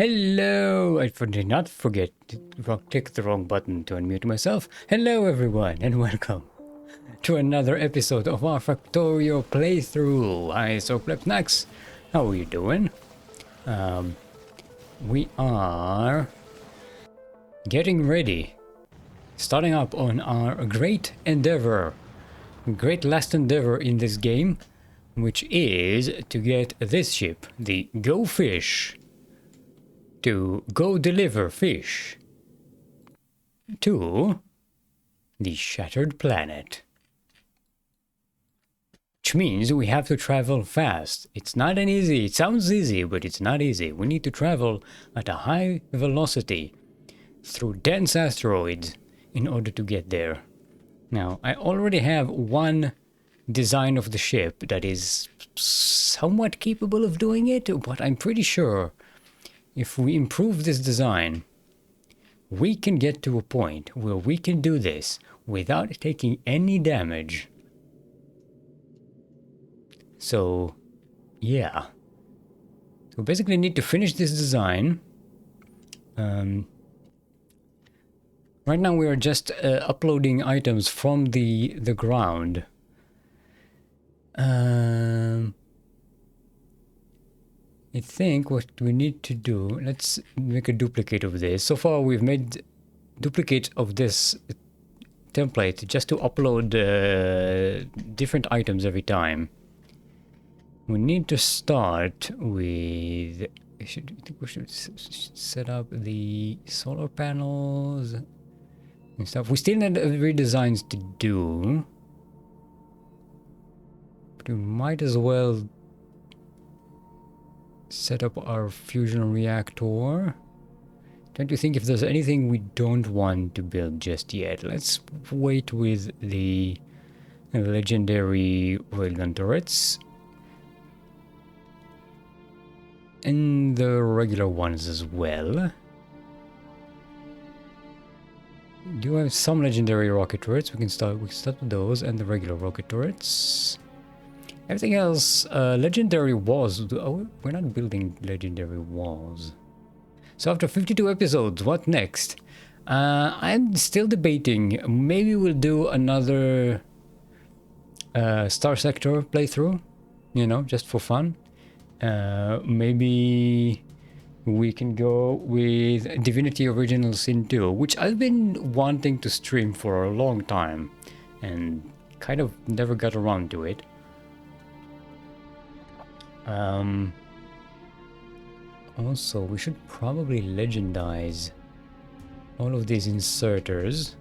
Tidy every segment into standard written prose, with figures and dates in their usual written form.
Hello! I did not forget to click the wrong button to unmute myself. Hello everyone and welcome to another episode of our Factorio playthrough. Hi, Soplepnax. How are you doing? We are getting ready. Starting up on our great endeavor. Great last endeavor in this game. Which is to get this ship, the Go Fish. To go deliver fish to the shattered planet. Which means we have to travel fast. It's not an easy, it sounds easy, but it's not easy. We need to travel at a high velocity through dense asteroids in order to get there. Now, I already have one design of the ship that is somewhat capable of doing it, but I'm pretty sure if we improve this design, we can get to a point where we can do this without taking any damage. So, yeah. So we basically need to finish this design. Right now we are just uploading items from the ground. I think what we need to do, let's make a duplicate of this. So far we've made duplicates of this template just to upload different items every time. We need to start with, I think we should set up the solar panels and stuff. We still need redesigns to do, but we might as well set up our fusion reactor. Trying to think if there's anything we don't want to build just yet. Let's wait with the legendary railgun turrets and the regular ones as well. Do have some legendary rocket turrets. We can start with those and the regular rocket turrets. Everything else, legendary walls. Oh, we're not building legendary walls. So after 52 episodes, what next? I'm still debating. Maybe we'll do another Star Sector playthrough, you know, just for fun. Maybe we can go with Divinity Original Sin 2, which I've been wanting to stream for a long time and kind of never got around to it. Also, we should probably legendize all of these inserters.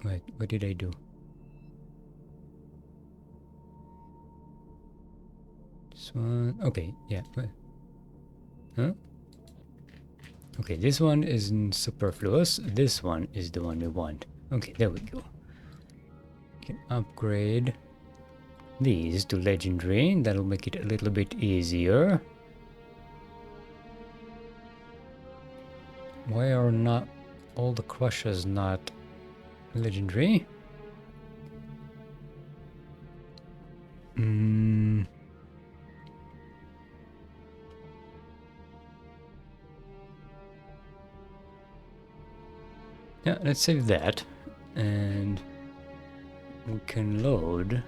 Wait, what did I do? This one, okay, yeah. Huh? Okay, this one is superfluous. This one is the one we want. Okay, there we go. Can upgrade these to legendary. That'll make it a little bit easier. Why are not all the crushers not legendary? Yeah, let's save that and we can load.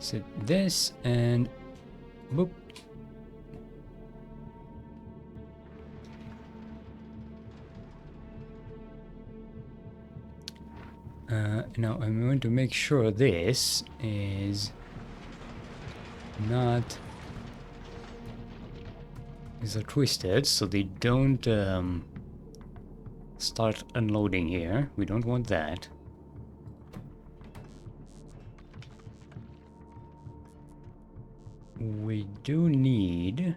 Set this and boop. Now I'm going to make sure this is not twisted so they don't start unloading here. We don't want that. We do need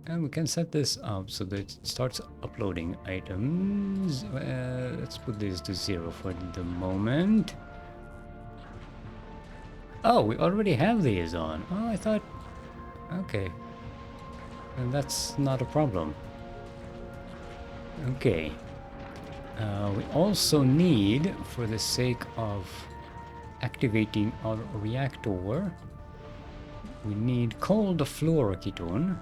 and we can set this up so that it starts uploading items. Let's put this to 0 for the moment. Oh, we already have these on. Oh, I thought, okay. And that's not a problem. Okay. We also need, for the sake of activating our reactor, we need cold fluoroketone.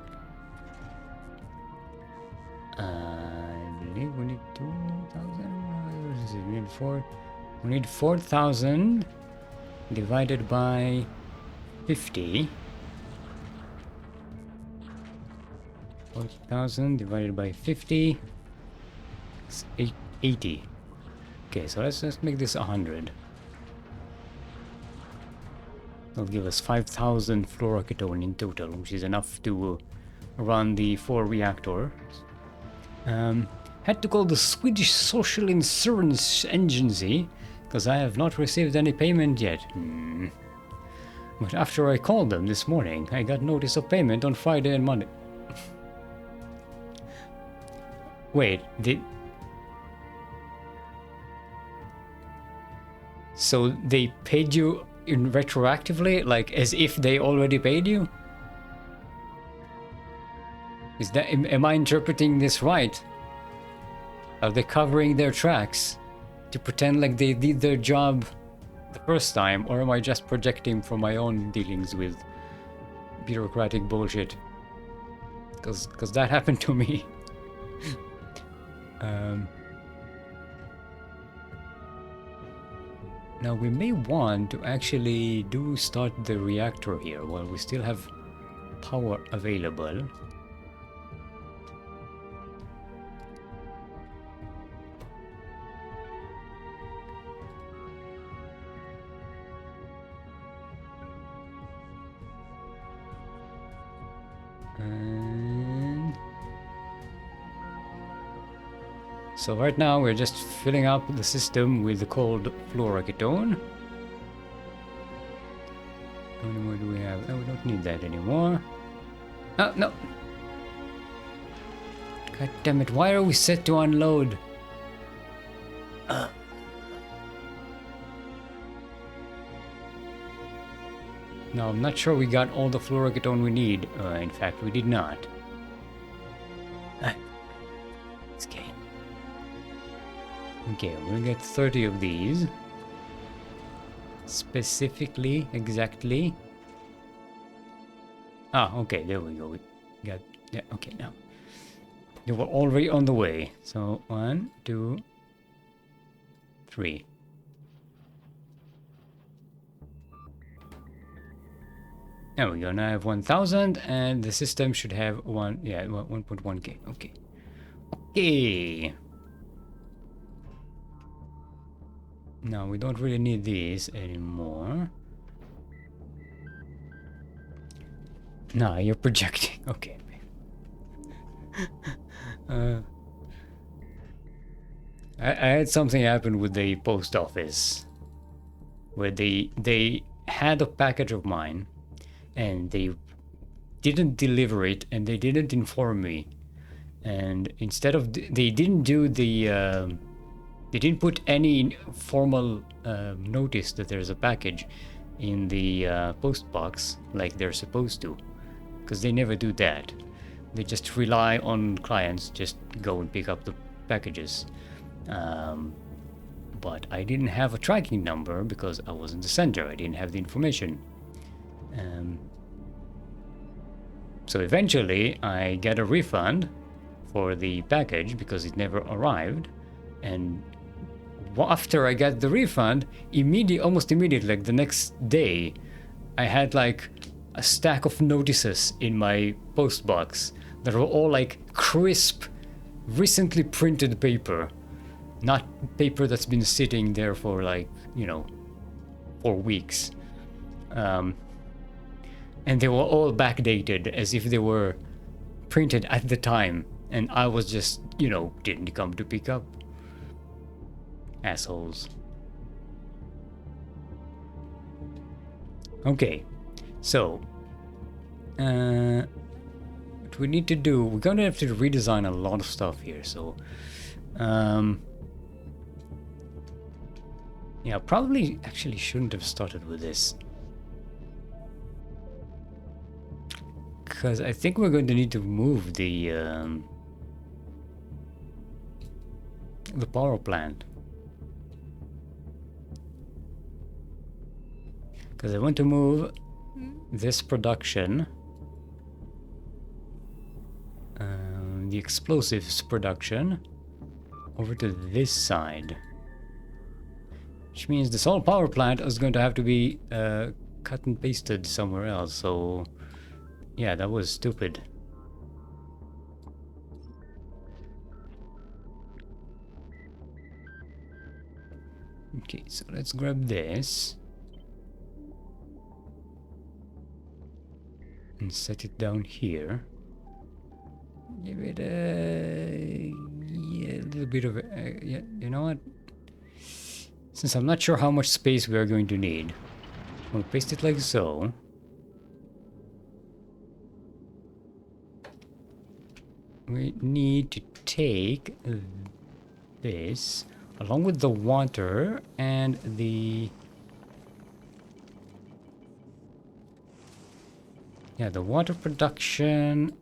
I believe we need 2,000. We need 4. We need 4,000 divided by 50. 4,000 divided by 50. It's 80. Okay, so let's just make this 100. That'll give us 5,000 fluoroketone in total, which is enough to run the 4 reactors. Had to call the Swedish Social Insurance Agency because I have not received any payment yet. But after I called them this morning, I got notice of payment on Friday and Monday. Wait, so they paid you in retroactively, like as if they already paid you? Is that, am I interpreting this right? Are they covering their tracks to pretend like they did their job the first time, or am I just projecting from my own dealings with bureaucratic bullshit? Because that happened to me. Now we may want to actually start the reactor here while we still have power available. So right now we're just filling up the system with the cold fluoroketone. How many more do we have? Oh, we don't need that anymore. Oh, no. God damn it, why are we set to unload? No, I'm not sure we got all the fluoroketone we need. In fact, we did not. This game. Okay, we'll get 30 of these. Specifically, exactly. Ah, okay, there we go. We got, yeah, okay, now. They were already on the way. So, 1, 2, 3. There we go, now I have 1,000 and the system should have 1.1k. Okay. Okay. No, we don't really need these anymore. No, you're projecting. Okay. I had something happen with the post office where they had a package of mine and they didn't deliver it and they didn't inform me, and instead of they didn't do the they didn't put any formal notice that there's a package in the post box like they're supposed to, because they never do that. They just rely on clients just go and pick up the packages. But I didn't have a tracking number because I wasn't the sender. I didn't have the information. So eventually I get a refund for the package because it never arrived, and after I got the refund, almost immediately, like the next day, I had like a stack of notices in my post box that were all like crisp, recently printed paper, not paper that's been sitting there for like, 4 weeks. And they were all backdated as if they were printed at the time, and I was just, didn't come to pick up. Assholes. Okay, so what we need to do, we're gonna have to redesign a lot of stuff here. So yeah, probably actually shouldn't have started with this, because I think we're going to need to move the the power plant. Because I want to move this production, the explosives production, over to this side. Which means this whole power plant is going to have to be cut and pasted somewhere else. So, yeah, that was stupid. Okay, so let's grab this and set it down here. Give it a little bit of yeah, you know what? Since I'm not sure how much space we are going to need, we'll paste it like so. We need to take this along with the water and the water production.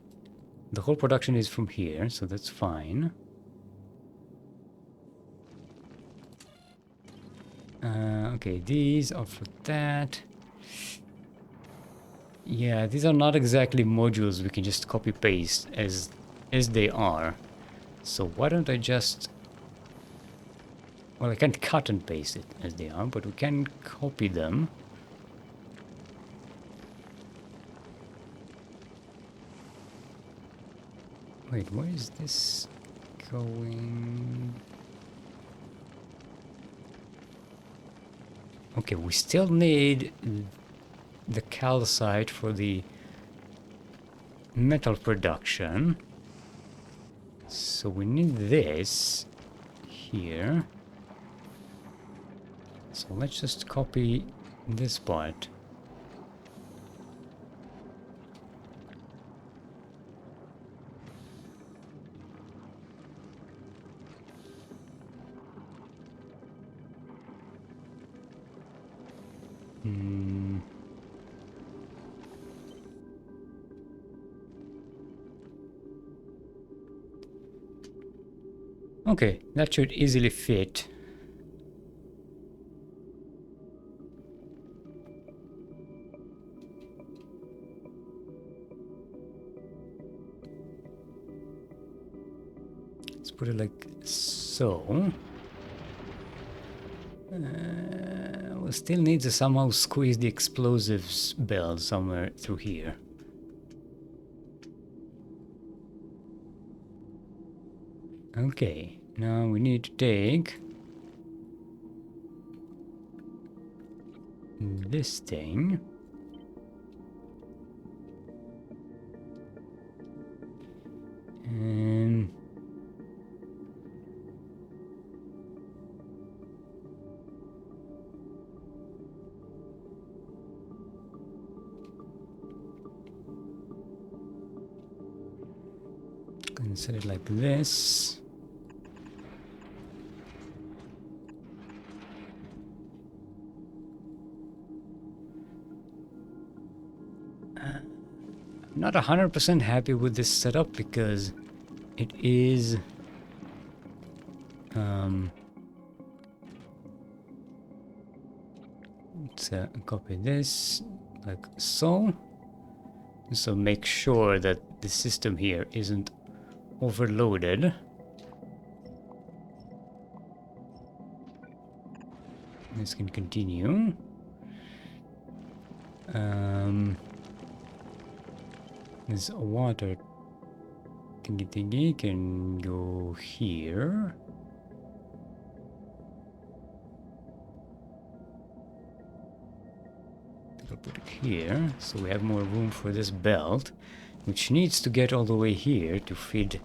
The whole production is from here, so that's fine. Okay, these are for that. Yeah, these are not exactly modules we can just copy paste as they are. So why don't I just... Well, I can't cut and paste it as they are, but we can copy them. Wait, where is this going? Okay, we still need the calcite for the metal production. So we need this here. So let's just copy this part. Okay, that should easily fit. Let's put it like so. We'll still need to somehow squeeze the explosives belt somewhere through here. Okay, now we need to take this thing and set it like this. I'm not 100% happy with this setup because it is let's copy this like so. So make sure that the system here isn't overloaded. This can continue. This water thingy can go here. I'll put it here, so we have more room for this belt, which needs to get all the way here to feed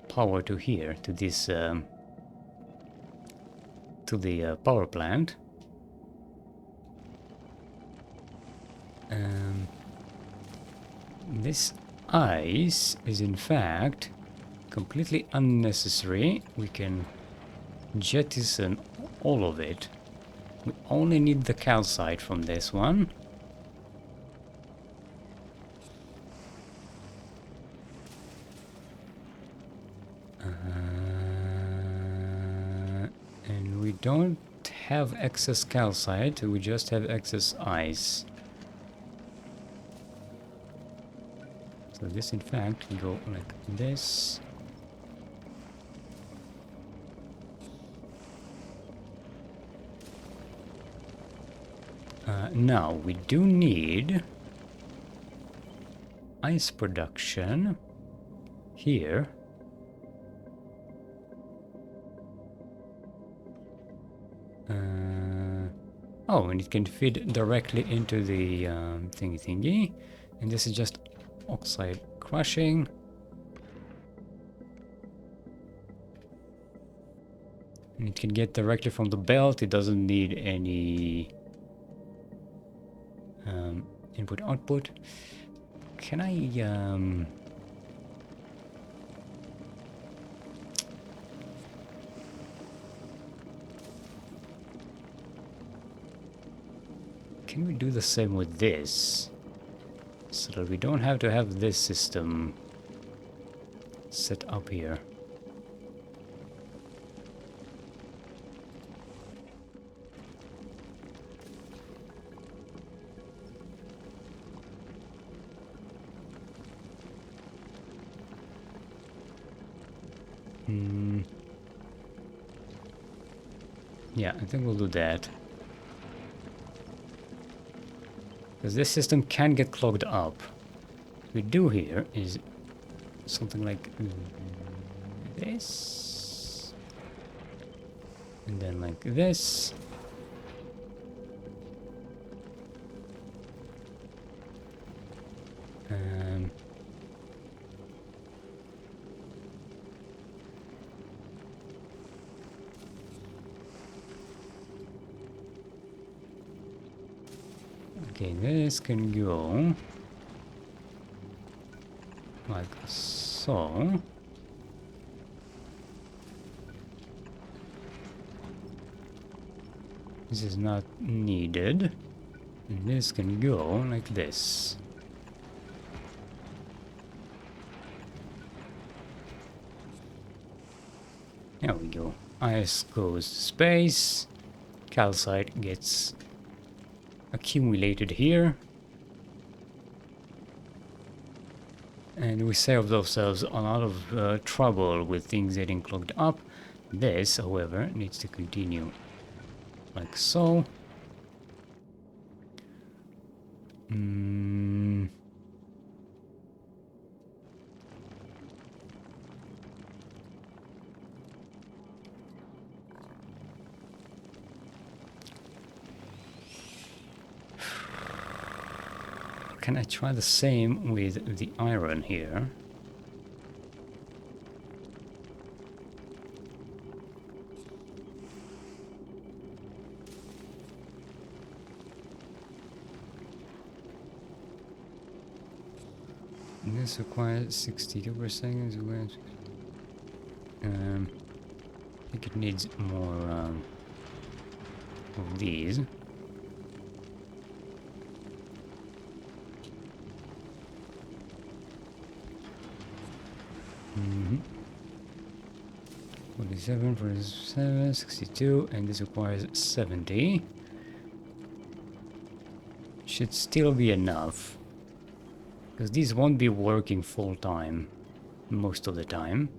power to here, to this, to the power plant. This ice is in fact completely unnecessary. We can jettison all of it. We only need the calcite from this one. don't have excess calcite, we just have excess ice. So this in fact can go like this. Now we do need ice production here. Oh, and it can feed directly into the thingy. And this is just oxide crushing. And it can get directly from the belt. It doesn't need any input-output. Can I... Can we do the same with this? So that we don't have to have this system set up here. Yeah, I think we'll do that. Because this system can get clogged up. What we do here is something like this. And then like this. Okay, this can go like so. This is not needed. And this can go like this. There we go. Ice goes to space. Calcite gets accumulated here. And we saved ourselves a lot of trouble with things getting clogged up. This, however, needs to continue like so. Can I try the same with the iron here? And this requires 62%. I think it needs more of these. Mm-hmm. 47, 47, 62, and this requires 70. Should still be enough. Because these won't be working full time most of the time.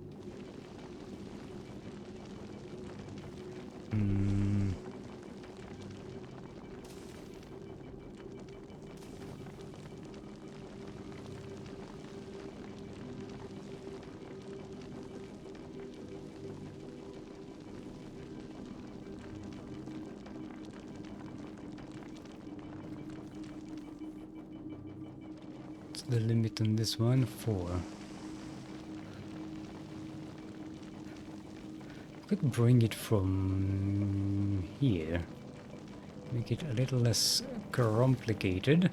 The limit on this one, 4. Could bring it from here, make it a little less complicated.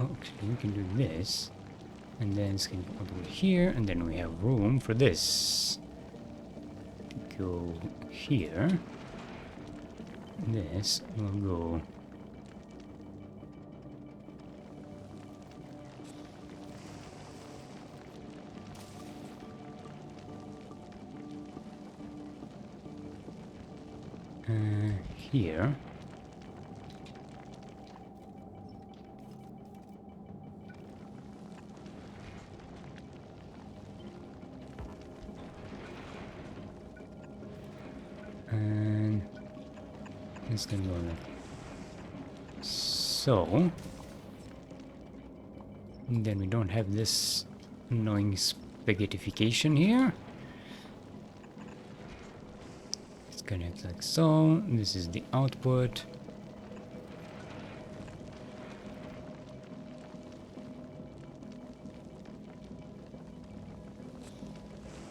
Actually, we can do this. And then it's going to go all the way here, and then we have room for this. Go here. This will go here. And it's gonna go like so. And then we don't have this annoying spaghettification here. It's connects like so. This is the output.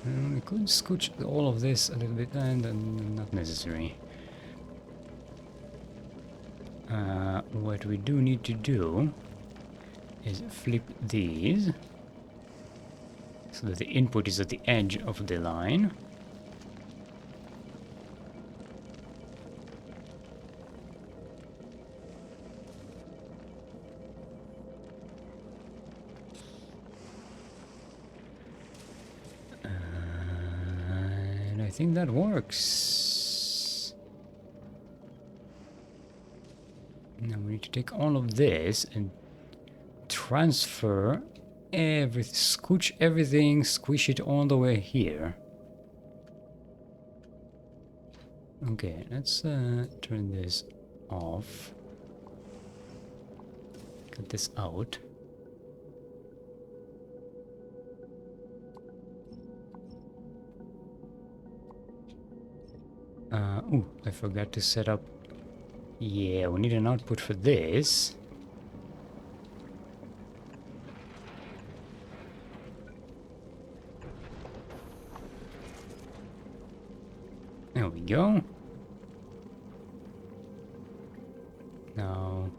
We could scooch all of this a little bit, and not necessary. What we do need to do is flip these so that the input is at the edge of the line. And I think that works. Now we need to take all of this and transfer everything, scooch everything, squish it all the way here. Okay, let's turn this off. Cut this out. Ooh, I forgot to set up. Yeah, we need an output for this. There we go. Now,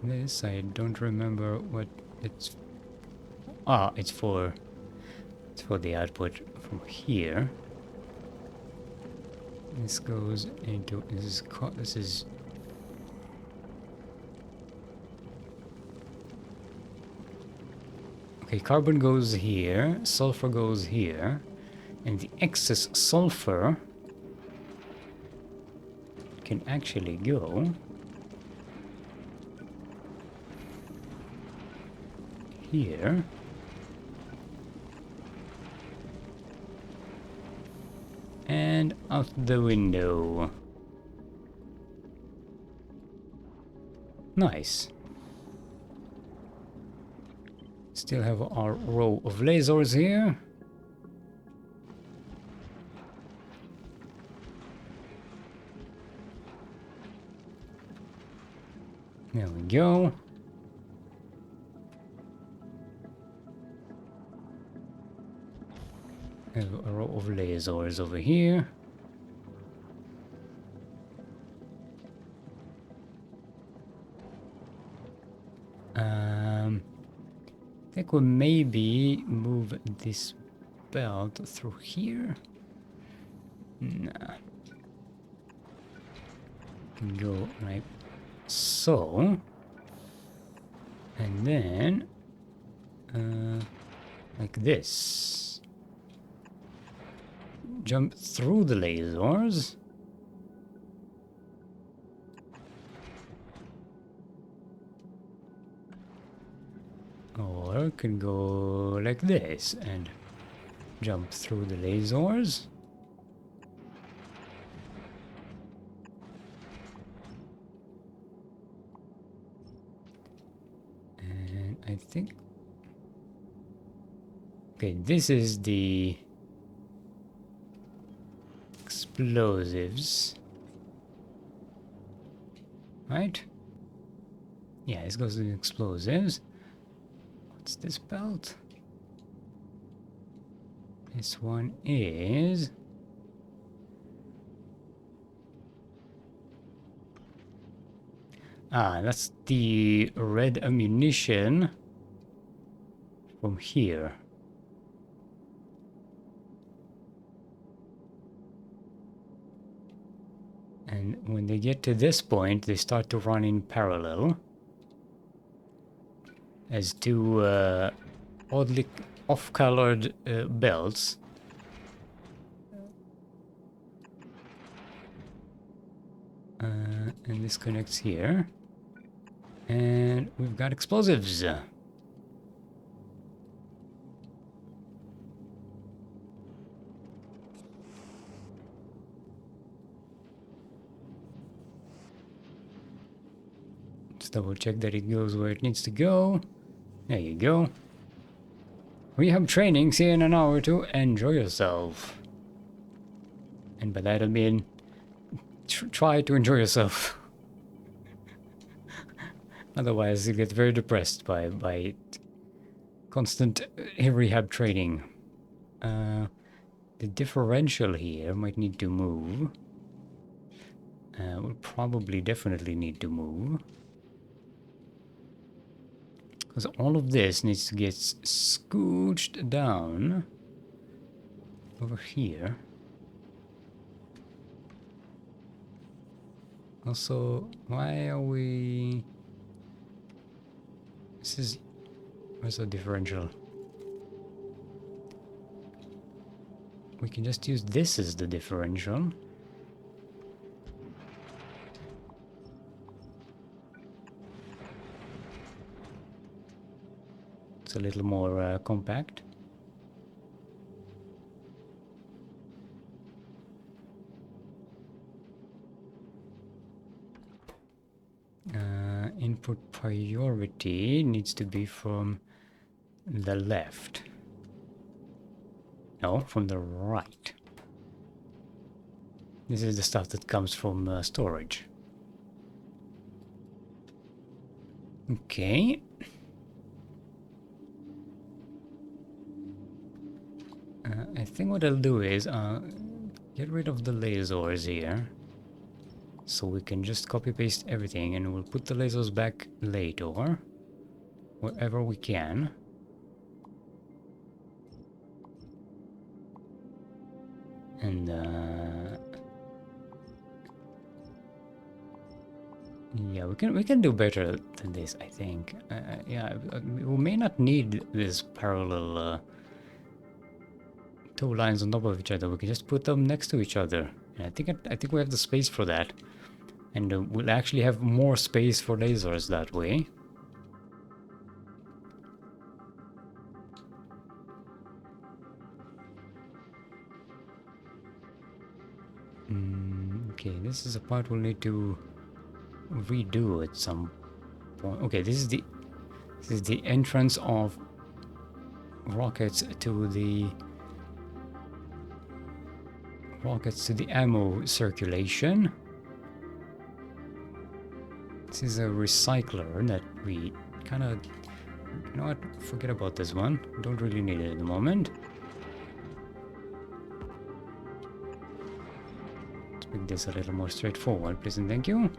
this I don't remember what it's. Ah, it's for the output from here. This goes into this is. Okay, carbon goes here, sulfur goes here, and the excess sulfur can actually go here. And out the window. Nice. Still have our row of lasers here. There we go. Have a row of lasers over here. I think we'll maybe move this belt through here. Nah. Go like so. And then like this. Jump through the lasers. Or can go like this and jump through the lasers. And I think... Okay, this is the explosives. Right? Yeah, this goes to the explosives. What's this belt? This one is... Ah, that's the red ammunition from here. And when they get to this point, they start to run in parallel as two oddly off-colored belts. And this connects here. And we've got explosives. Let's double check that it goes where it needs to go. There you go. We have training, see you in an hour or two. Enjoy yourself. And by that I mean, try to enjoy yourself. Otherwise you get very depressed by constant rehab training. The differential here might need to move. We'll probably definitely need to move. Because all of this needs to get scooched down over here. Also, why are we... This is... Where's the differential? We can just use this as the differential. It's a little more compact. Input priority needs to be from the left. No, from the right. This is the stuff that comes from storage. Okay. I think what I'll do is get rid of the lasers here. So we can just copy paste everything and we'll put the lasers back later. Wherever we can. And yeah, we can do better than this, I think. Yeah, we may not need this parallel two lines on top of each other. We can just put them next to each other. And I think we have the space for that. And we'll actually have more space for lasers that way. Okay, this is a part we'll need to redo at some point. Okay, this is the entrance of rockets to the ammo circulation. This is a recycler that we kind of, you know what, forget about this one. Don't really need it at the moment. Let's make this a little more straightforward, please and thank you.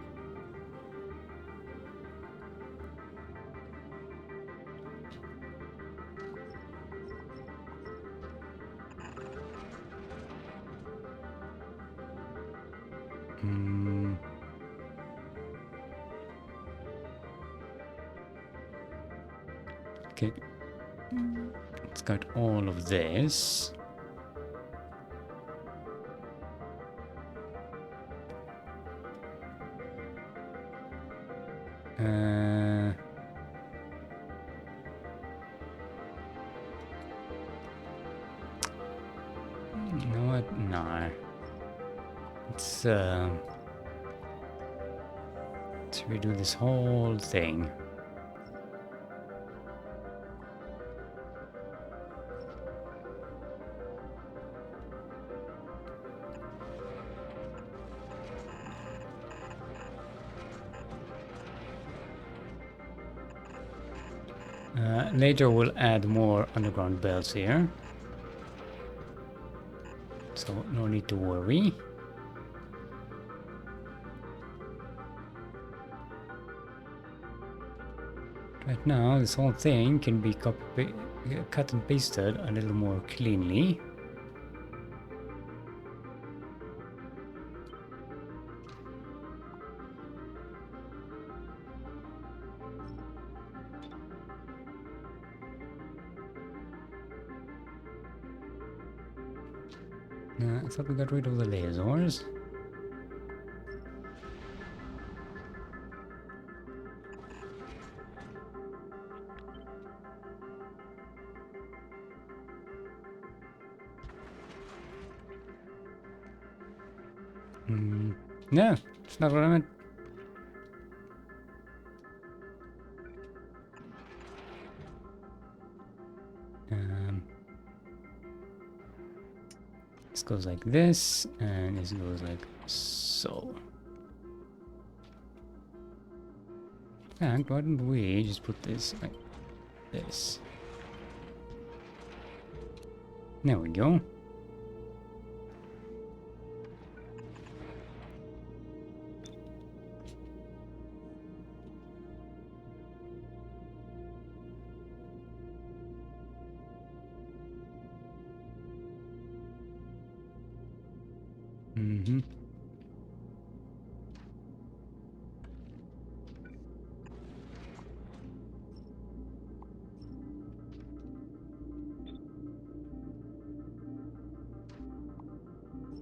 Okay, it's got all of this. You know what? No. Let's redo this whole thing. Later we'll add more underground belts here. So no need to worry. Do Right now, this whole thing can be cut and pasted a little more cleanly. I thought we got rid of the lasers. No, it's not what I meant. This goes like this, and this goes like so. In fact, why don't we just put this like this? There we go.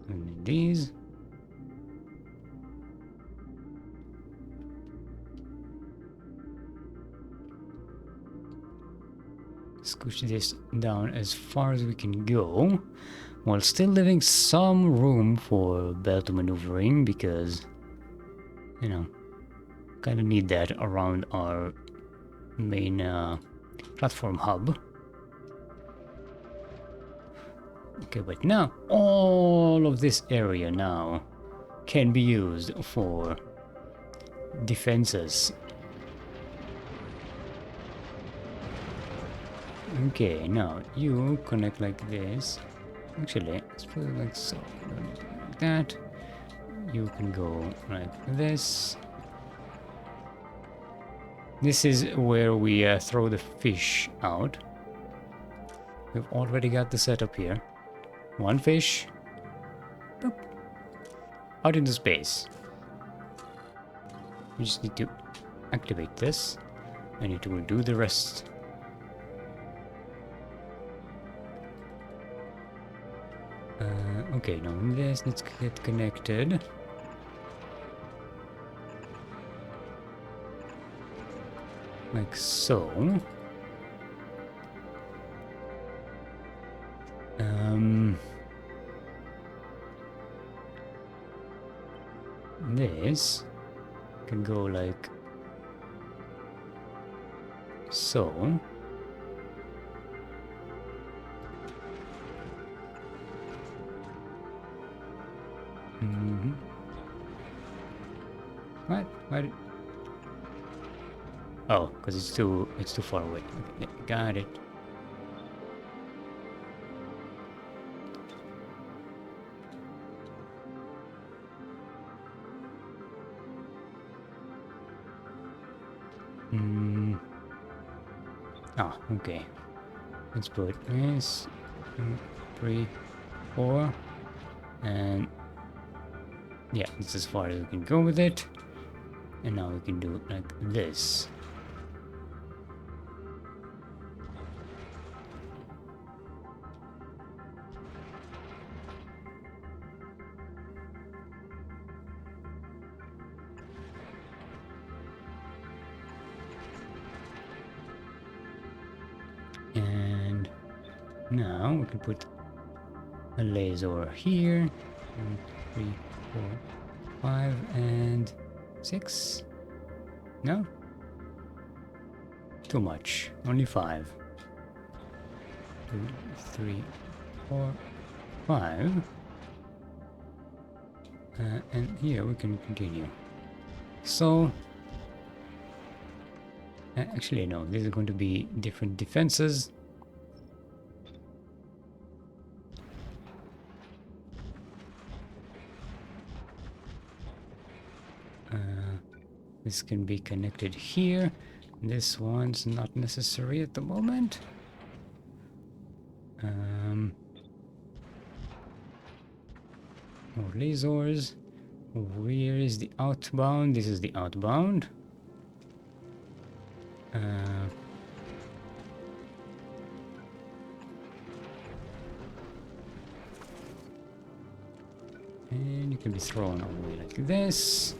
And these. Squish this down as far as we can go, while still leaving some room for belt maneuvering, because, you know, kind of need that around our main platform hub. Okay, but now all of this area now can be used for defenses. Okay, now you connect like this. Actually, let's put it like so. Like that. You can go like this. This is where we throw the fish out. We've already got the setup here. One fish. Boop. Out into space. We just need to activate this. And it will do the rest. Okay, now this, let's get connected. Like so. This can go like so. What? Why did... Oh, because it's too far away. Okay, got it. Ah, okay. Let's put this 3, 4, and yeah, that's as far as we can go with it. And now we can do it like this. And now we can put a laser here. 1, 3, 4, 5, and 6. No? Too much. Only 5. 2, 3, 4, 5. And here we can continue. So, actually no, these are going to be different defenses. This can be connected here, This one's not necessary at the moment. More lasers. Where is the outbound? This is the outbound. And you can be thrown away like this.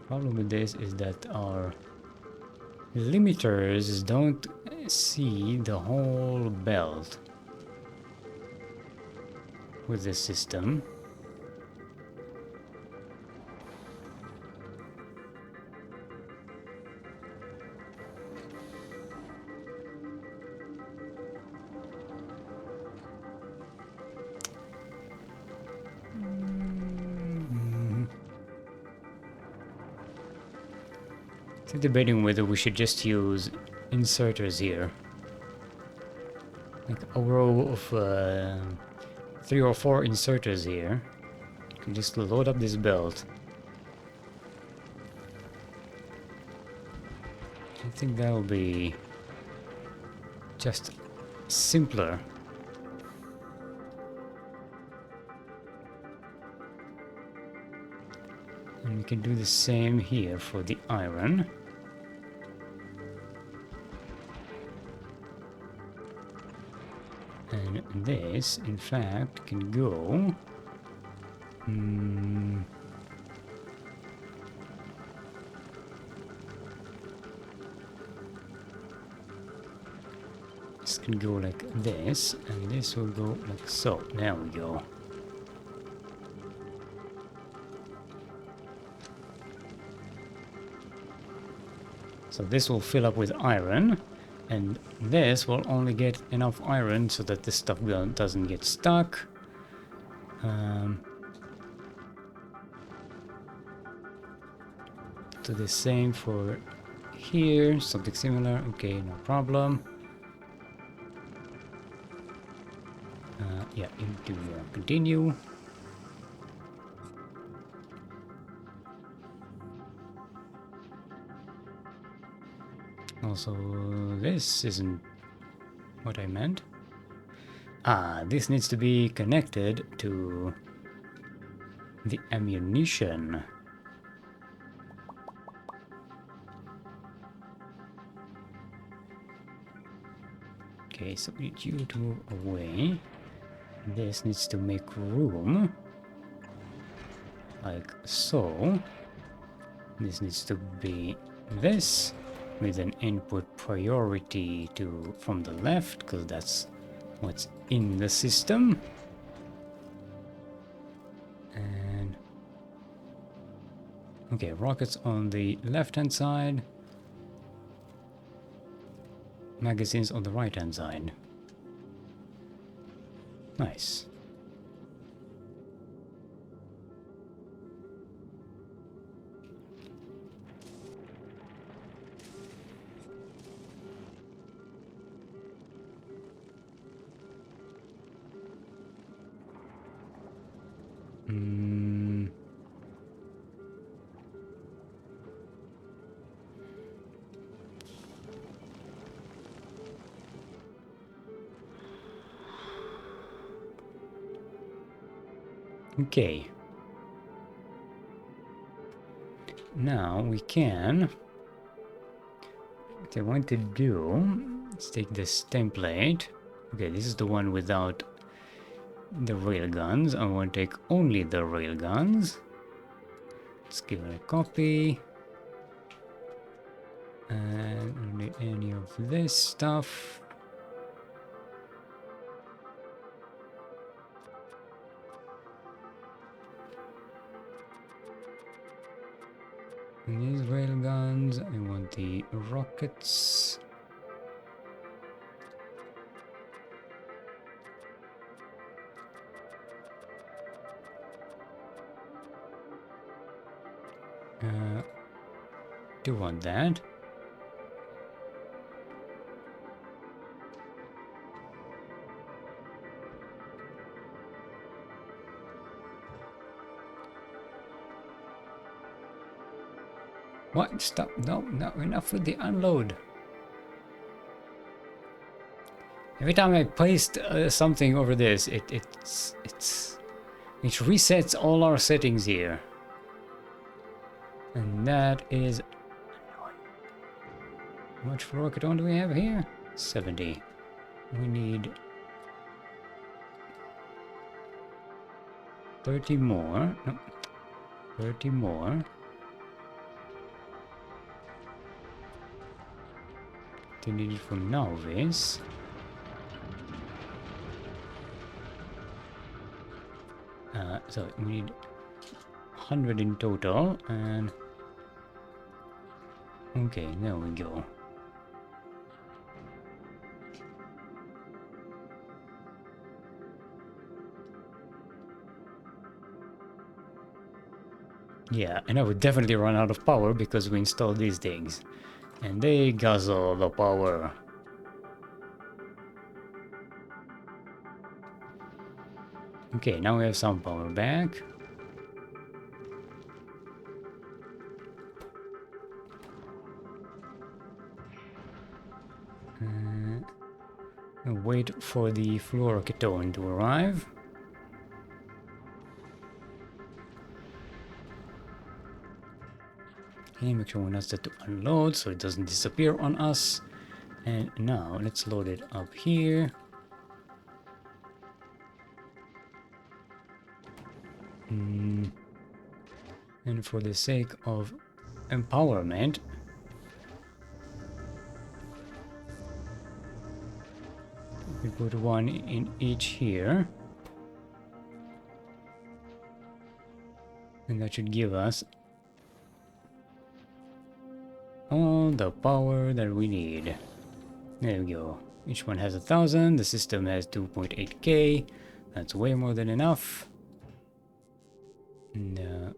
Problem with this is that our limiters don't see the whole belt with this system. I'm debating whether we should just use inserters here. Like a row of 3 or 4 inserters here. You can just load up this belt. I think that will be just simpler. And we can do the same here for the iron. And this, in fact, can go... This can go like this, and this will go like so. There we go. So this will fill up with iron, and this will only get enough iron so that this stuff doesn't get stuck. Do the same for here, something similar. Okay, no problem. Yeah, into continue. Also, this isn't what I meant. Ah, this needs to be connected to the ammunition. Okay, so we need you to move away. This needs to make room. Like so. This needs to be this. With an input priority from the left, because that's what's in the system. And okay, rockets on the left hand side, magazines on the right hand side. Nice. Okay. Now we can... What I want to do... Let's take this template. Okay, this is the one without the railguns. I want to take only the railguns. Let's give it a copy. And I don't need any of this stuff. And these railguns, I want the rockets. Do want that. What? Stop. No, no, enough with the unload. Every time I placed something over this, it resets all our settings here. And that is annoying. How much rocket do we have here? 70. We need 30 more. No, 30 more. They need it from Novice. So we need 100 in total, and okay, there we go. Yeah, and I would definitely run out of power because we installed these things, and they guzzle the power. Okay, now we have some power back. Wait for the fluoroketone to arrive. Okay, make sure we're not set to unload so it doesn't disappear on us. And now let's load it up here. And for the sake of empowerment, we put one in each here. And that should give us all the power that we need. There we go. Each one has 1,000. The system has 2.8k. That's way more than enough. And,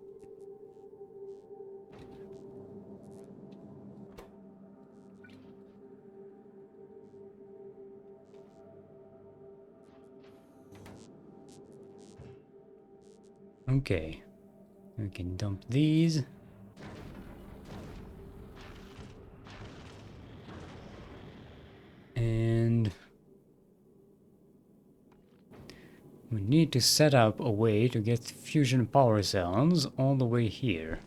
okay. We can dump these. And we need to set up a way to get fusion power cells all the way here.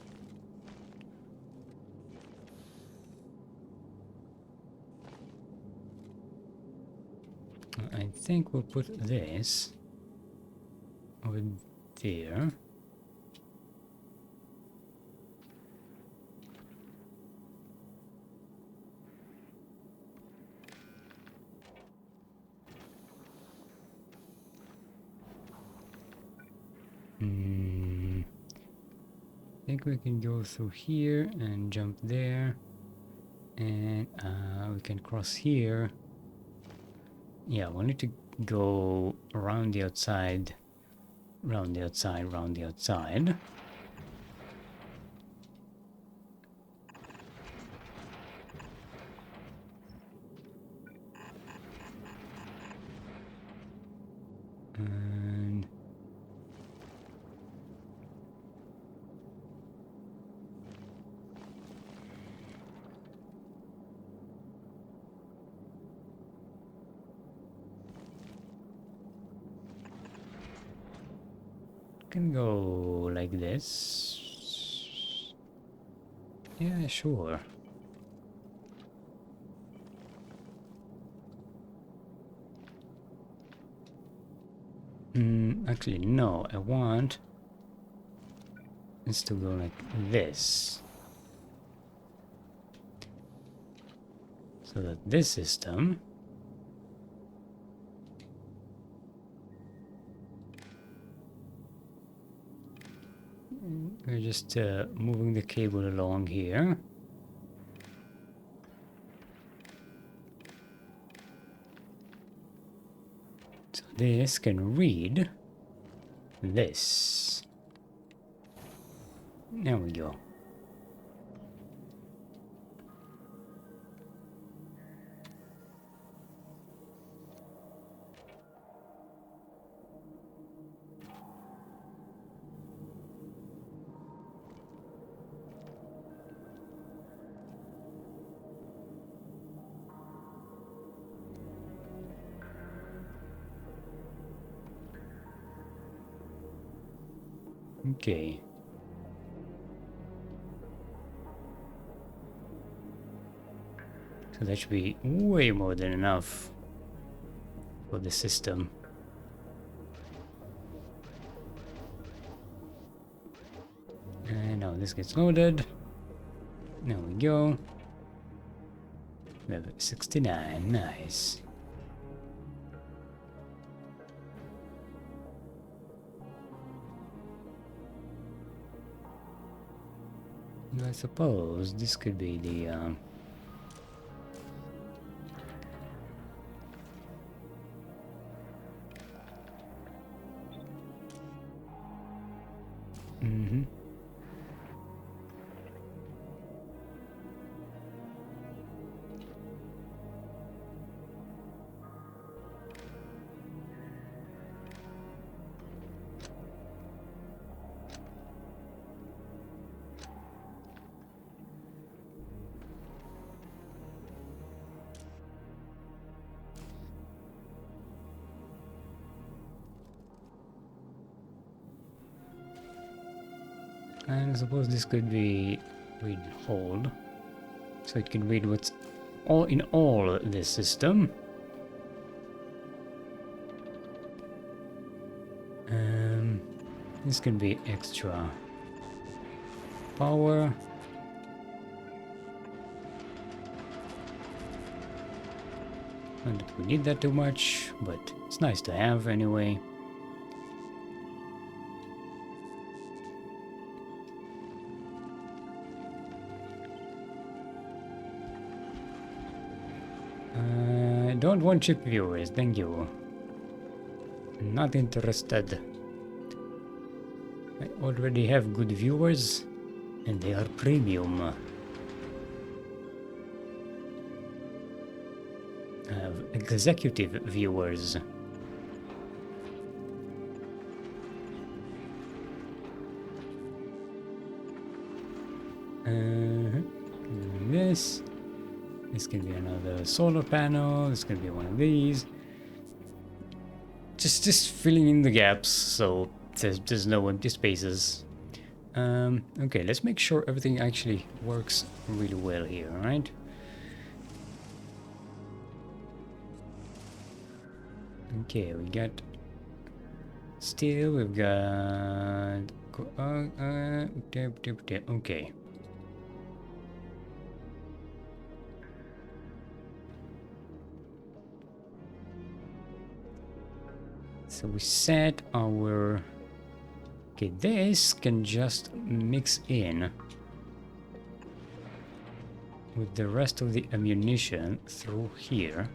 I think we'll put this over there. I think we can go through here and jump there, and we can cross here. Yeah, we'll need to go around the outside, around the outside, around the outside. And can go like this. Yeah, sure. Actually, no, I want this to go like this. So that this system we're just moving the cable along here. So this can read this. There we go. Okay. So that should be way more than enough for the system. And now this gets loaded. There we go. Level 69, nice. I suppose this could be the mm-hmm. And I suppose this could be read hold. So it can read what's all in all this system. This can be extra power. Not that we need that too much, but it's nice to have anyway. I don't want cheap viewers, thank you. Not interested. I already have good viewers, and they are premium. I have executive viewers. This can be another solar panel. This can be one of these. Just filling in the gaps so there's no empty spaces. Okay, let's make sure everything actually works really well here, right? Okay, we got steel, we've got okay. So we set our... Okay, this can just mix in with the rest of the ammunition through here.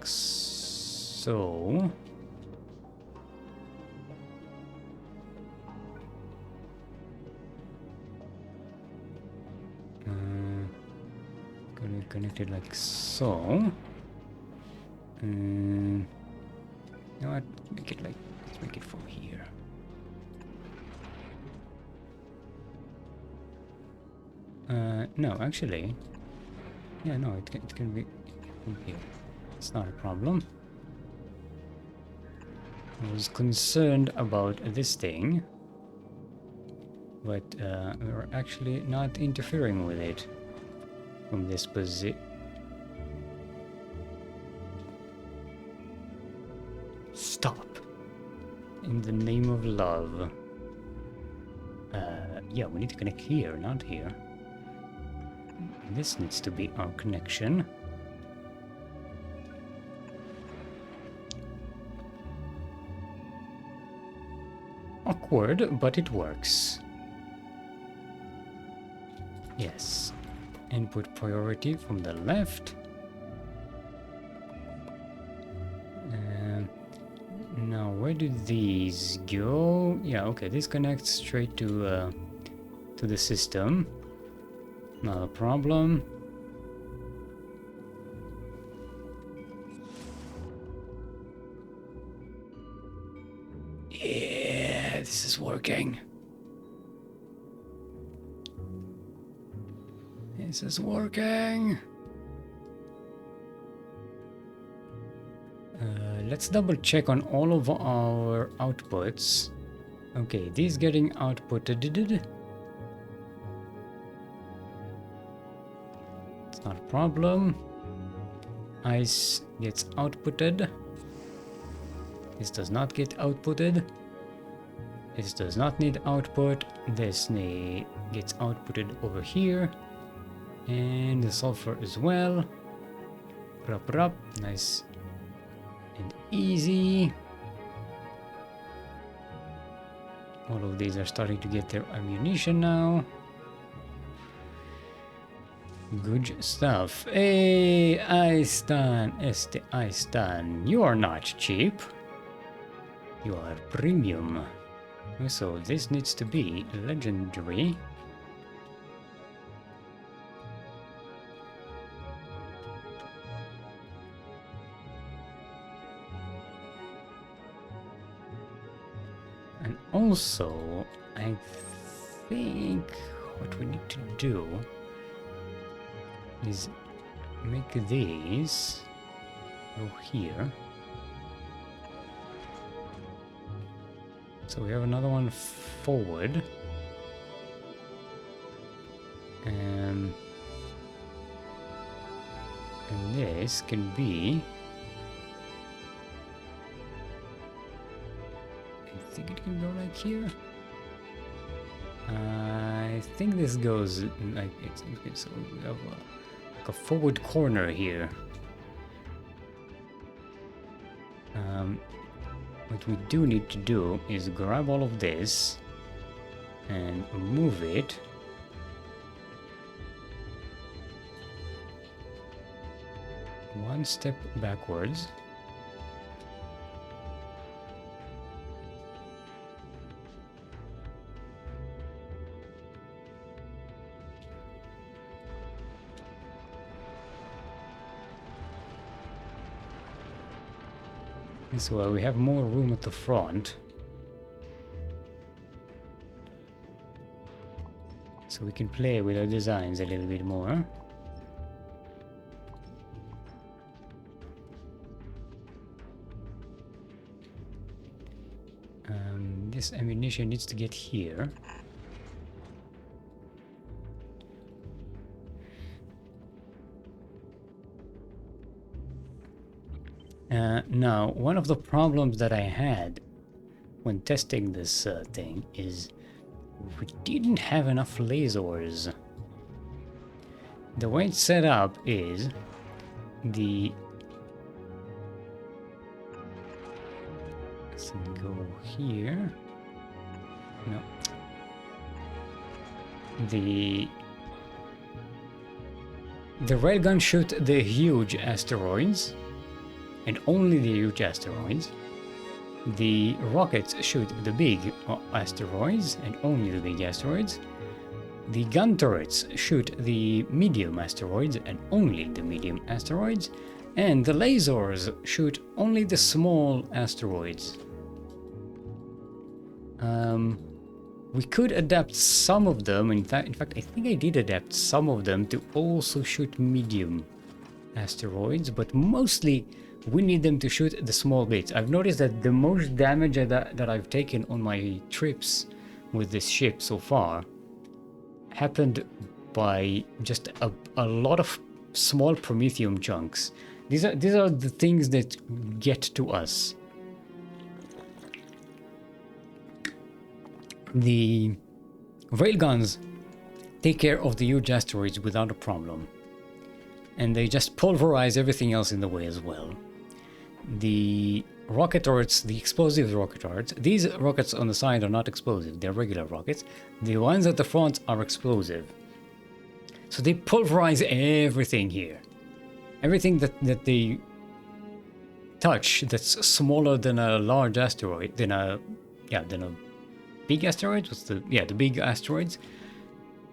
So... gonna connect it like so. You know what? Make it like... Let's make it from here. No, actually... Yeah, no, it can be from here. It's not a problem. I was concerned about this thing, but we're actually not interfering with it from this position. Stop! In the name of love. Yeah, we need to connect here, not here. This needs to be our connection. Awkward, but it works. Yes. Input priority from the left. Now, where do these go? Yeah, okay, this connects straight to the system. Not a problem. Yeah, this is working. This is working. let's double check on all of our outputs. Okay, these getting outputted. It's not a problem. Ice gets outputted. This does not get outputted. This does not need output. This gets outputted over here. And the sulfur as well. Rup. Nice and easy. All of these are starting to get their ammunition now. Good stuff. Hey, Aistan. You are not cheap. You are premium. So this needs to be legendary. And also, I think what we need to do is make these go here. So we have another one forward. And this can be... I think it can go like here. I think this goes like it's okay, so we have like a forward corner here. What we do need to do is grab all of this and move it. One step backwards. This way we have more room at the front. So we can play with our designs a little bit more. This ammunition needs to get here. Now, one of the problems that I had when testing this thing is we didn't have enough lasers. The way it's set up is the... Let's go here. No. The railgun shoot the huge asteroids. And only the huge asteroids. The rockets shoot the big asteroids and only the big asteroids. The gun turrets shoot the medium asteroids and only the medium asteroids. And the lasers shoot only the small asteroids. We could adapt some of them. In fact, I think I did adapt some of them to also shoot medium asteroids, but mostly we need them to shoot the small bits. I've noticed that the most damage that I've taken on my trips with this ship so far happened by just a lot of small promethium chunks. These are the things that get to us. The railguns take care of the huge asteroids without a problem. And they just pulverize everything else in the way as well. The rocket turrets, the explosive rocket turrets, these rockets on the side are not explosive, they're regular rockets. The ones at the front are explosive. So they pulverize everything here. Everything that they touch that's smaller than a large asteroid, than a big asteroid, the big asteroids,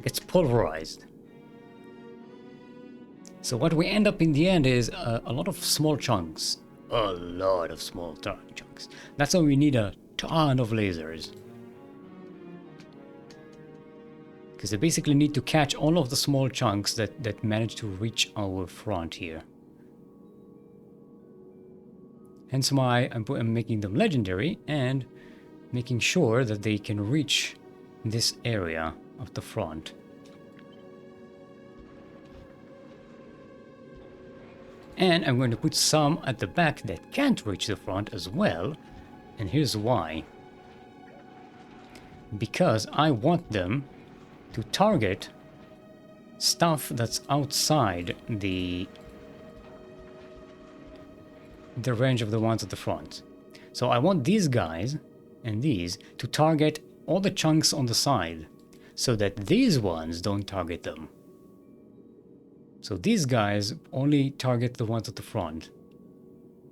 gets pulverized. So what we end up in the end is a lot of small chunks. A lot of small chunks. That's why we need a ton of lasers. Because they basically need to catch all of the small chunks that manage to reach our front here. Hence why I'm making them legendary and making sure that they can reach this area of the front. And I'm going to put some at the back that can't reach the front as well. And here's why. Because I want them to target stuff that's outside the range of the ones at the front. So I want these guys and these to target all the chunks on the side so that these ones don't target them. So these guys only target the ones at the front.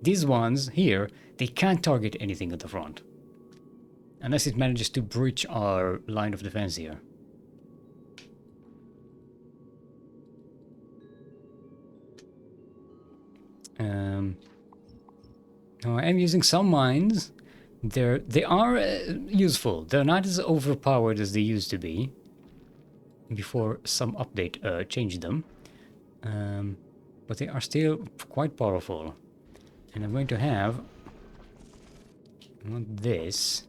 These ones here, they can't target anything at the front. Unless it manages to breach our line of defense here. Now I am using some mines. They are useful. They're not as overpowered as they used to be before some update changed them. But they are still quite powerful. And I'm going to have this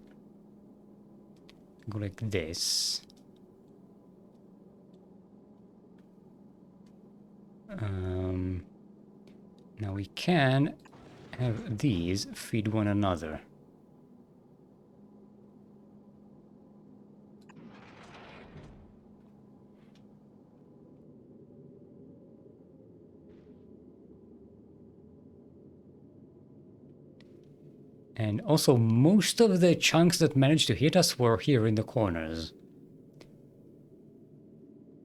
go like this. Now we can have these feed one another. And also, most of the chunks that managed to hit us were here in the corners.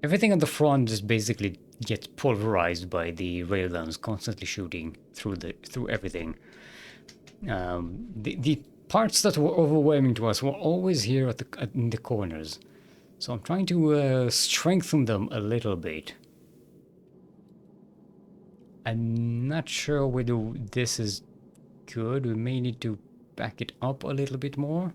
Everything on the front just basically gets pulverized by the railguns constantly shooting through everything. The parts that were overwhelming to us were always here in the corners. So I'm trying to strengthen them a little bit. I'm not sure whether this is good. We may need to back it up a little bit more.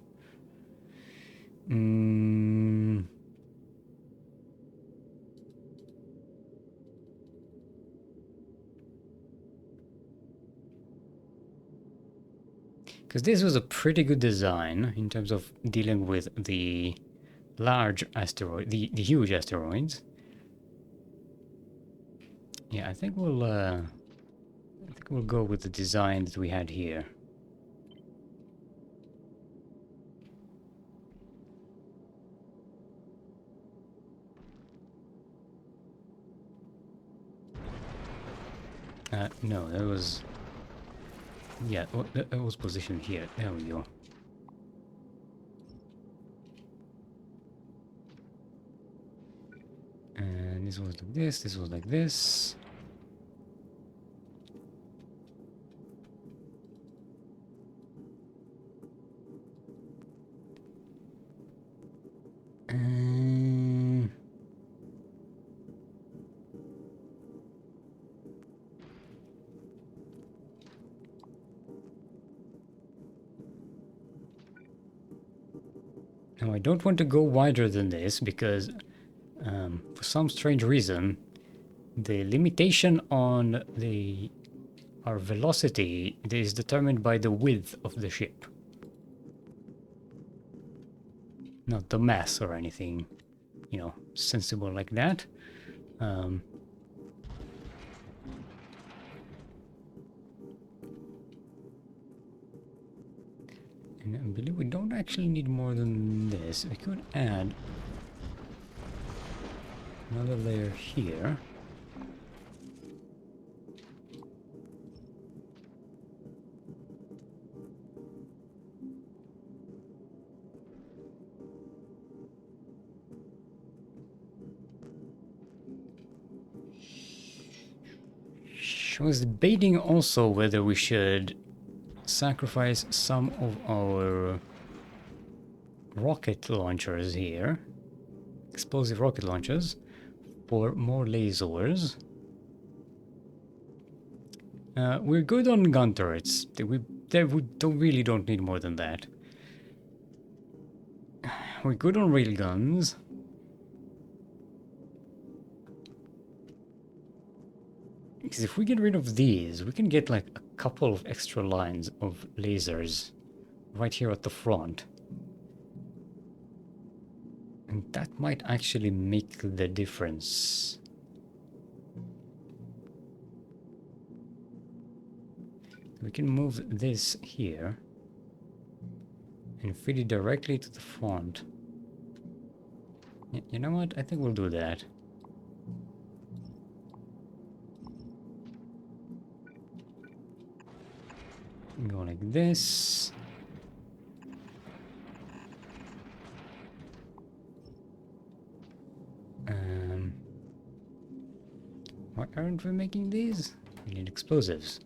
Because this was a pretty good design in terms of dealing with the large asteroid, the huge asteroids. Yeah, I think we'll go with the design that we had here. No, that was... Yeah, that was positioned here. There we go. And this was like this was like this. Now I don't want to go wider than this because for some strange reason the limitation on our velocity is determined by the width of the ship. Not the mass or anything, you know, sensible like that. And I believe we don't actually need more than this. We could add another layer here. I was debating also whether we should sacrifice some of our rocket launchers here, explosive rocket launchers, for more lasers. We're good on gun turrets. We really don't need more than that. We're good on railguns. Because if we get rid of these, we can get like a couple of extra lines of lasers right here at the front. And that might actually make the difference. We can move this here and feed it directly to the front. You know what? I think we'll do that. Go like this. Why aren't we making these? We need explosives.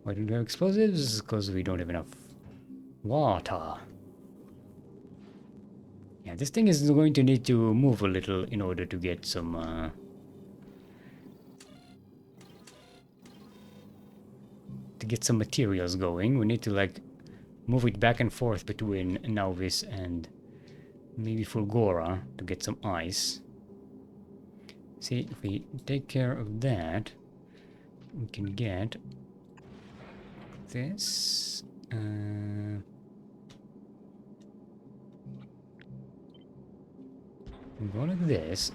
Why do we have explosives? Because we don't have enough water. Yeah, this thing is going to need to move a little in order to get some materials going. We need to like move it back and forth between Nauvis and maybe Fulgora to get some ice. See, if we take care of that, we can get this. We go like this.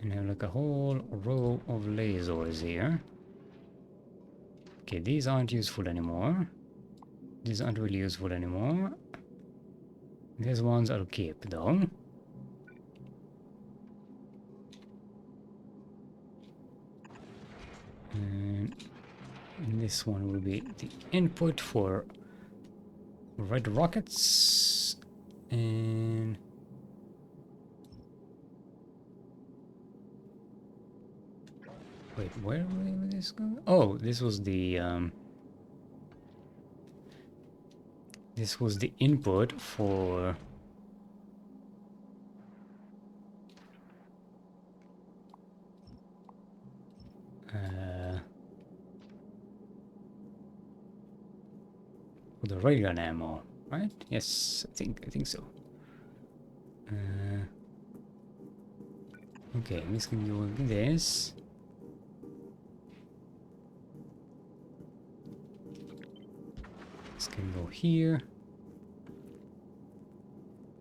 And have like a whole row of lasers here. Okay, these aren't useful anymore. These aren't really useful anymore. These ones I'll keep though. And this one will be the input for red rockets. And wait, where will this go? Oh, this was the input for the raygun ammo, right? Yes, I think so. Okay, this can go like this. This can go here.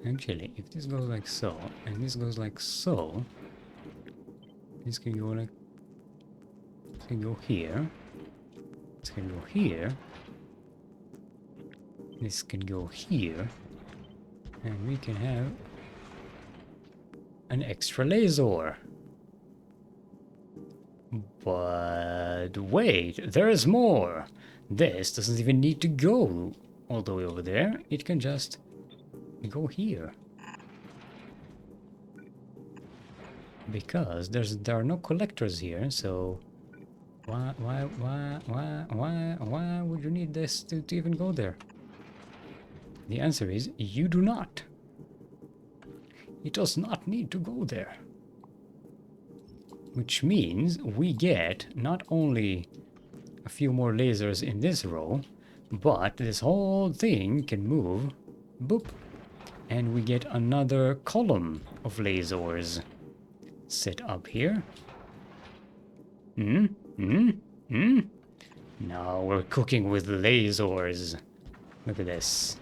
Actually, if this goes like so, and this goes like so, this can go like... This can go here. This can go here. This can go here. And we can have an extra laser. But wait, there's more. This doesn't even need to go all the way over there. It can just go here. Because there are no collectors here, so why would you need this to even go there? The answer is you do not. It does not need to go there. Which means we get not only a few more lasers in this row, but this whole thing can move, boop, and we get another column of lasers set up here. Now we're cooking with lasers. Look at this.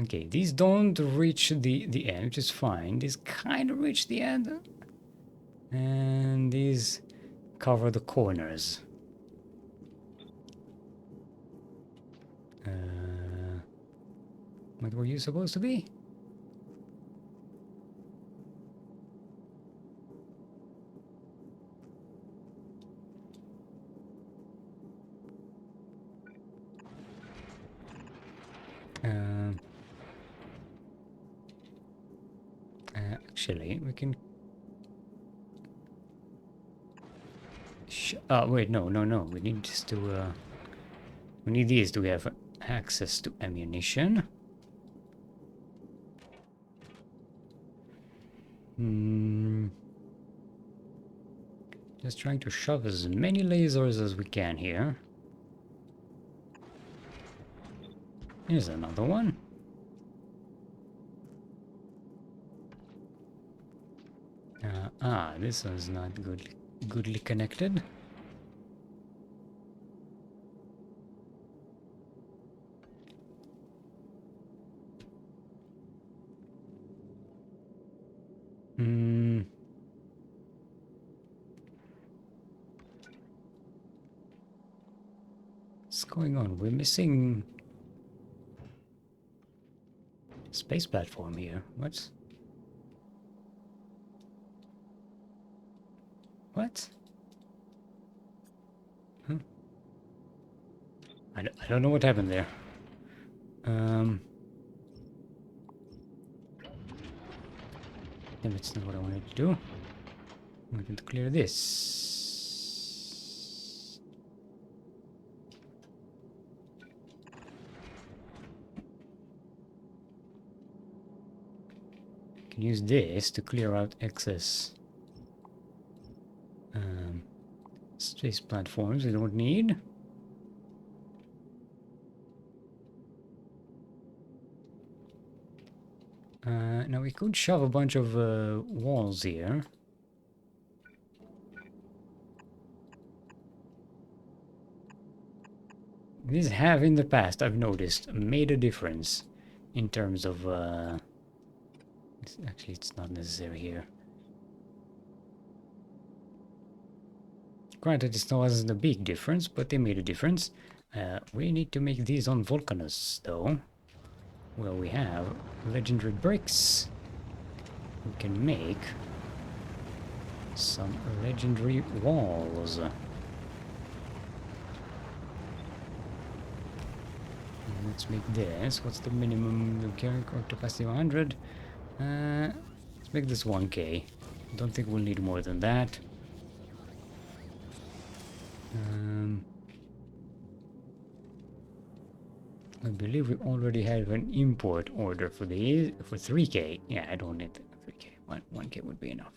Okay, these don't reach the end, which is fine. These kind of reach the end. And these cover the corners. What were you supposed to be? Actually, we can... wait, no. We need this to... we need these to have access to ammunition. Just trying to shove as many lasers as we can here. Here's another one. This one's not goodly connected. Hmm. What's going on? We're missing space platform here. What? What? Huh? I don't know what happened there. Damn, it's not what I wanted to do. I wanted to clear this. I can use this to clear out excess space platforms we don't need. Now we could shove a bunch of walls here. These have in the past, I've noticed, made a difference in terms of... actually, it's not necessary here. Granted, it still wasn't a big difference, but they made a difference. We need to make these on Vulcanus, though. Well, we have legendary bricks. We can make some legendary walls. Let's make this. What's the minimum carrying capacity? 100. Let's make this 1k. Don't think we'll need more than that. I believe we already have an import order for these for 3k. Yeah, I don't need 3k. 1k would be enough.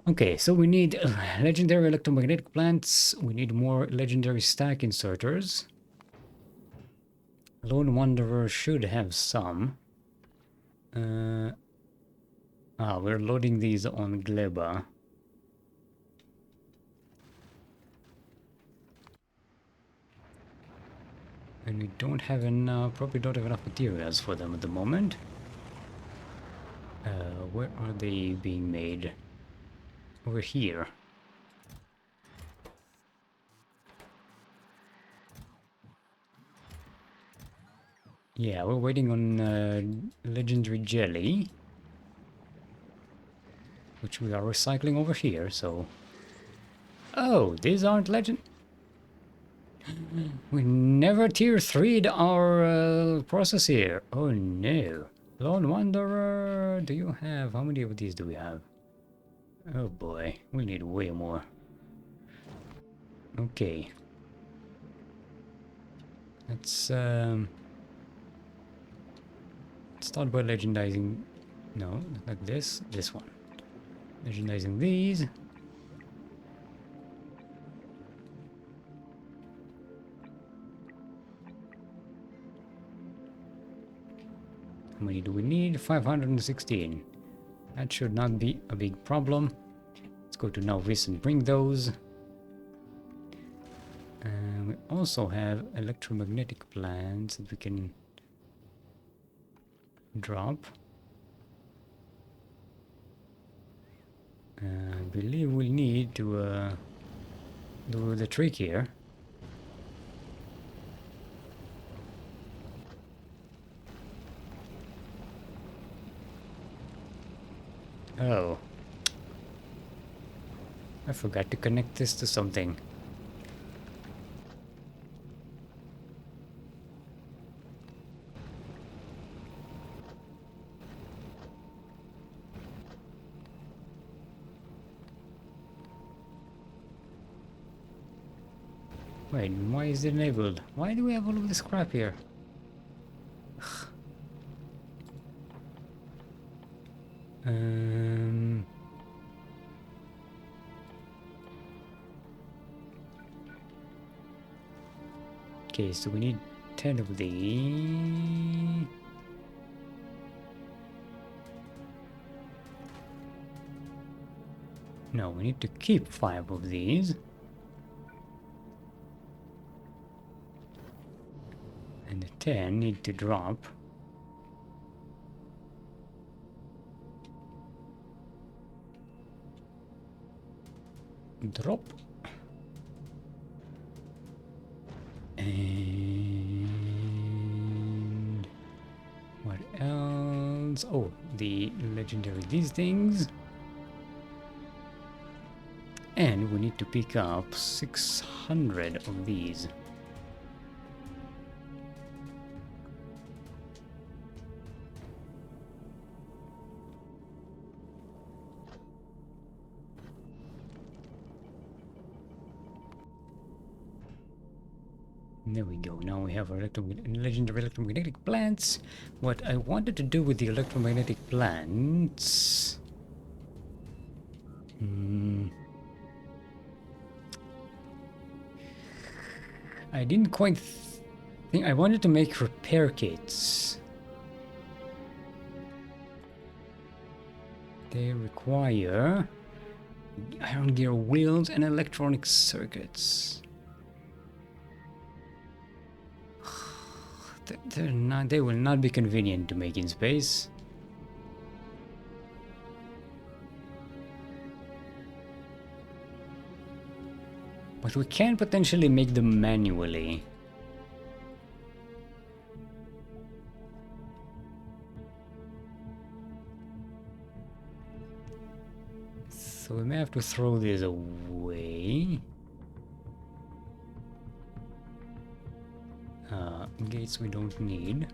Okay, so we need legendary electromagnetic plants. We need more legendary stack inserters. Lone Wanderer should have some. We're loading these on Gleba. And we don't have enough, probably don't have enough materials for them at the moment. Where are they being made? Over here. Yeah, we're waiting on legendary jelly, which we are recycling over here, so... Oh, these aren't legend... We never tier 3'd our process here. Oh no. Lone Wanderer, do you have... How many of these do we have? Oh boy, we need way more. Okay. Let's start by legendizing... No, not this. This one. Legendizing these. How many do we need? 516. That should not be a big problem. Let's go to Novice and bring those. We also have electromagnetic plants that we can drop. I believe we'll need to do the trick here. Oh. I forgot to connect this to something. Wait, why is it enabled? Why do we have all of this crap here? Okay, so we need 10 of these. No, we need to keep 5 of these. And the 10 need to drop. Drop. And what else? Oh, the legendary these things. And we need to pick up 600 of these. There we go. Now we have our legendary electromagnetic plants. What I wanted to do with the electromagnetic plants... I didn't quite think... I wanted to make repair kits. They require iron gear wheels and electronic circuits. They will not be convenient to make in space. But we can potentially make them manually. So we may have to throw this away. Gates we don't need.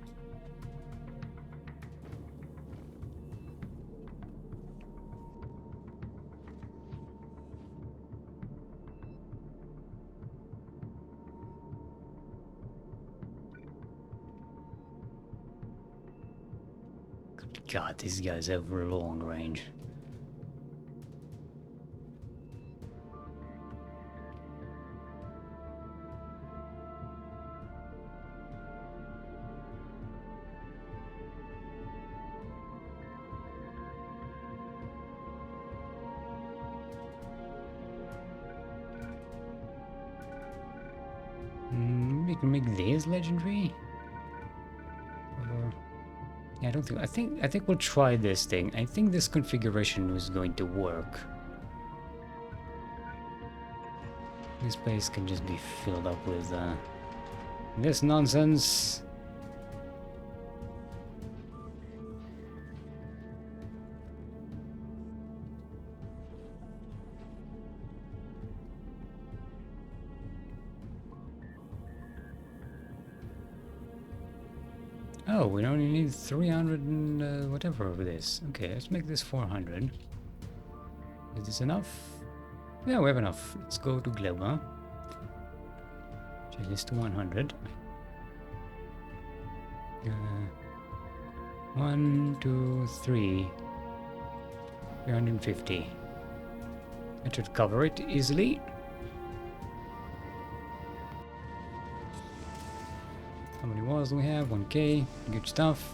Good God, these guys have long range. We can make these legendary. Or, yeah, I think we'll try this thing. I think this configuration is going to work. This place can just be filled up with this nonsense. Oh, we only need 300 and whatever of this. Okay, let's make this 400. Is this enough? Yeah, we have enough. Let's go to Gleba. Change this to 100. 1, 2, 3. 350. That should cover it easily. How many walls do we have? 1k. Good stuff.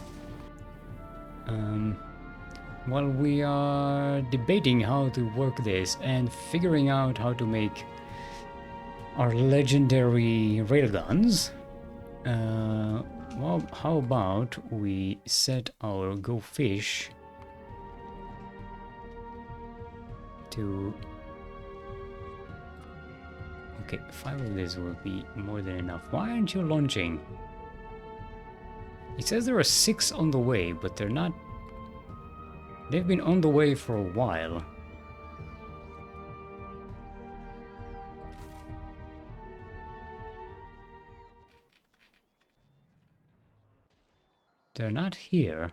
While we are debating how to work this and figuring out how to make our legendary railguns, well, how about we set our Go Fish to... Okay, 5 of this will be more than enough. Why aren't you launching? It says there are 6 on the way, but they're not... They've been on the way for a while. They're not here.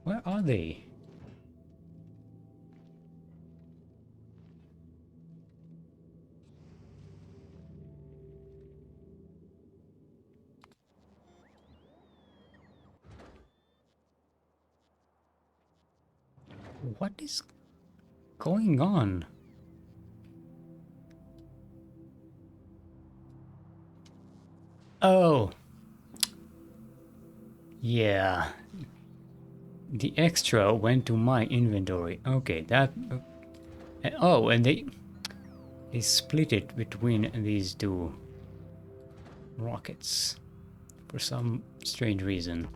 Where are they? What is going on? Oh, yeah. The extra went to my inventory. Okay, that... oh, and they split it between these two rockets for some strange reason.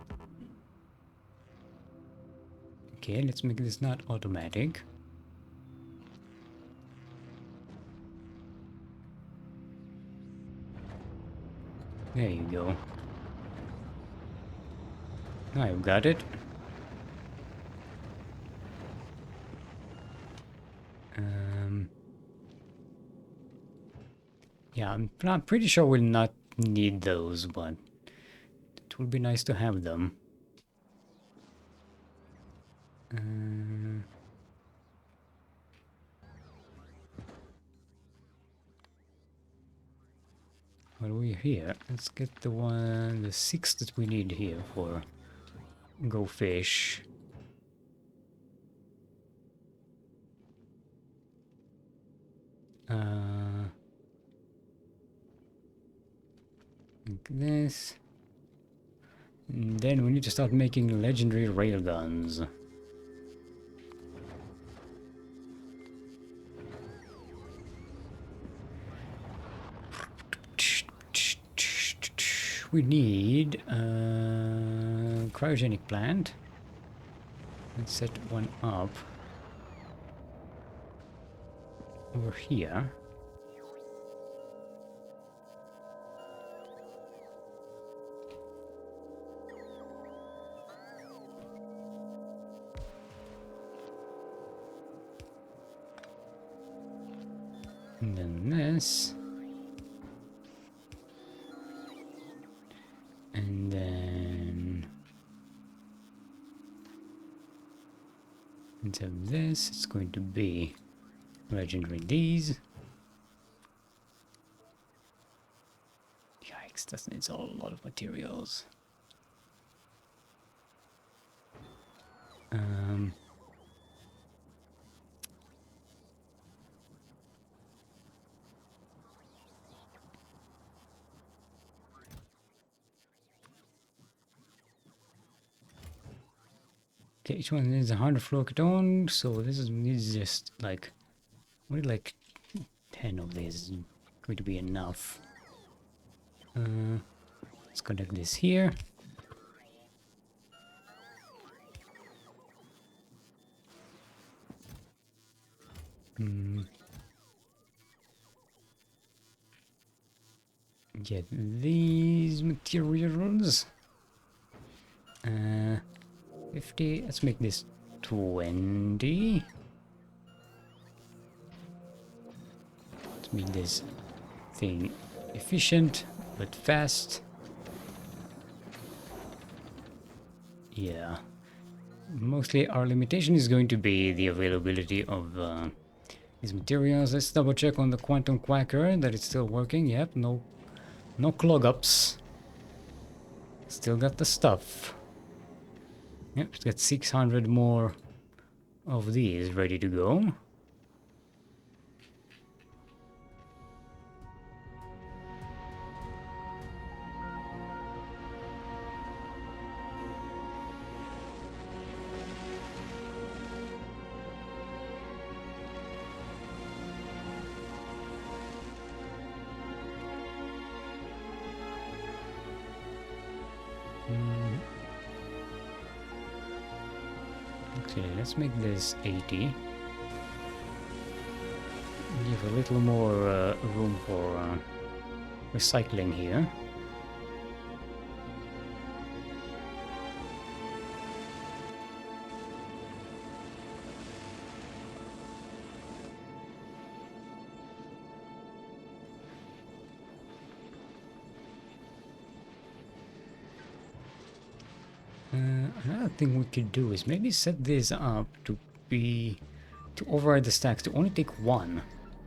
Okay, let's make this not automatic. There you go. Now you've got it. Yeah, I'm pretty sure we'll not need those, but it would be nice to have them. While we're here, let's get the 6 that we need here for Go Fish. Like this. And then we need to start making legendary railguns. We need a cryogenic plant. Let's set one up over here. And then this. And then instead of this, it's going to be legendary these. Yikes, that needs a lot of materials. Okay, each one needs 100 fluorocatone, so this needs just like, only like 10 of these is going to be enough. Let's connect this here. Get these materials. 50. Let's make this 20. Let's make this thing efficient but fast. Yeah. Mostly our limitation is going to be the availability of these materials. Let's double check on the quantum quacker that it's still working. Yep, no clog ups. Still got the stuff. Yep, it's got 600 more of these ready to go. Okay, let's make this 80. Give a little more room for recycling here. Another thing we could do is maybe set this up to override the stacks to only take 1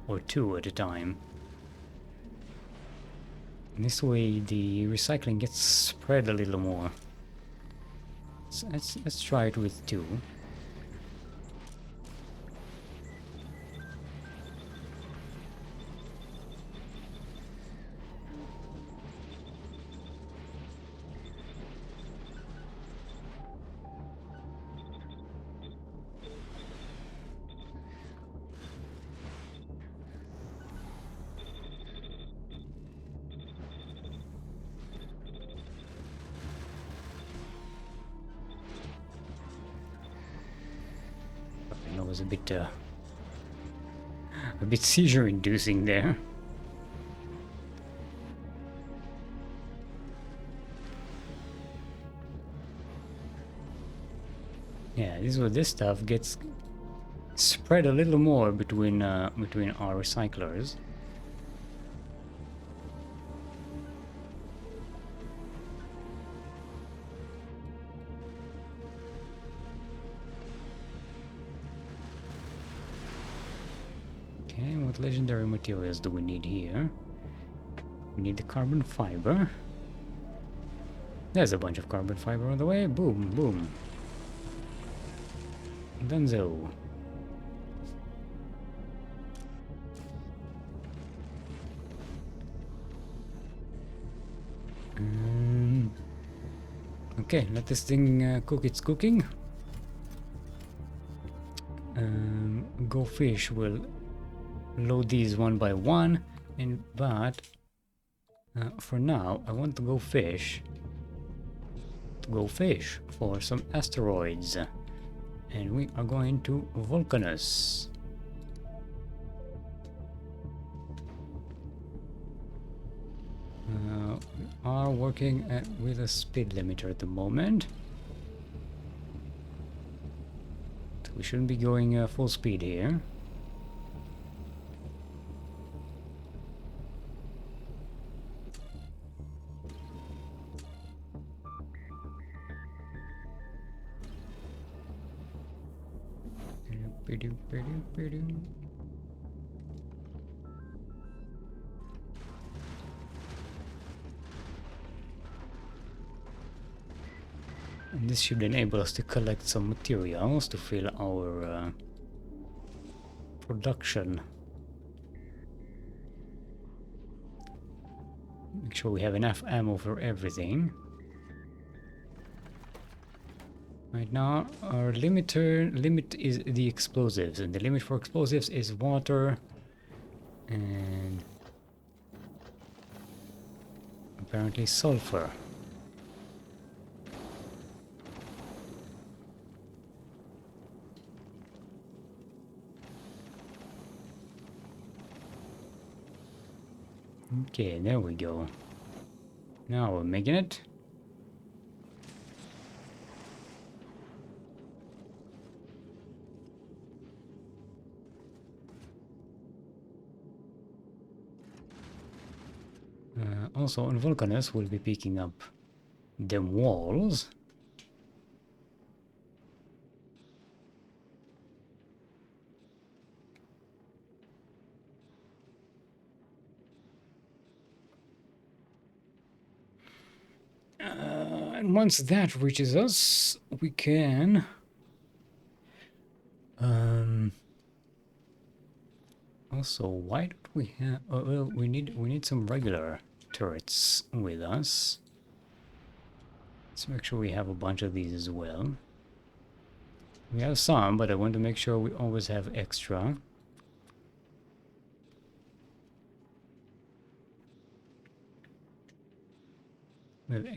or 2 at a time. And this way the recycling gets spread a little more. So let's try it with 2. was a bit seizure-inducing there. Yeah, this is where this stuff gets spread a little more between our recyclers. Okay, what legendary materials do we need here? We need the carbon fiber. There's a bunch of carbon fiber on the way. Boom, boom. Dunzo. Okay, let this thing cook its cooking. Go Fish will load these one by one, but for now I want to go fish for some asteroids, and we are going to Vulcanus. We are working with a speed limiter at the moment. So we shouldn't be going full speed here. And this should enable us to collect some materials to fill our production. Make sure we have enough ammo for everything. Right now, our limit is the explosives, and the limit for explosives is water and apparently sulfur. Okay, there we go. Now we're making it. Also on Vulcanus we'll be picking up them walls. And once that reaches us, we can also, why don't we have well, we need some regular turrets with us. Let's make sure we have a bunch of these as well. We have some, but I want to make sure we always have extra. We have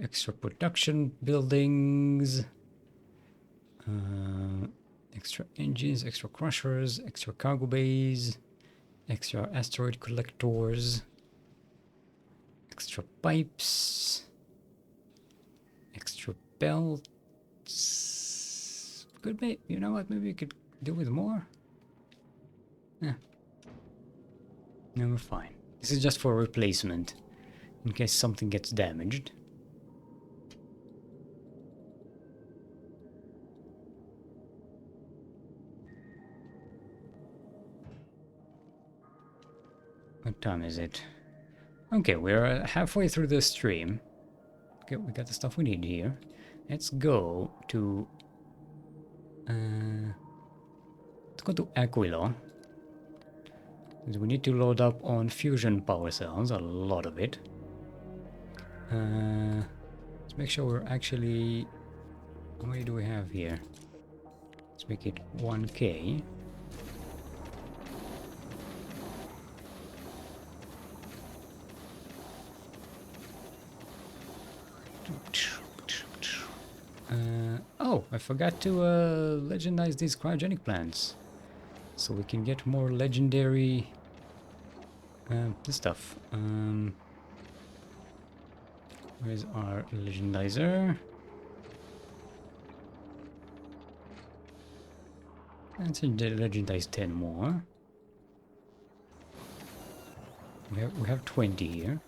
extra production buildings, extra engines, extra crushers, extra cargo bays, extra asteroid collectors, extra pipes, extra belts. Could be, you know what? Maybe we could do with more. Yeah. No, we're fine. This is just for replacement, in case something gets damaged. What time is it? Okay, we're halfway through the stream. Okay, we got the stuff we need here. Let's go to Aquila. We need to load up on fusion power cells, a lot of it. Let's make sure we're actually... How many do we have here? Let's make it 1K. Oh, I forgot to legendize these cryogenic plants. So we can get more legendary this stuff. Where's our legendizer? Let's legendize 10 more. We have 20 here.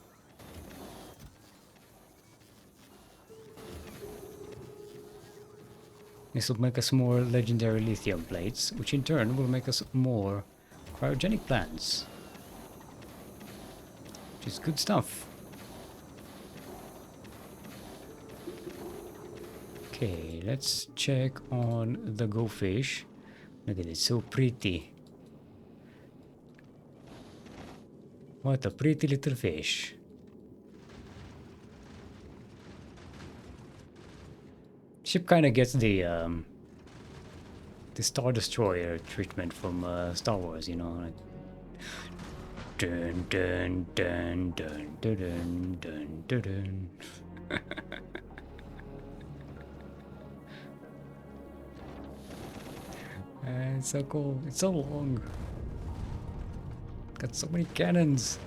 This will make us more legendary lithium plates, which in turn will make us more cryogenic plants. Which is good stuff. Okay, let's check on the goldfish. Look at it, so pretty. What a pretty little fish. Ship kind of gets the Star Destroyer treatment from Star Wars, you know. Like, dun dun dun dun dun dun dun dun. It's so cool. It's so long. Got so many cannons.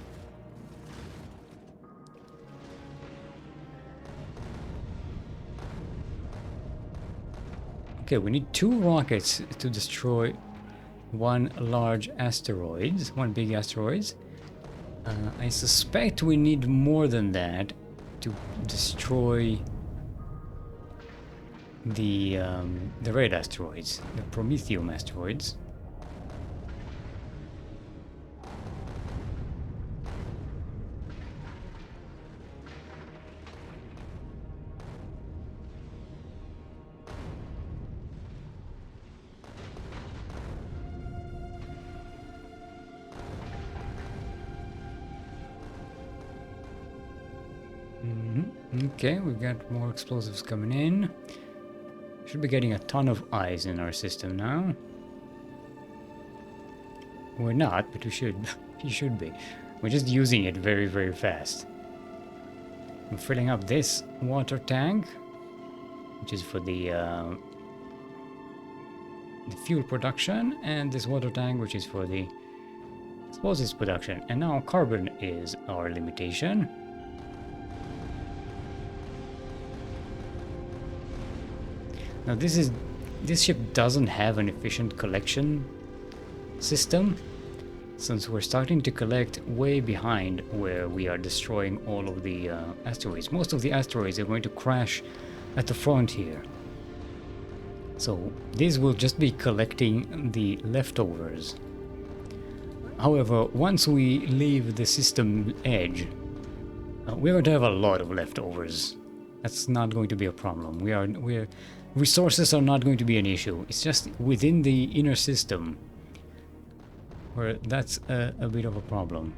Okay, we need 2 rockets to destroy one large asteroid, one big asteroid. I suspect we need more than that to destroy the red asteroids, the Prometheum asteroids. Okay, we've got more explosives coming in. Should be getting a ton of eyes in our system now. We're not, but we should. You should be. We're just using it very, very fast. I'm filling up this water tank, which is for the fuel production, and this water tank, which is for the explosives production. And now carbon is our limitation. Now this ship doesn't have an efficient collection system, since we're starting to collect way behind where we are destroying all of the asteroids. Most of the asteroids are going to crash at the front here. So these will just be collecting the leftovers. However, once we leave the system edge, we're going to have a lot of leftovers. That's not going to be a problem. Resources are not going to be an issue. It's just within the inner system where that's a bit of a problem.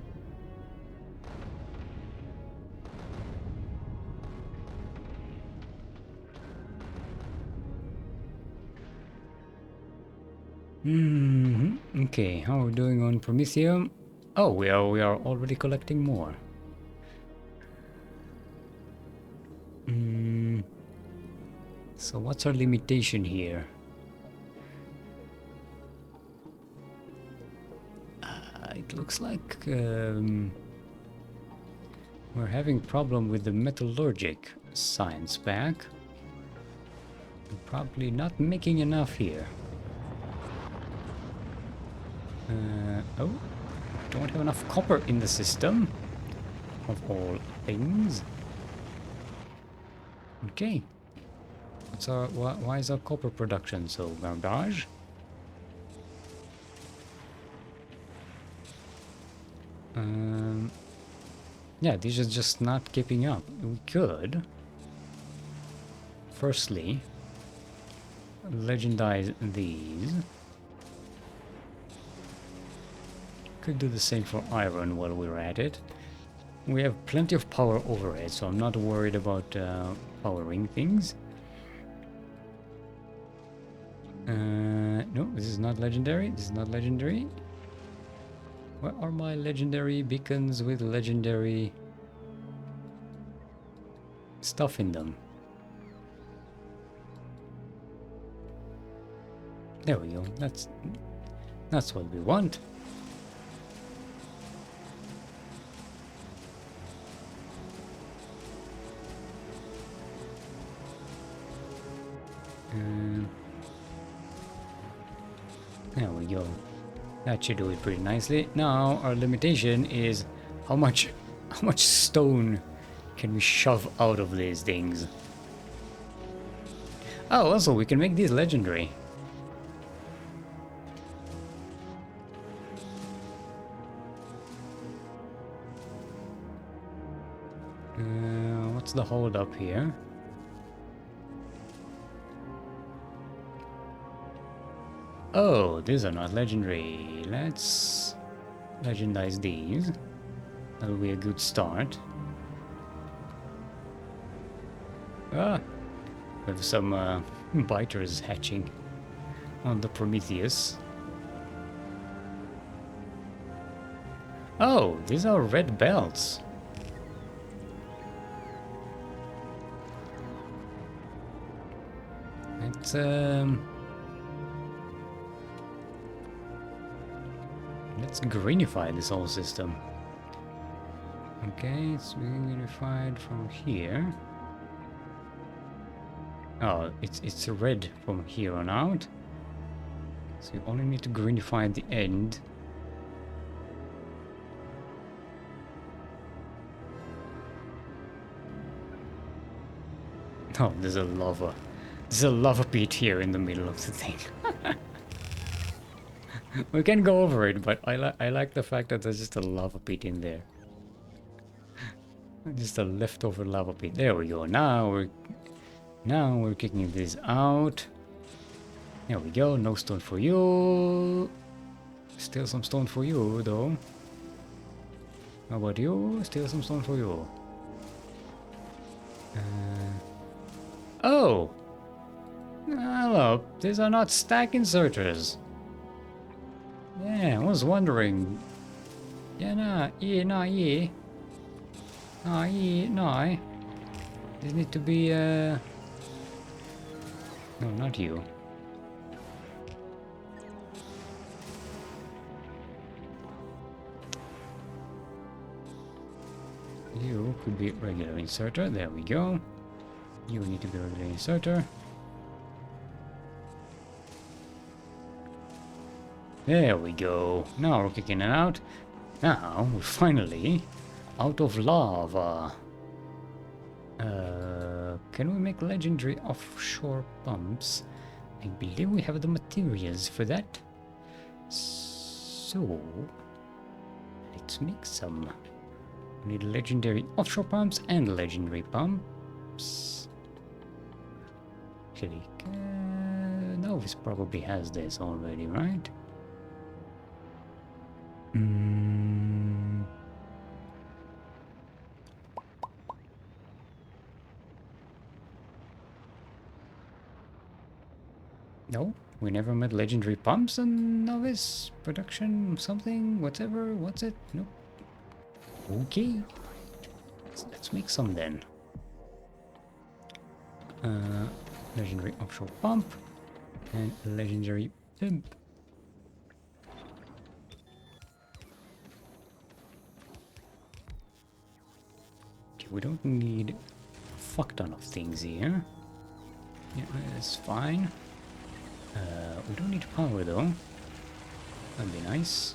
Okay, how are we doing on Prometheum? Oh, we are already collecting more. So what's our limitation here? It looks like we're having problem with the metallurgic science pack. We're probably not making enough here. Oh, don't have enough copper in the system, of all things. Okay. Why is our copper production so garbage? Yeah, these are just not keeping up. We could, firstly, legendize these. Could do the same for iron while we're at it. We have plenty of power overhead, so I'm not worried about powering things. No, this is not legendary. This is not legendary. Where are my legendary beacons with legendary stuff in them? There we go. That's what we want. There we go. That should do it pretty nicely. Now our limitation is how much stone can we shove out of these things. Oh, also we can make these legendary. What's the hold up here? Oh, these are not legendary. Let's legendize these. That'll be a good start. Ah, we have some biters hatching on the Prometheus. Oh, these are red belts. Let's greenify this whole system. Okay, it's greenified from here. Oh, it's red from here on out. So you only need to greenify at the end. Oh, there's a lava pit here in the middle of the thing. We can go over it, but I like the fact that there's just a lava pit in there. Just a leftover lava pit. There we go. Now we're kicking this out. There we go. No stone for you. Still some stone for you, though. How about you? Still some stone for you. Oh! Hello. These are not stack inserters. Yeah, I was wondering. Yeah, nah, yeah. No. These need to be, No, not you. You could be regular inserter. There we go. You need to be regular inserter. There we go. Now we're kicking it out. Now we're finally out of lava. Can we make legendary offshore pumps? I believe we have the materials for that. So let's make some. We need legendary offshore pumps and legendary pumps. Actually, Novice probably has this already, right? No, we never met legendary pumps and Novice production something, whatever. What's it? Nope. Okay, let's make some then. Legendary offshore pump and legendary pump. Okay, we don't need a fuck ton of things here. Yeah, that's fine. We don't need power though. That'd be nice.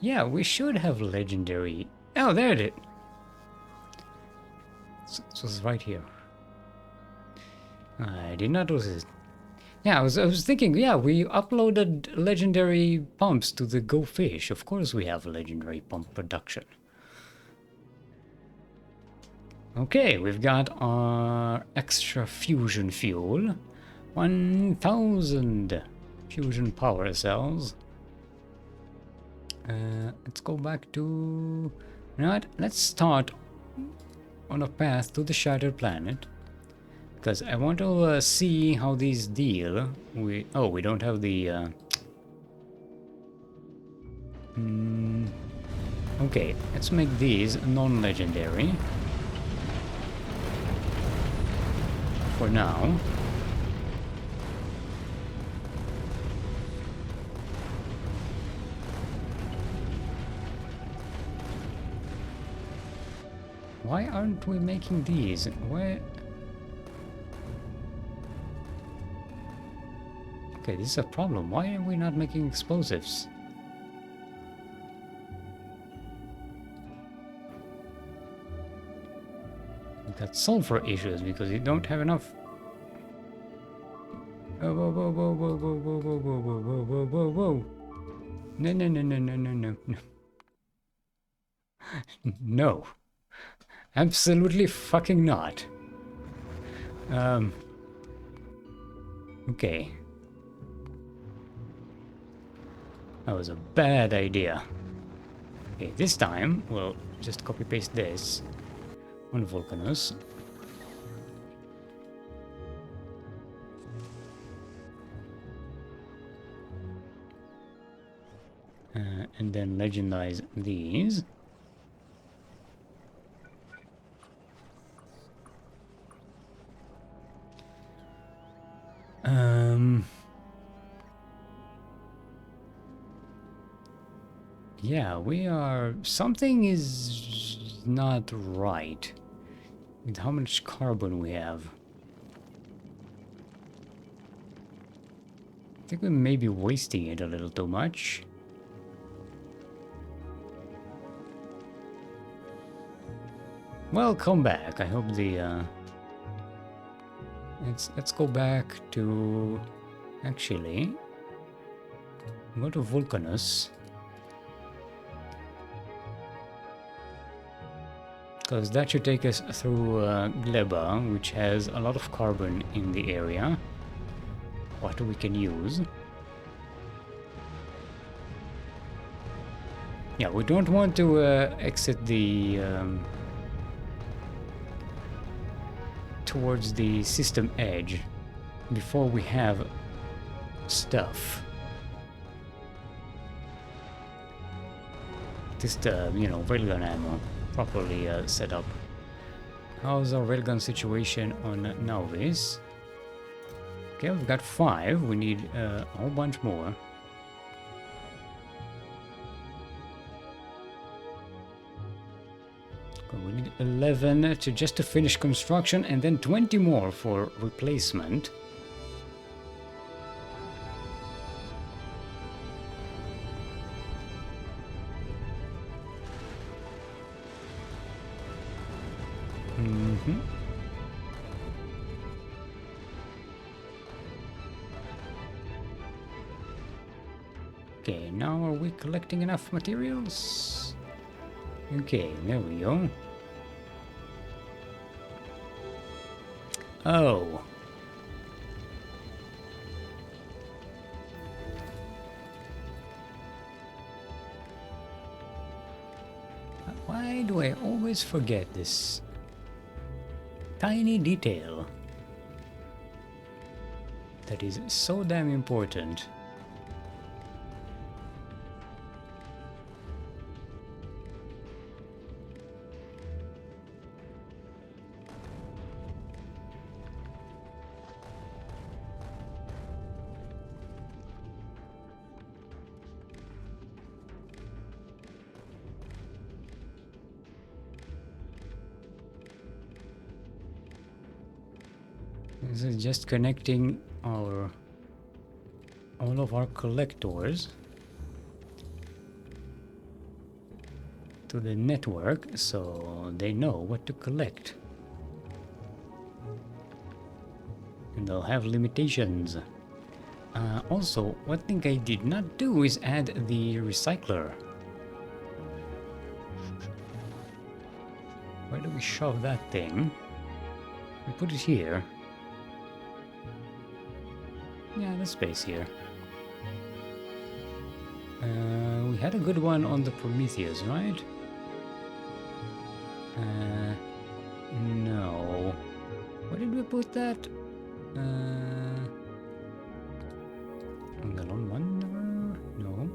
Yeah, we should have legendary. Oh, there it is. It was right here. I did not notice it. Yeah, I was thinking, yeah, we uploaded legendary pumps to the Go Fish. Of course we have legendary pump production. Okay, we've got our extra fusion fuel. 1000 fusion power cells. Let's go back to... You know what? Let's start on a path to the Shattered Planet. Because I want to see how these deal. We don't have the Okay, let's make these non-legendary. For now. Why aren't we making these? Where? Okay, this is a problem. Why are we not making explosives? We got sulfur issues because you don't have enough. Whoa, whoa, whoa, whoa, whoa, whoa, whoa, whoa, whoa, whoa, whoa, whoa, whoa. No, no, no, no, no, no, no, no. No. Absolutely fucking not. Okay. That was a bad idea. Okay, this time we'll just copy paste this on Vulcanus. And then legendize these. Yeah, we are... Something is not right with how much carbon we have. I think we may be wasting it a little too much. Welcome back. I hope the... Let's go back to... Actually... Go to Vulcanus. Because that should take us through Gleba, which has a lot of carbon in the area. What we can use. Yeah, we don't want to exit the... towards the system edge before we have stuff. Just, you know, railgun ammo properly set up. How's our railgun situation on Nauvis? Okay, we've got 5. We need a whole bunch more. Okay, we need 11 to finish construction, and then 20 more for replacement. Okay, now are we collecting enough materials? Okay, there we go. Oh. Why do I always forget this tiny detail that is so damn important? This is just connecting all of our collectors to the network so they know what to collect. And they'll have limitations. Also, one thing I did not do is add the recycler. Where do we shove that thing? We put it here. Yeah, the space here. We had a good one on the Prometheus, right? No. Where did we put that? On the Lone Wanderer? No.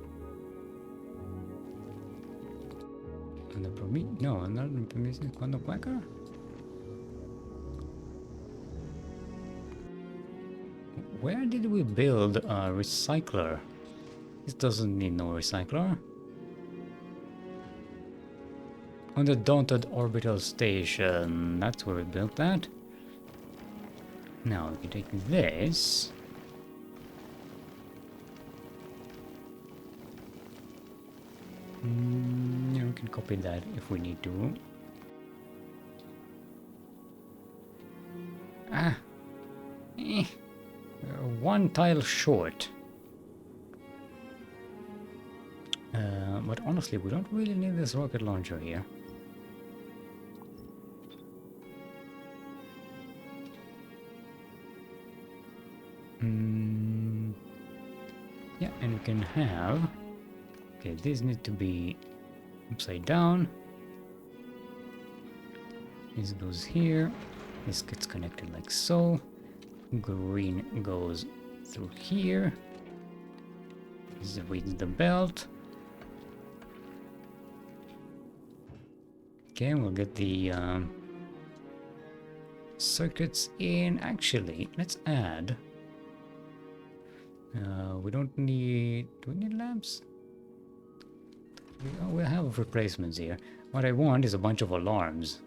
For me? No, I'm not missing quantum quacker. Where did we build a recycler? This doesn't need no recycler. On the Daunted Orbital Station, that's where we built that. Now we can take this. Yeah, we can copy that if we need to. Ah! One tile short. But honestly, we don't really need this rocket launcher here. Yeah, and we can have... Okay, these need to be upside down. This goes here. This gets connected like so. Green goes through here. This is the belt. Okay, we'll get the circuits in. Actually, let's add. We don't need... Do we need lamps? We have replacements here. What I want is a bunch of alarms.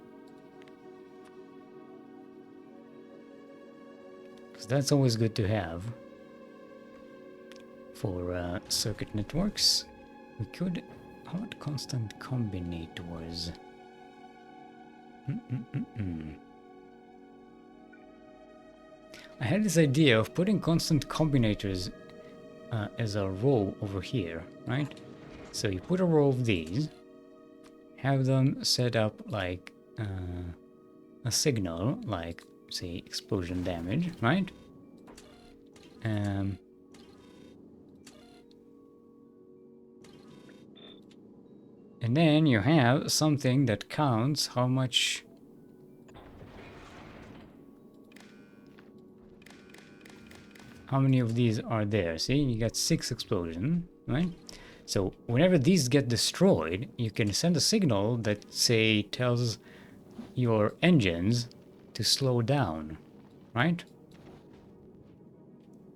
Because that's always good to have. For circuit networks. We could... How about constant combinators? I had this idea of putting constant combinators as a row over here, right? So you put a row of these, have them set up like a signal, like say explosion damage, right? And then you have something that counts how much... How many of these are there? See, you got 6 explosions, right? So whenever these get destroyed, you can send a signal that, say, tells your engines to slow down, right?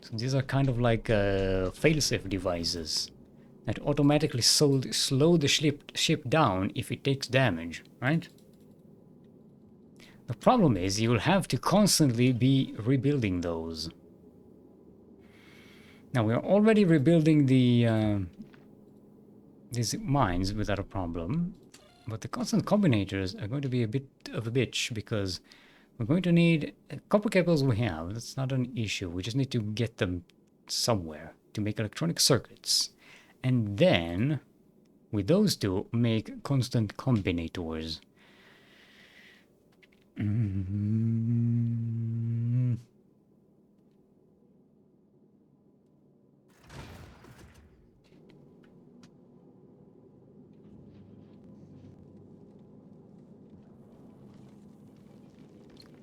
So these are kind of like failsafe devices that automatically slow the ship down if it takes damage, right? The problem is you will have to constantly be rebuilding those. Now we are already rebuilding the these mines without a problem, but the constant combinators are going to be a bit of a bitch because we're going to need copper cables we have. That's not an issue. We just need to get them somewhere to make electronic circuits, and then with those two make constant combinators.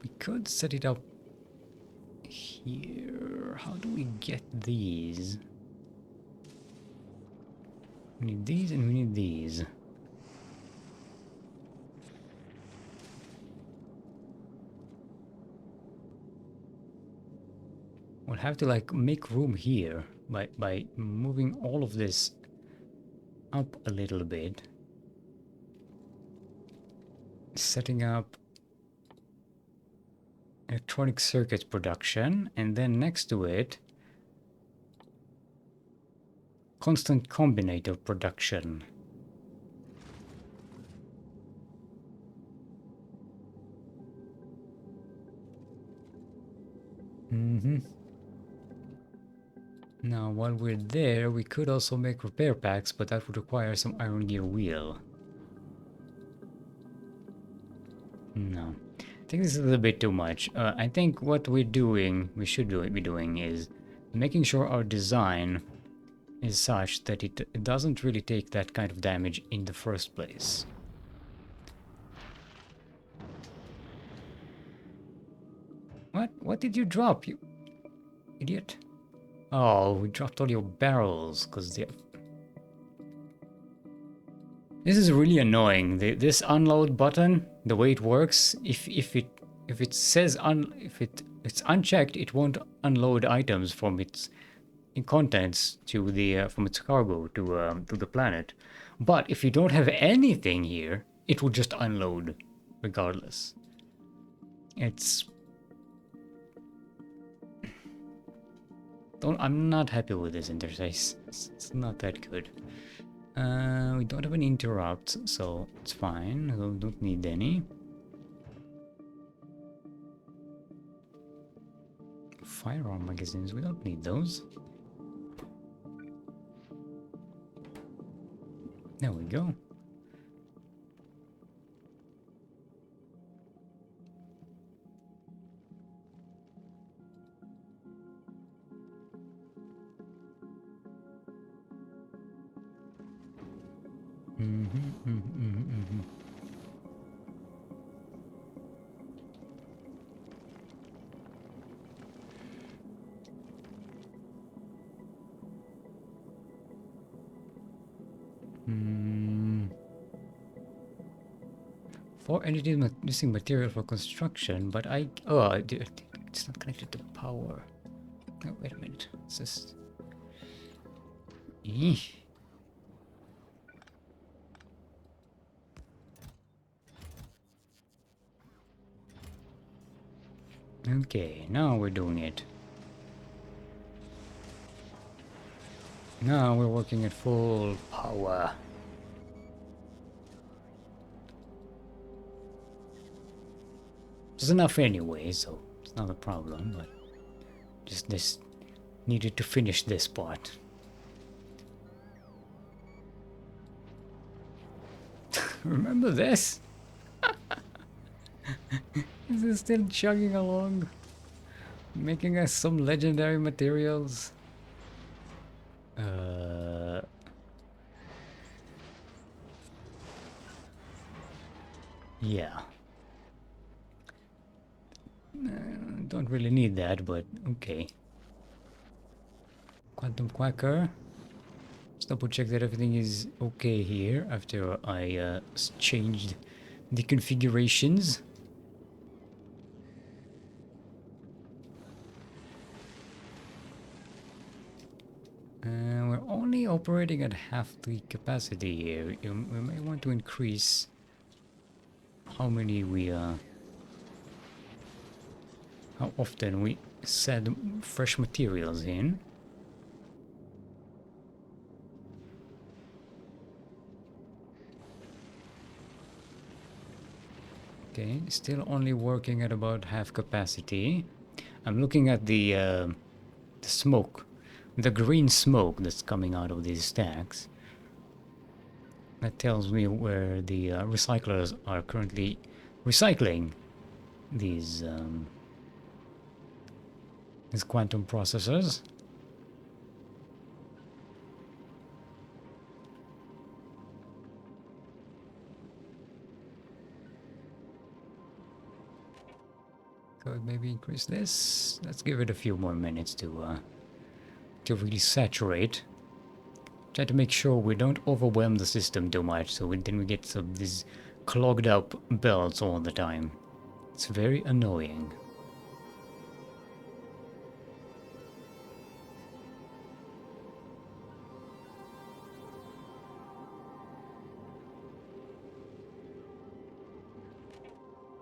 We could set it up here. How do we get these? We need these and we need these. We'll have to like make room here by moving all of this up a little bit. Setting up electronic circuit production, and then next to it constant combinator production. Now while we're there, we could also make repair packs, but that would require some iron gear wheel. No, I think this is a little bit too much. I think what we should be doing is making sure our design is such that it doesn't really take that kind of damage in the first place. What did you drop, you idiot? Oh, we dropped all your barrels because they... This is really annoying. This unload button, the way it works, if it says if it's unchecked, it won't unload items from its contents to the from its cargo to the planet. But if you don't have anything here, it will just unload regardless. I'm not happy with this interface. It's not that good. We don't have an interrupt, so it's fine. We don't need any. Firearm magazines, we don't need those. There we go. For energy missing material for construction, but it's not connected to power. Oh, wait a minute. It's just. Eesh. Okay, now we're doing it. Now we're working at full power. It's enough anyway, so it's not a problem, but just this needed to finish this part. Remember this? Is it still chugging along? Making us some legendary materials? Yeah. Don't really need that, but okay. Quantum Quacker. Let's double check that everything is okay here after I changed the configurations. We're only operating at half the capacity here. We may want to increase how many how often we set fresh materials in. Okay, still only working at about half capacity. I'm looking at the smoke, the green smoke that's coming out of these stacks. That tells me where the recyclers are currently recycling these quantum processors. Could maybe increase this. Let's give it a few more minutes to really saturate. Try to make sure we don't overwhelm the system too much, so then we get some these clogged up belts all the time. It's very annoying.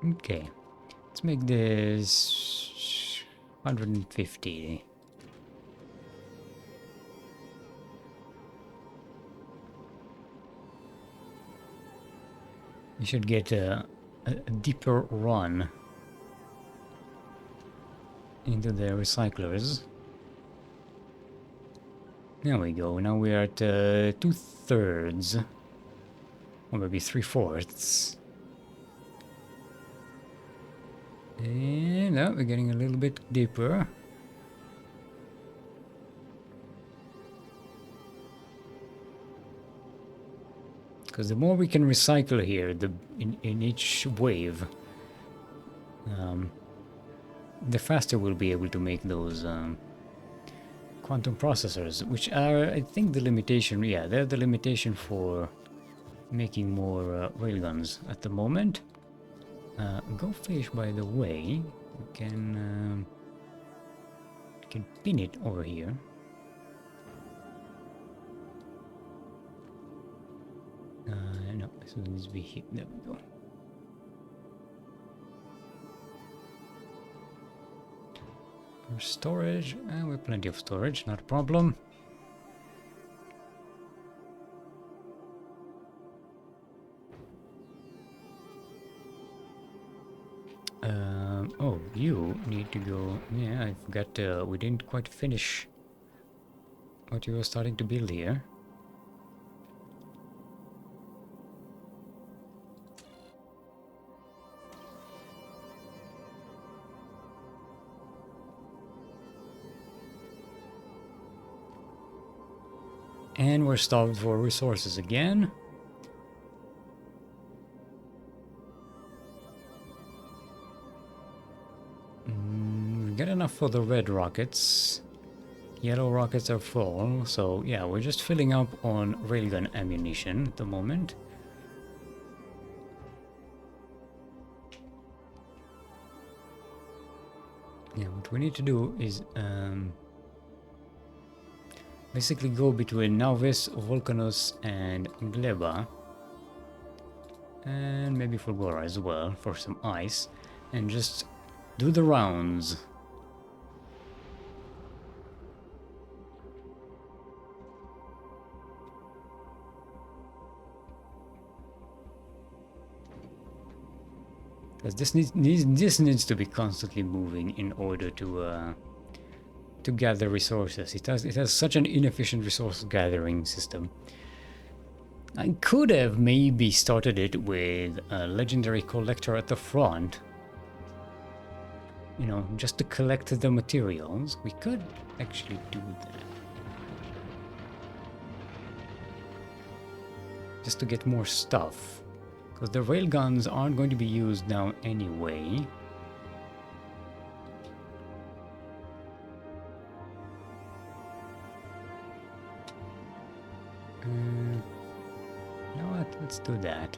Okay, let's make this 150. We should get a deeper run into the recyclers. There we go. Now we're at 2/3, or maybe 3/4. And now we're getting a little bit deeper. Because the more we can recycle here, in each wave, the faster we'll be able to make those quantum processors, which are, I think, the limitation. Yeah, they're the limitation for making more railguns at the moment. Go fish, by the way. We can pin it over here. No, this needs to be here. There we go. For storage, we have plenty of storage, not a problem. Oh, you need to go. Yeah, I forgot. We didn't quite finish what you were starting to build here. And we're starved for resources again. We get enough for the red rockets. Yellow rockets are full, so yeah, we're just filling up on railgun ammunition at the moment. Yeah, what we need to do is basically go between Nauvis, Volcanus, and Gleba. And maybe Fulgora as well for some ice. And just do the rounds. Because this needs to be constantly moving in order to gather resources. It has such an inefficient resource gathering system. I could have maybe started it with a legendary collector at the front. You know, just to collect the materials. We could actually do that. Just to get more stuff. Because the railguns aren't going to be used now anyway. You know what? Let's do that.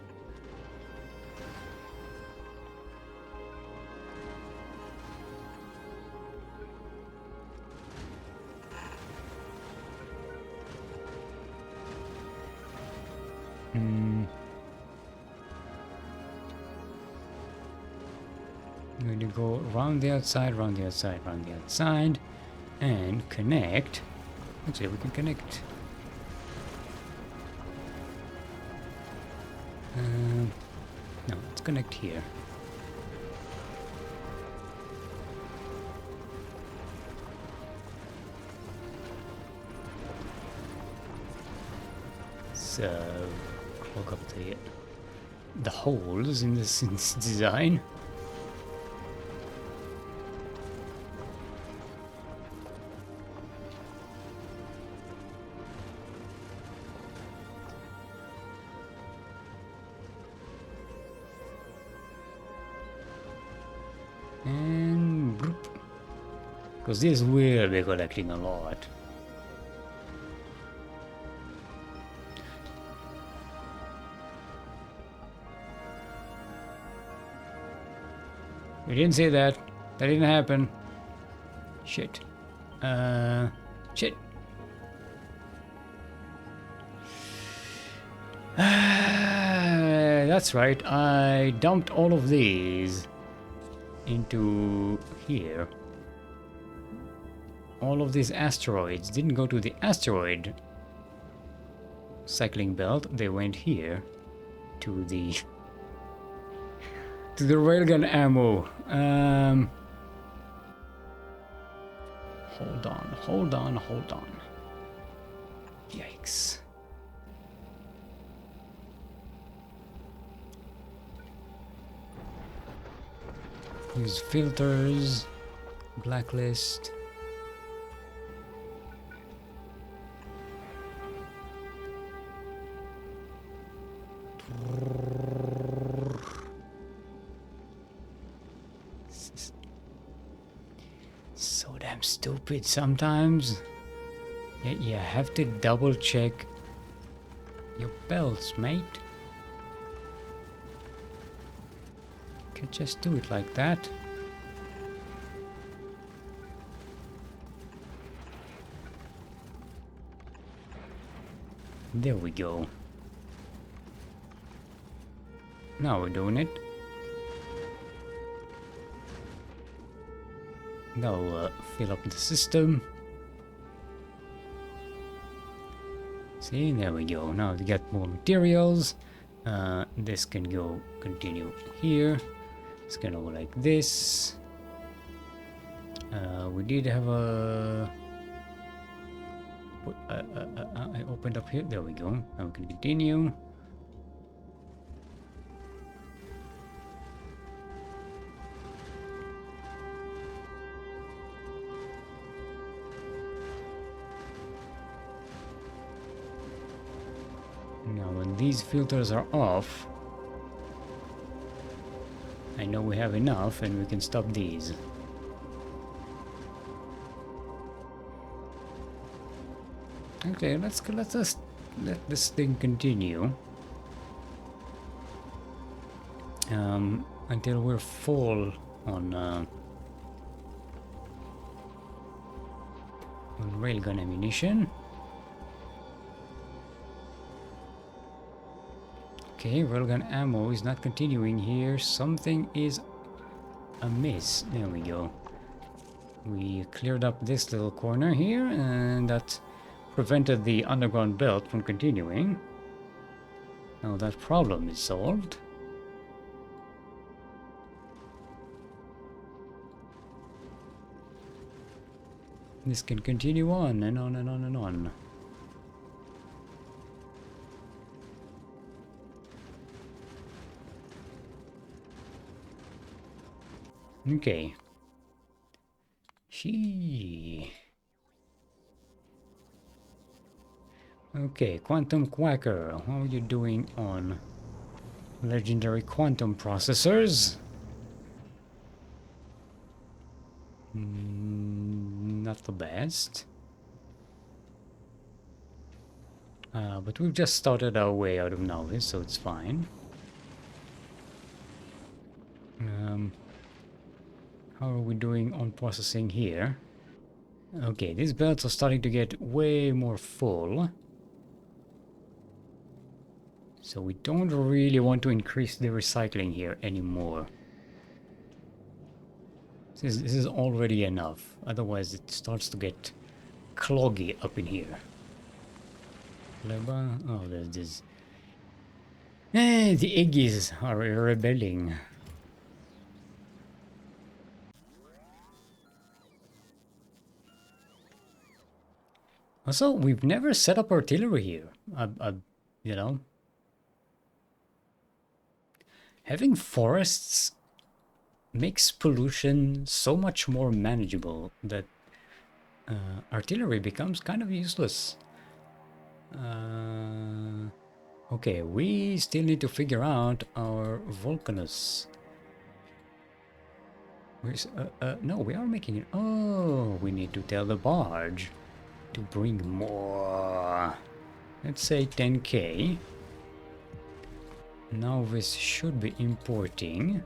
I'm going to go around the outside, around the outside, around the outside, and connect. Actually, we can connect. No, let's connect here. So, clog up the holes in this design. And because this will be collecting a lot. We didn't say that. That didn't happen. Shit. Shit. That's right. I dumped all of these into here. All of these asteroids didn't go to the asteroid cycling belt. They went here to the railgun ammo. Hold on. Yikes. Use filters, blacklist. So damn stupid sometimes. Yeah, you have to double check your belts, mate. Could just do it like that. There we go. Now we're doing it. Now fill up the system. See, there we go. Now to get more materials. This can go continue here. It's gonna go like this. We did have a... I opened up here. There we go. Now we can continue. Now when these filters are off, I know we have enough and we can stop these. Okay, let's just let this thing continue until we're full on railgun ammunition. Okay, railgun ammo is not continuing here. Something is amiss. There we go. We cleared up this little corner here, and that prevented the underground belt from continuing. Now that problem is solved. This can continue on and on and on and on. Okay. Okay, Quantum Quacker, how are you doing on legendary quantum processors? Not the best. But we've just started our way out of novice, so it's fine. How are we doing on processing here? Okay, these belts are starting to get way more full. So we don't really want to increase the recycling here anymore. This is already enough. Otherwise it starts to get cloggy up in here. Oh, there's this. The Iggies are rebelling. Also, we've never set up artillery here. You know, having forests makes pollution so much more manageable that artillery becomes kind of useless. Okay, we still need to figure out our Vulcanus. Where's, no, we are making it. Oh, we need to tell the barge to bring more. Let's say 10k. Now this should be importing.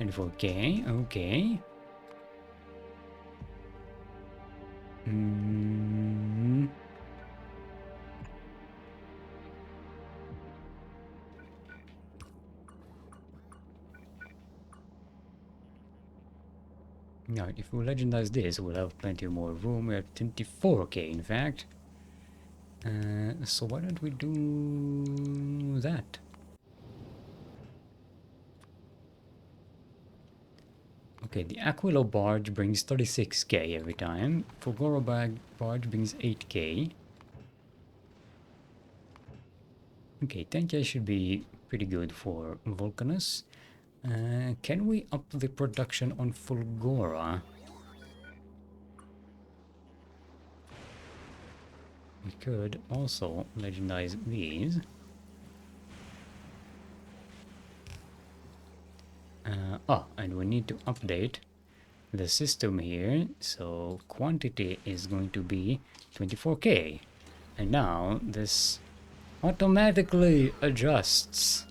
And 4k, okay. Now, if we legendize this, we'll have plenty more room. We have 24k, in fact. So why don't we do that? Okay, the Aquilo barge brings 36k every time. Fulgoro barge brings 8k. Okay, 10k should be pretty good for Vulcanus. Can we up the production on Fulgora? We could also legendize these. And we need to update the system here. So quantity is going to be 24k. And now this automatically adjusts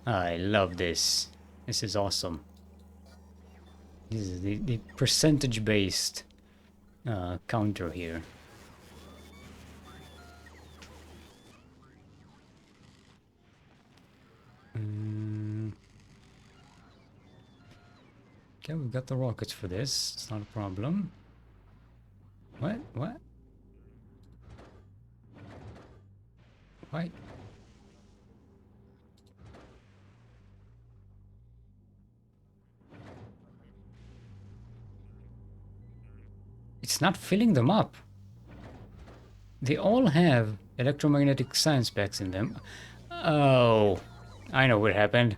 I love this. This is awesome. This is the percentage-based counter here. Okay, we've got the rockets for this. It's not a problem. What? What? Why? It's not filling them up. They all have electromagnetic science packs in them. Oh, I know what happened.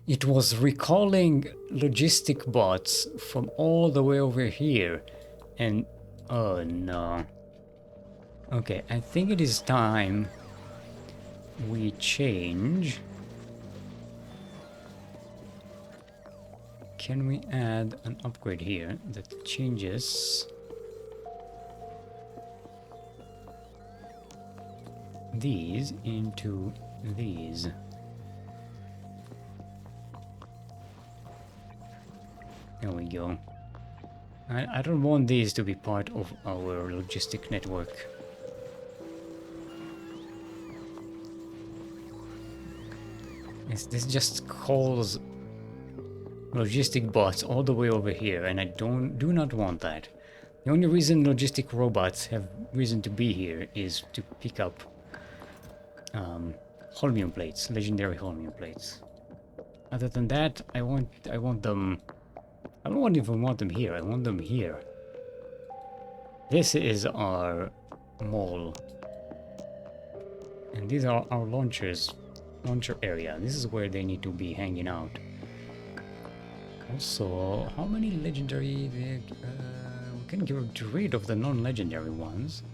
It was recalling logistic bots from all the way over here. And oh no. Okay, I think it is time we change. Can we add an upgrade here that changes these into these? There we go. I don't want these to be part of our logistic network. This just calls logistic bots all the way over here, and I do not want that. The only reason logistic robots have reason to be here is to pick up holmium plates, legendary holmium plates. Other than that, I want them. I don't even want them here. I want them here. This is our mall, and these are our launcher area. This is where they need to be hanging out. Also, how many legendary? We can get rid of the non-legendary ones.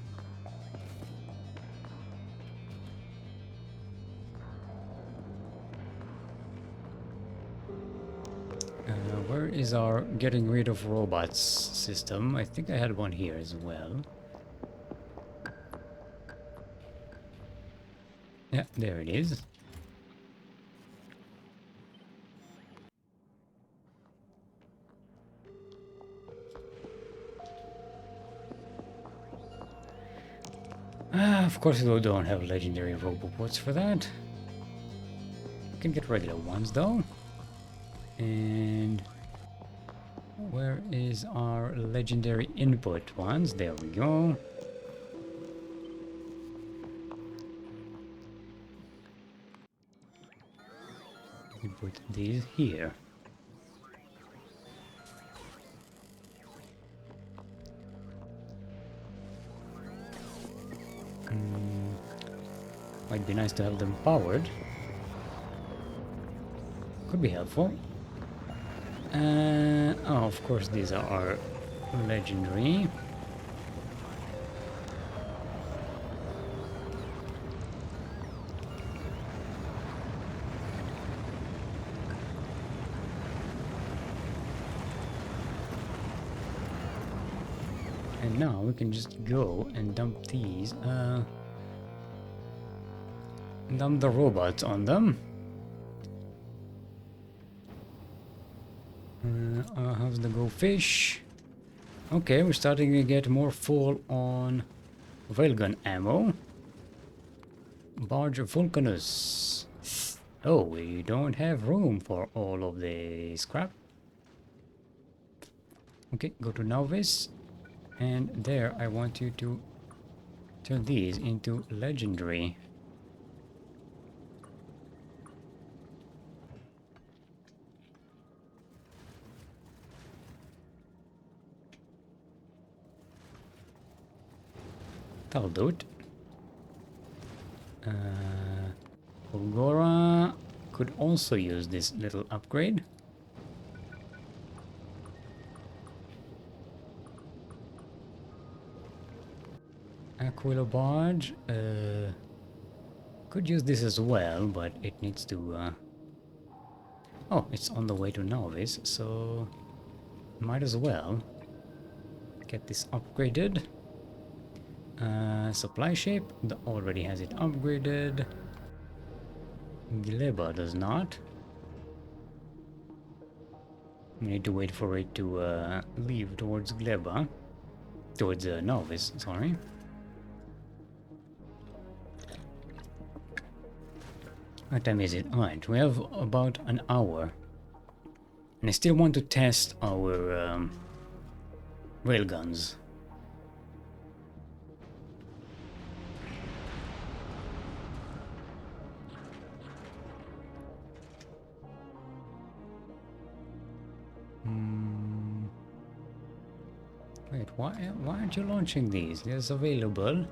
Where is our getting rid of robots system? I think I had one here as well. Yeah, there it is. Of course we don't have legendary robots for that. We can get regular ones though. And where is our legendary input ones? There we go. We put these here. Might be nice to have them powered. Could be helpful. Oh, of course, these are legendary. And now we can just go and dump these. Dump the robots on them. How's the go fish? Okay, we're starting to get more full on railgun ammo. Barge Vulcanus. Oh, we don't have room for all of the scrap. Okay, go to Novice. And there I want you to turn these into legendary. That'll do it. Ulgora could also use this little upgrade. Aquila Barge could use this as well, but it needs to... Oh, it's on the way to Novice, so might as well get this upgraded. Supply ship already has it upgraded. Gleba does not. We need to wait for it to leave towards Gleba. Towards Novice, sorry. What time is it? Alright, we have about an hour. And I still want to test our railguns. Wait, why aren't you launching these? There's available.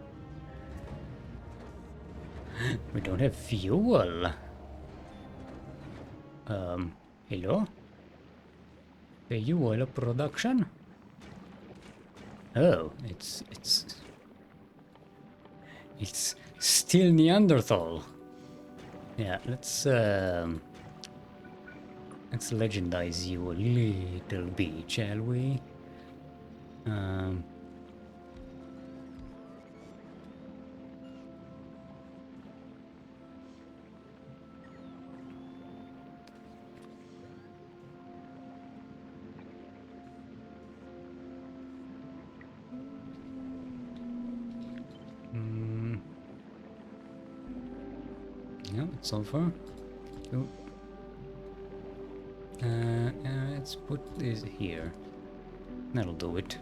We don't have fuel. Hello? Fuel production? Oh, it's still Neanderthal. Yeah, let's legendize you a little bit, shall we? Yeah, it's over. Oh. Let's put this here. That'll do it.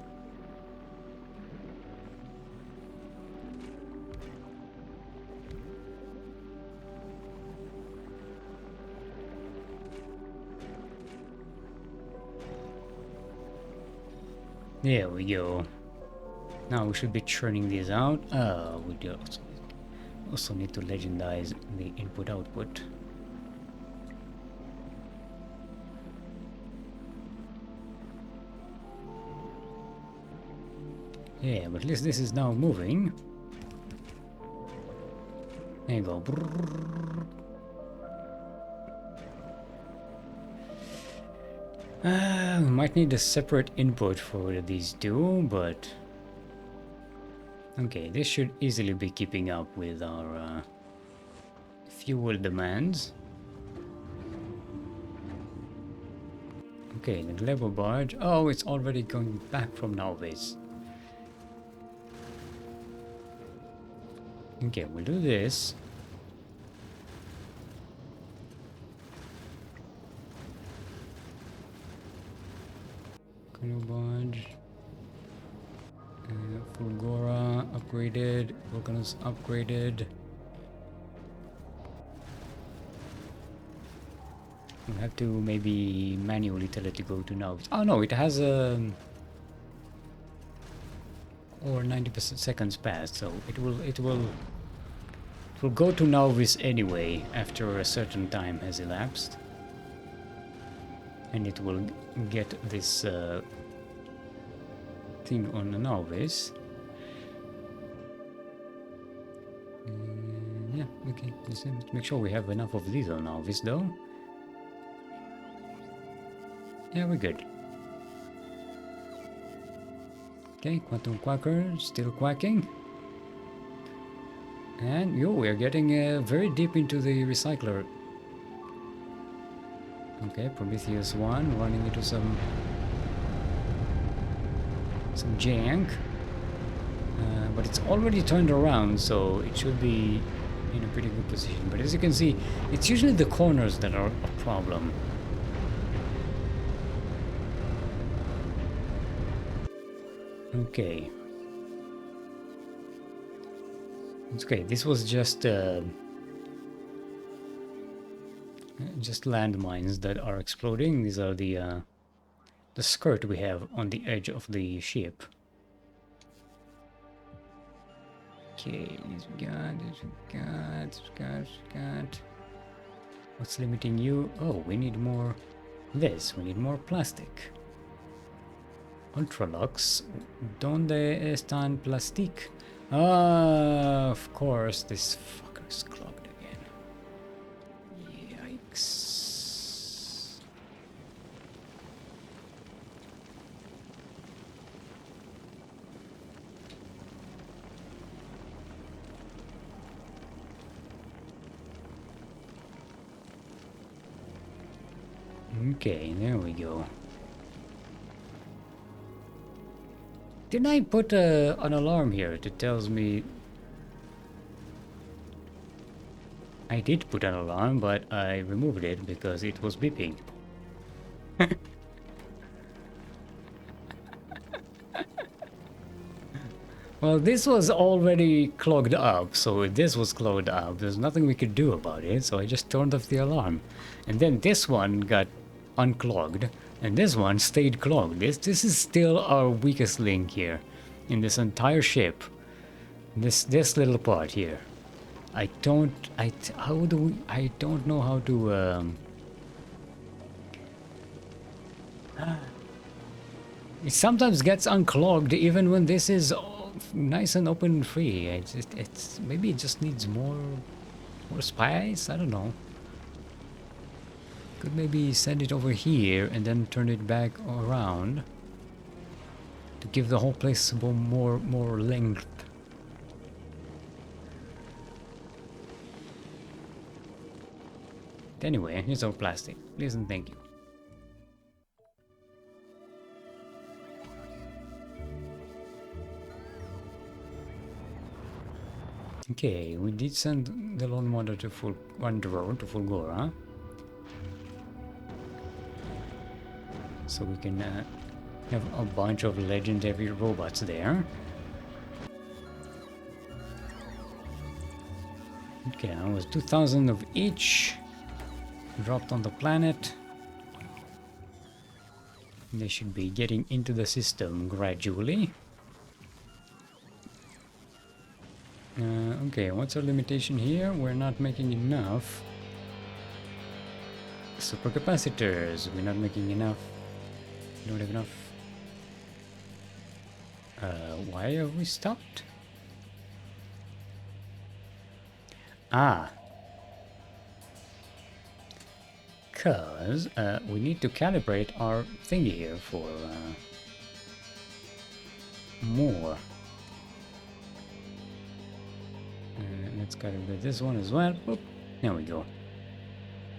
There we go. Now we should be churning these out. We do also need to legendize the input-output. Yeah, but at least this is now moving. There you go. We might need a separate input for these two, but... Okay, this should easily be keeping up with our fuel demands. Okay, the Gleba barge. Oh, it's already going back from Novice. Okay, we'll do this. Canoe barge. Fulgora upgraded. Volcanus upgraded. We'll have to maybe manually tell it to go to Novice. Oh no, it has a... or 90% seconds passed, so it will go to Novice anyway after a certain time has elapsed, and it will get this thing on the Novice. Yeah, okay. Just make sure we have enough of these on Novice, though. Yeah, we're good. Okay, Quantum Quacker still quacking. And yo, we're getting very deep into the recycler. Okay, Prometheus 1 running into some jank. But it's already turned around, so it should be in a pretty good position. But as you can see, it's usually the corners that are a problem. Okay. It's okay. This was just landmines that are exploding. These are the skirt we have on the edge of the ship. Okay, this we got. What's limiting you? Oh, we need more this. We need more plastic. Ultralux, ¿dónde están plastic? Ah, of course, this fucker's clogged again. Yikes. Okay, there we go. Didn't I put an alarm here that tells me... I did put an alarm, but I removed it because it was beeping. Well, this was already clogged up, so this was clogged up. There's nothing we could do about it, so I just turned off the alarm. And then this one got unclogged, and this one stayed clogged. This is still our weakest link here in this entire ship. This little part here. I don't know how to it sometimes gets unclogged even when this is nice and open and free. It's maybe it just needs more spice. I don't know. Could maybe send it over here and then turn it back around to give the whole place more length. Anyway, here's our plastic. Please and thank you. Okay, we did send the Lone Wanderer to full Gora. So we can have a bunch of legendary robots there. Okay, now it was 2,000 of each dropped on the planet. They should be getting into the system gradually. Okay, what's our limitation here? We're not making enough supercapacitors. We're not making enough. We don't have enough. Why are we stopped? Ah. Because we need to calibrate our thingy here for more. Let's calibrate this one as well. Boop. There we go.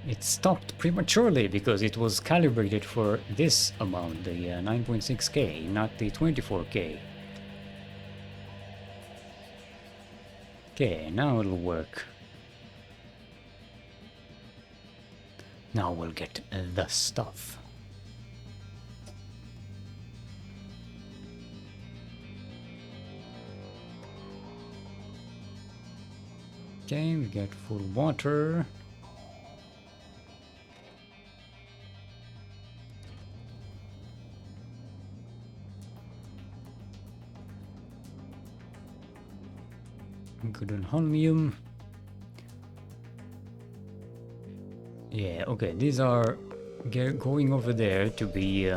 It stopped prematurely because it was calibrated for this amount, the 9.6K, not the 24K. Okay, now it'll work. Now we'll get the stuff. Okay, we get full water. Good on holmium. Yeah, okay, these are going over there to be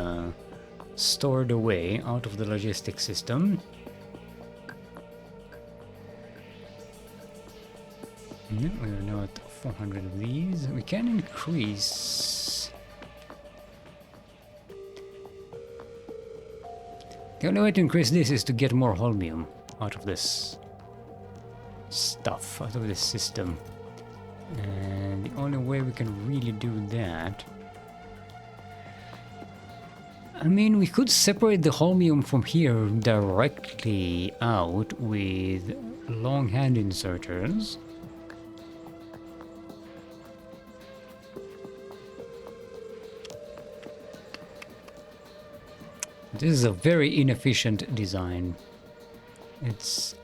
stored away out of the logistics system. We are now at 400 of these. We can increase. The only way to increase this is to get more holmium out of this stuff, out of this system. And the only way we can really do that... I mean, we could separate the holmium from here directly out with long hand inserters. This is a very inefficient design. It's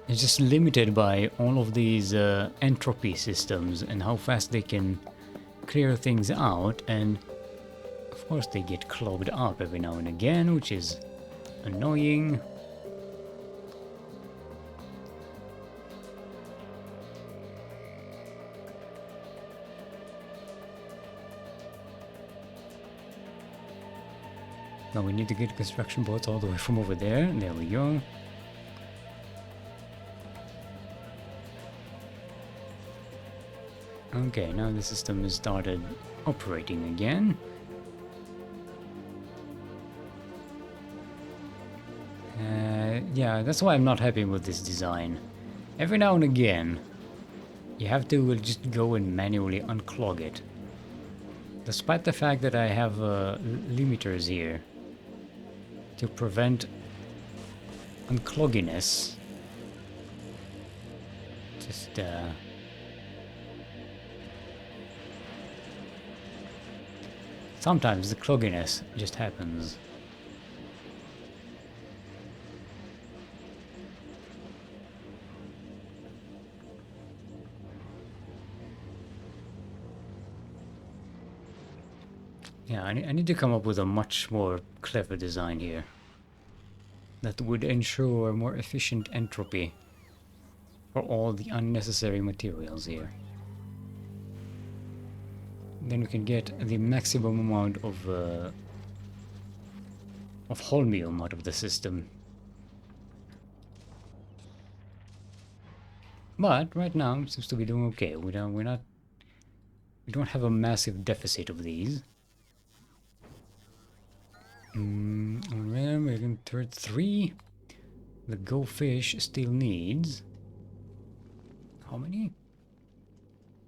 just limited by all of these entropy systems and how fast they can clear things out, and of course they get clogged up every now and again, which is annoying. Now we need to get construction boats all the way from over there. There we go. Okay, now the system has started operating again. Yeah, that's why I'm not happy with this design. Every now and again, you have to just go and manually unclog it. Despite the fact that I have limiters here to prevent unclogginess, just sometimes the clogginess just happens. Yeah, I need to come up with a much more clever design here that would ensure more efficient entropy for all the unnecessary materials here. Then we can get the maximum amount of holmium out of the system. But right now it seems to be doing okay. We don't have a massive deficit of these. We're in third 3. The Go Fish still needs how many?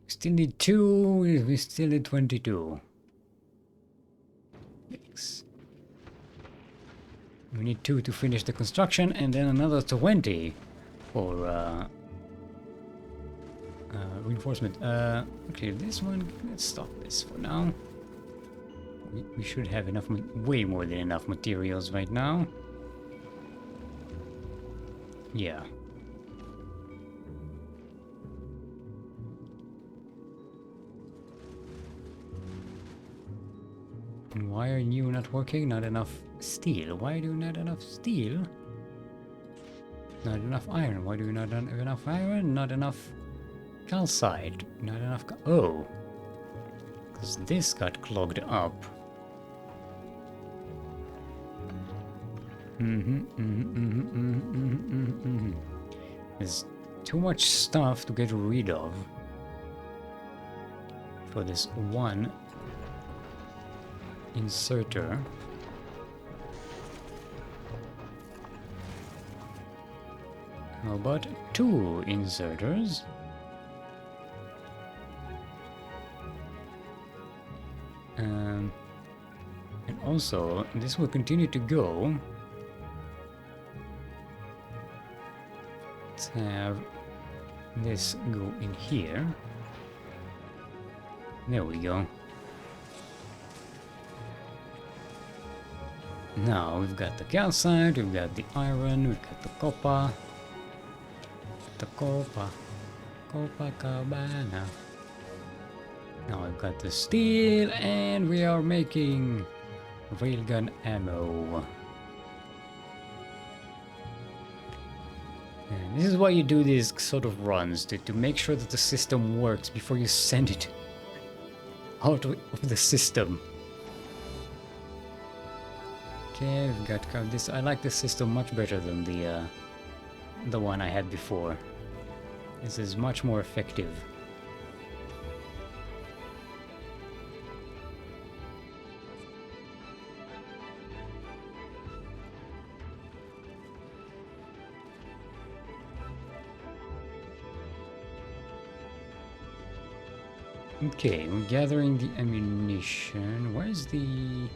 Still need 2. We still need 22. Yes. We need 2 to finish the construction, and then another 20 for reinforcement. Okay, this one, let's stop this for now. We should have enough, way more than enough materials right now. Yeah. And why are you not working? Not enough steel. Why do you not enough steel? Not enough iron. Why do you not have enough iron? Not enough calcite. Not enough. Oh. Because this got clogged up. There's too much stuff to get rid of for this one inserter. How about 2 inserters? And also, this will continue to go. Let's have this go in here. There we go. Now we've got the calcite, we've got the iron, we've got the copper. The Copacabana. Now I've got the steel, and we are making railgun ammo. And this is why you do these sort of runs, to make sure that the system works before you send it out of the system. Okay, we've got this. I like this system much better than the one I had before. This is much more effective. Okay, we're gathering the ammunition. Where's the...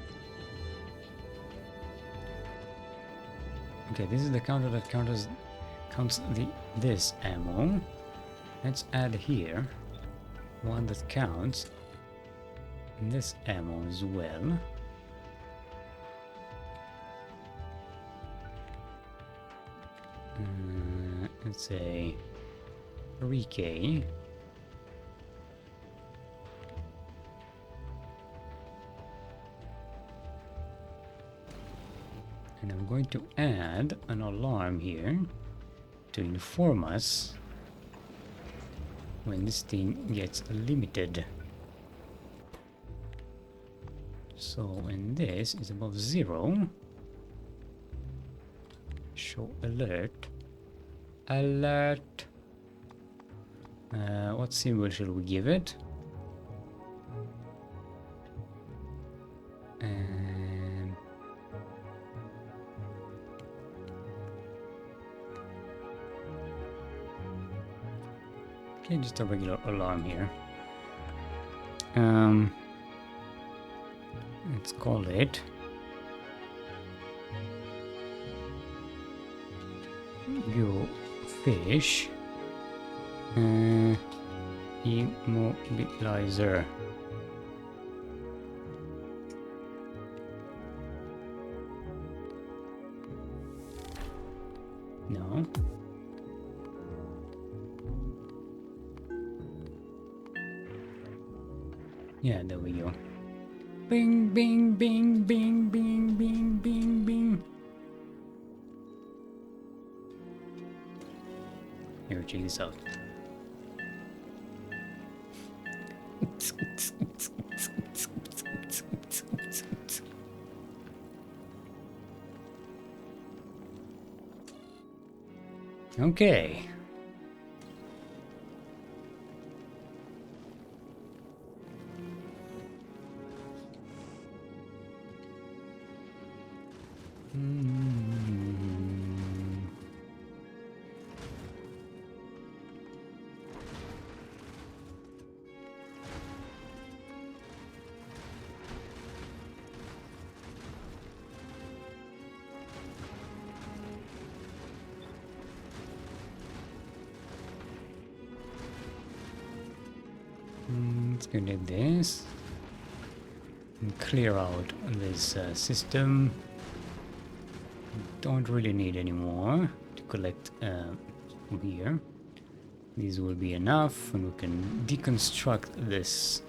Okay, this is the counter that counts this ammo. Let's add here one that counts this ammo as well. Let's say 3K. And I'm going to add an alarm here to inform us when this thing gets limited. So when this is above 0, show alert. Alert. What symbol should we give it? And okay, just a regular alarm here. let's call it Go Fish Immobilizer. No. Yeah, there we go. Bing, bing, bing, bing, bing, bing, bing, bing. Here, check this out. Okay. Let's go do this and clear out this system. Don't really need any more to collect from here. These will be enough, and we can deconstruct this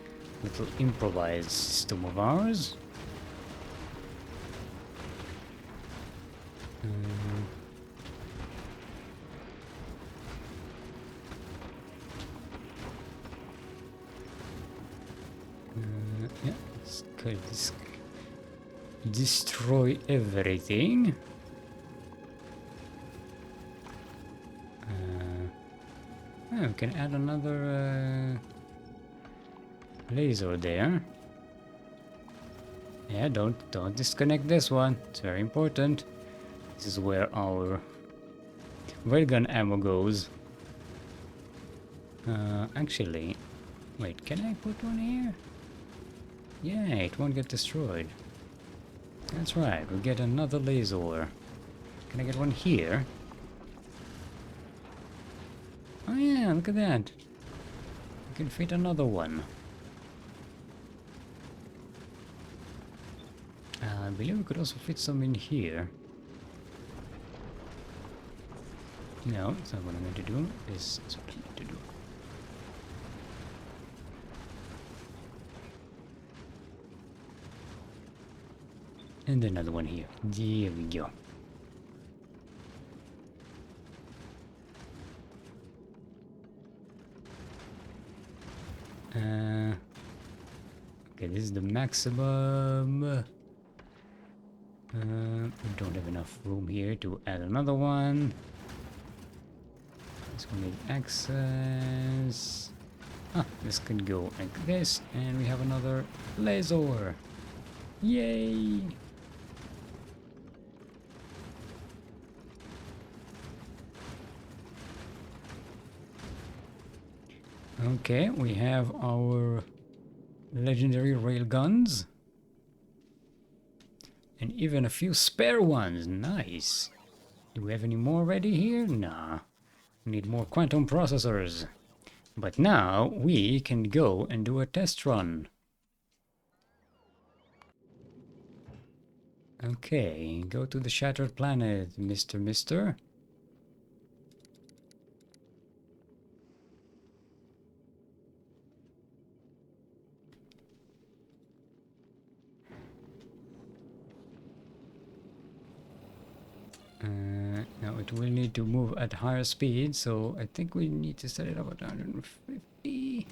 little improvised system of ours. Yeah, let's destroy everything. We can add another laser there. Yeah, don't disconnect this one. It's very important. This is where our railgun ammo goes. Actually, wait, can I put one here? Yeah, it won't get destroyed. That's right, we'll get another laser. Can I get one here? Oh yeah, look at that. We can fit another one. I believe we could also fit some in here. No, that's not what I'm going to do. This is what I need to do. And another one here. There we go. Okay, this is the maximum. We don't have enough room here to add another one. This one needs access. This can go like this, and we have another laser. Yay! Okay, we have our legendary railguns. And even a few spare ones. Nice. Do we have any more ready here? Nah. We need more quantum processors. But now we can go and do a test run. Okay, go to the shattered planet, Mr. Now it will need to move at higher speed, so I think we need to set it up at 150.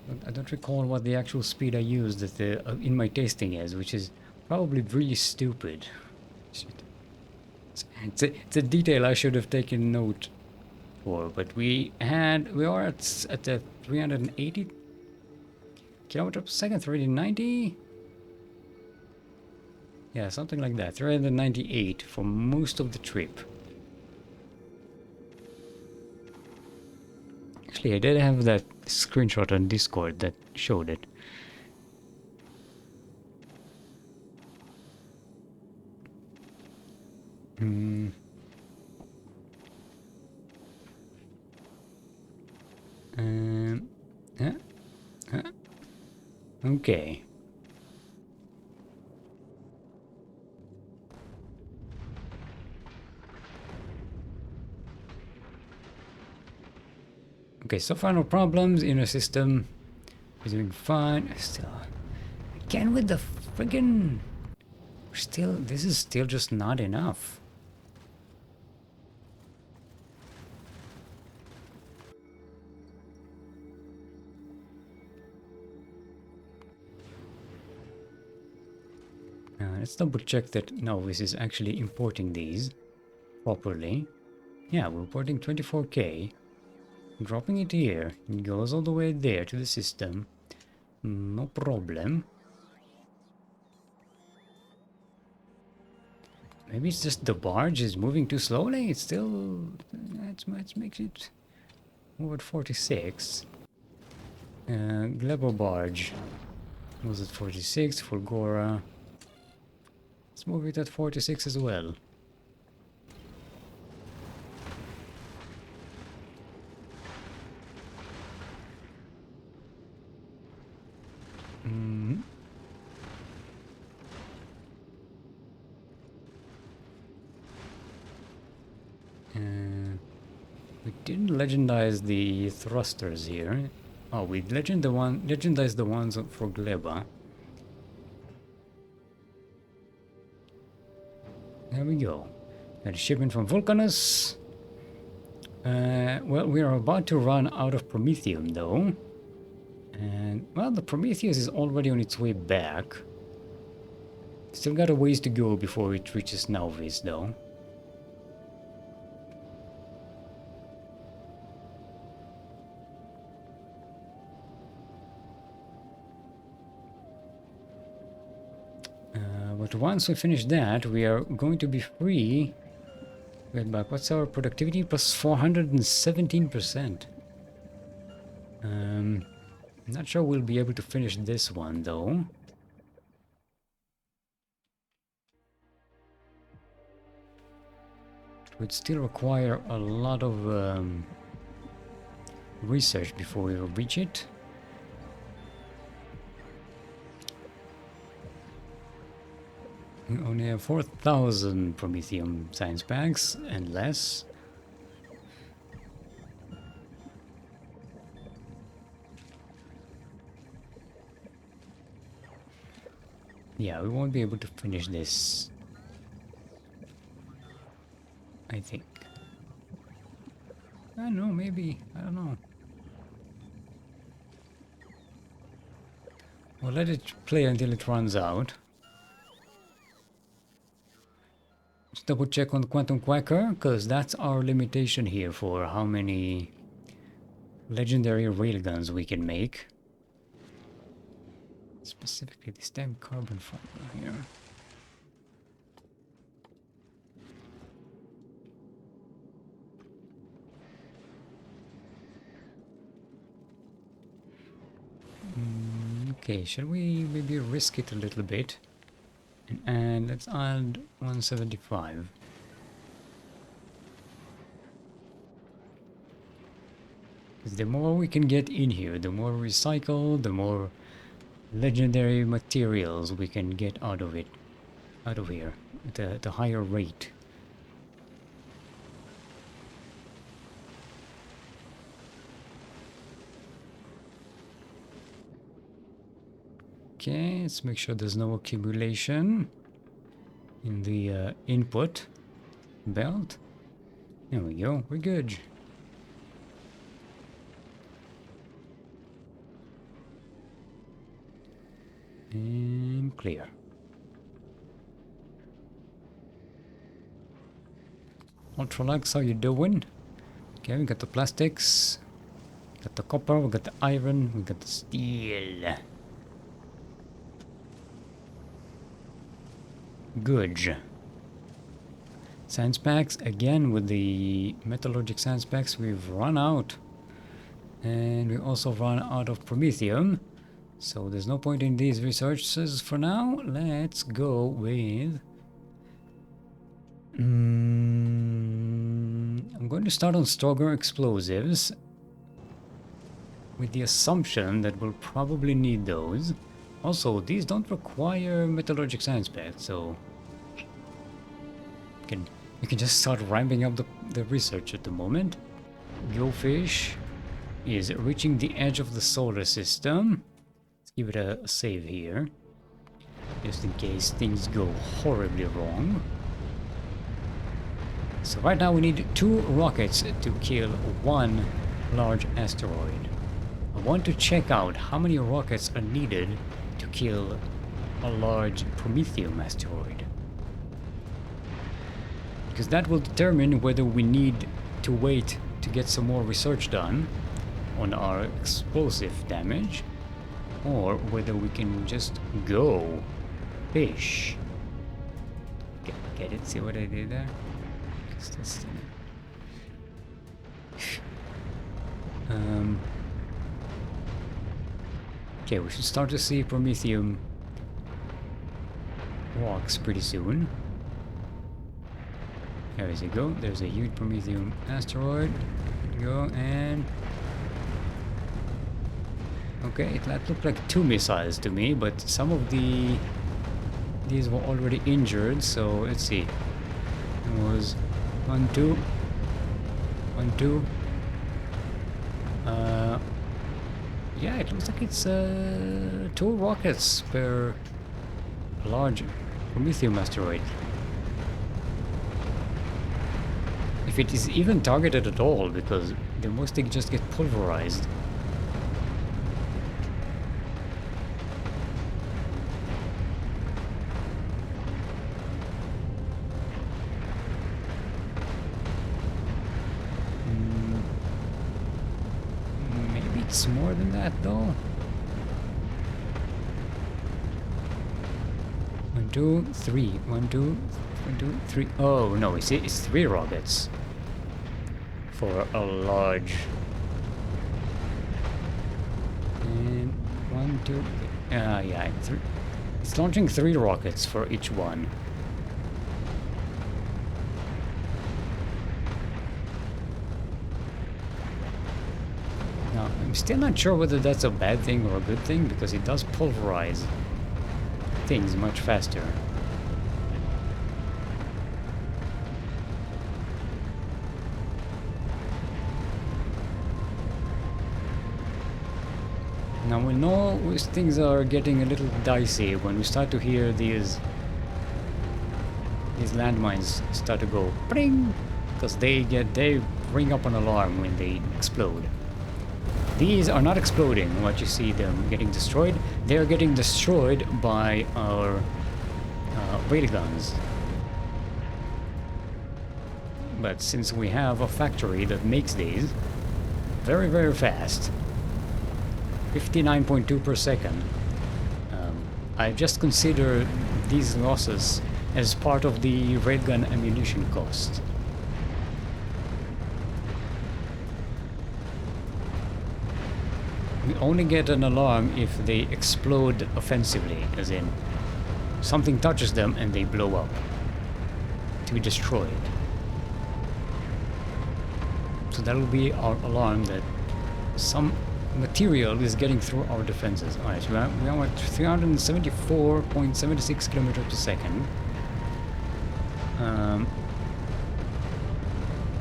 But I don't recall what the actual speed I used at the, in my tasting is, which is probably really stupid. It's a detail I should have taken note for, but we are at the 380 kilometers per second, 390. Yeah, something like that. 398 for most of the trip. Actually, I did have that screenshot on Discord that showed it. Hmm. Yeah. Okay. Okay, so far no problems. Inner system is doing fine. Still, again with the friggin'... Still, this is still just not enough. Let's double check that, no, this is actually importing these properly. Yeah, we're importing 24K, dropping it here, it goes all the way there to the system. No problem. Maybe it's just the barge is moving too slowly. It's still... Let's make it move at 46. Glebo barge was at 46. Fulgora. Let's move it at 46 as well. We didn't legendize the thrusters here. Oh, we legendized the ones for Gleba. There we go. Got a shipment from Vulcanus. Well, we are about to run out of Promethium though. And, well, the Prometheus is already on its way back. Still got a ways to go before it reaches Nauvis though. But once we finish that, we are going to be free. Wait back, what's our productivity? Plus 417%. Not sure we'll be able to finish this one though. It would still require a lot of research before we reach it. We only have 4,000 Promethium science packs and less. Yeah, we won't be able to finish this, I think. I don't know, maybe. I don't know. We'll let it play until it runs out. Let's double check on Quantum Quacker, because that's our limitation here for how many legendary railguns we can make. Specifically this damn carbon fiber here. Okay, shall we maybe risk it a little bit? And let's add 175. Because the more we can get in here, the more recycle, the more legendary materials we can get out of here, at a higher rate. Okay, let's make sure there's no accumulation in the input belt. There we go, we're good. And clear. Ultralux, how you doing? Okay, we got the plastics, got the copper, we got the iron, we got the steel. Good. Science packs, again with the metallurgic science packs, we've run out. And we also run out of Promethium. So there's no point in these researches for now. Let's go with I'm going to start on stronger explosives with the assumption that we'll probably need those. Also, these don't require metallurgic science pack, so we can just start ramping up the research at the moment. Gillfish is reaching the edge of the solar system. Let's give it a save here, just in case things go horribly wrong. So right now we need 2 rockets to kill 1 large asteroid. I want to check out how many rockets are needed to kill a large Prometheum asteroid, because that will determine whether we need to wait to get some more research done on our explosive damage, or whether we can just go fish. Get it? See what I did there? Okay, we should start to see Prometheum rocks pretty soon. There we go. There's a huge Prometheum asteroid. Go and... okay, that looked like 2 missiles to me, but some of these were already injured, so let's see. It was 1, 2, 1, 2. Yeah, it looks like it's 2 rockets per large Prometheum asteroid. If it is even targeted at all, because they mostly just get pulverized. Maybe it's more than that though. 1, 2, 3. 1, 2, 1, 2, 3. Oh no, it's 3 rockets for a large. And 1, 2. Yeah, 3. It's launching 3 rockets for each one. Now, I'm still not sure whether that's a bad thing or a good thing, because it does pulverize things much faster. Now we know things are getting a little dicey when we start to hear these landmines start to go pring, because they ring up an alarm when they explode. These are not exploding. What you see them getting destroyed, they are getting destroyed by our railguns. But since we have a factory that makes these very, very fast, 59.2 per second, I just consider these losses as part of the railgun ammunition cost. We only get an alarm if they explode offensively, as in something touches them and they blow up to be destroyed. So that will be our alarm that some material is getting through our defenses. Alright, so we are at 374.76 kilometers per second.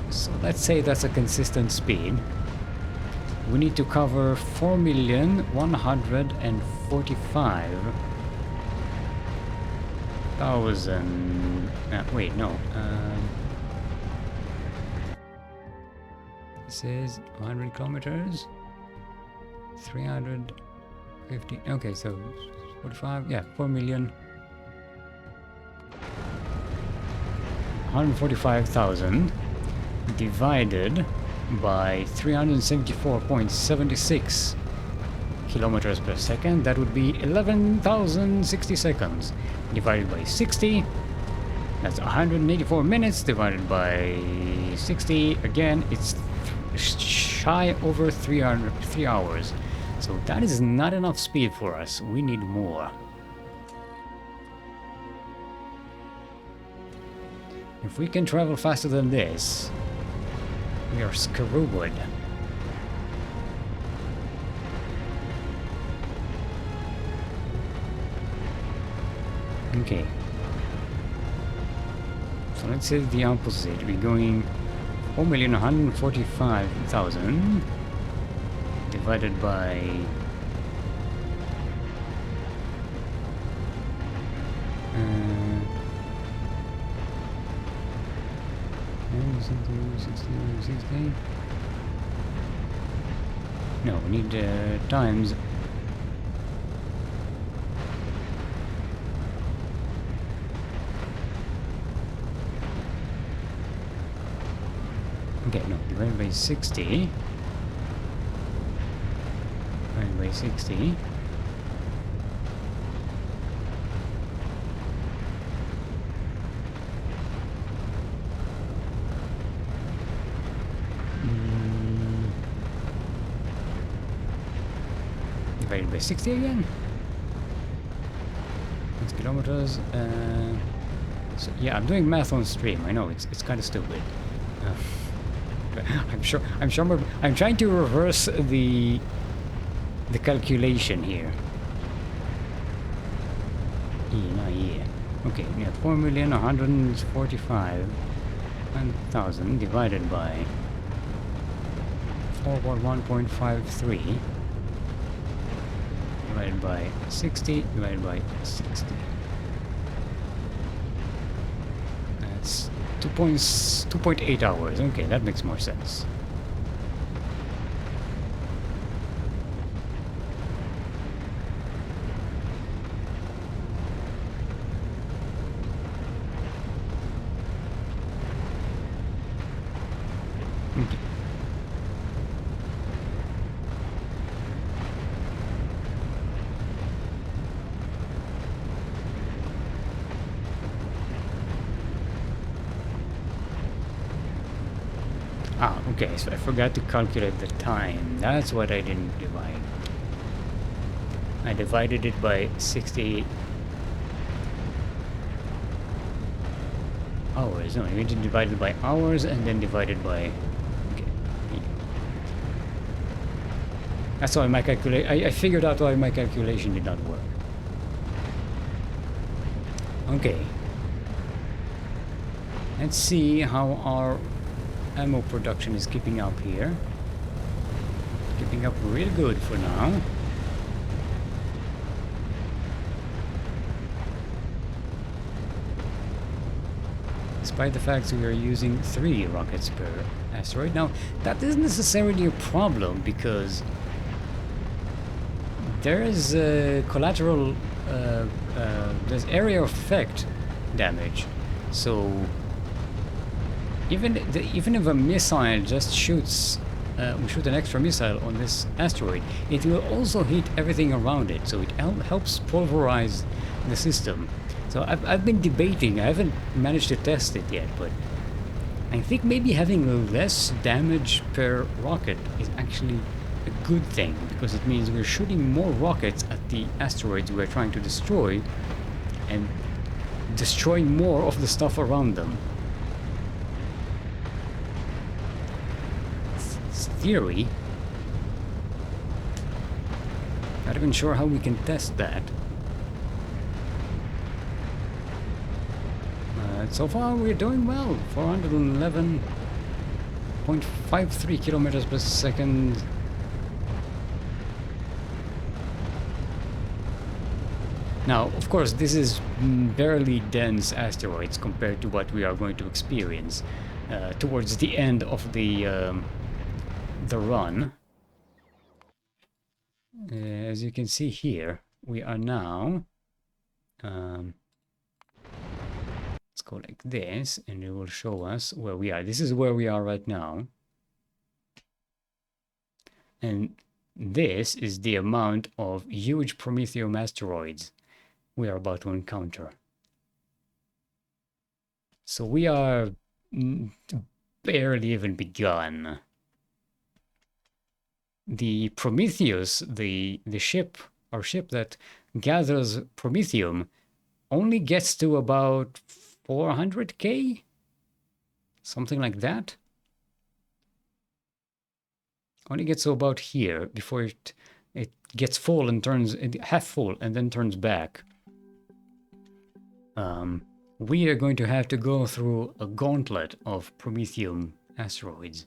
So let's say that's a consistent speed. We need to cover 4,145,000. Wait, no. This is 100 kilometers. 350. Okay, so 45. Yeah, 4,145,000 divided by 374.76 kilometers per second. That would be 11,060 seconds divided by 60. That's 184 minutes divided by 60. Again, it's shy over 3 hours. So that is not enough speed for us. We need more. If we can travel faster than this, we are screwed. Okay. So let's say the opposite. We're going 4,145,000 divided by uh, 60. No, we need times. Okay, no, divided by 60. Divided by 60. Divided by 60 again. 6 kilometers. So yeah, I'm doing math on stream. I know it's kind of stupid. I'm trying to reverse the calculation here. Okay, we have 4,145,000 divided by 411.53 divided by 60 divided by 60. That's 2.8 hours. Okay, that makes more sense. Okay. Okay, so I forgot to calculate the time. That's what I didn't divide. I divided it by 60 hours. No, I need to divide it by hours and then divide it by... Okay. That's why my I figured out why my calculation did not work. Okay. Let's see how our ammo production is keeping up here. Keeping up real good for now. Despite the fact that we are using 3 rockets per asteroid. Now, that isn't necessarily a problem because there is collateral, there's area of effect damage. So even if a missile just shoots, we shoot an extra missile on this asteroid, it will also hit everything around it. So it helps pulverize the system. So I've been debating. I haven't managed to test it yet, but I think maybe having less damage per rocket is actually a good thing, because it means we're shooting more rockets at the asteroids we're trying to destroy and destroying more of the stuff around them. It's theory. Not even sure how we can test that. So far we're doing well. 411.53 kilometers per second. Now, of course, this is barely dense asteroids compared to what we are going to experience towards the end of the run. As you can see here, we are now. Let's go like this, and it will show us where we are. This is where we are right now. And this is the amount of huge Prometheum asteroids we are about to encounter. So we are barely even begun. The Prometheus, the ship, our ship that gathers Prometheum, only gets to about 400k Something like that. Only gets to about here before it gets full and turns half full and then turns back. We are going to have to go through a gauntlet of Prometheum asteroids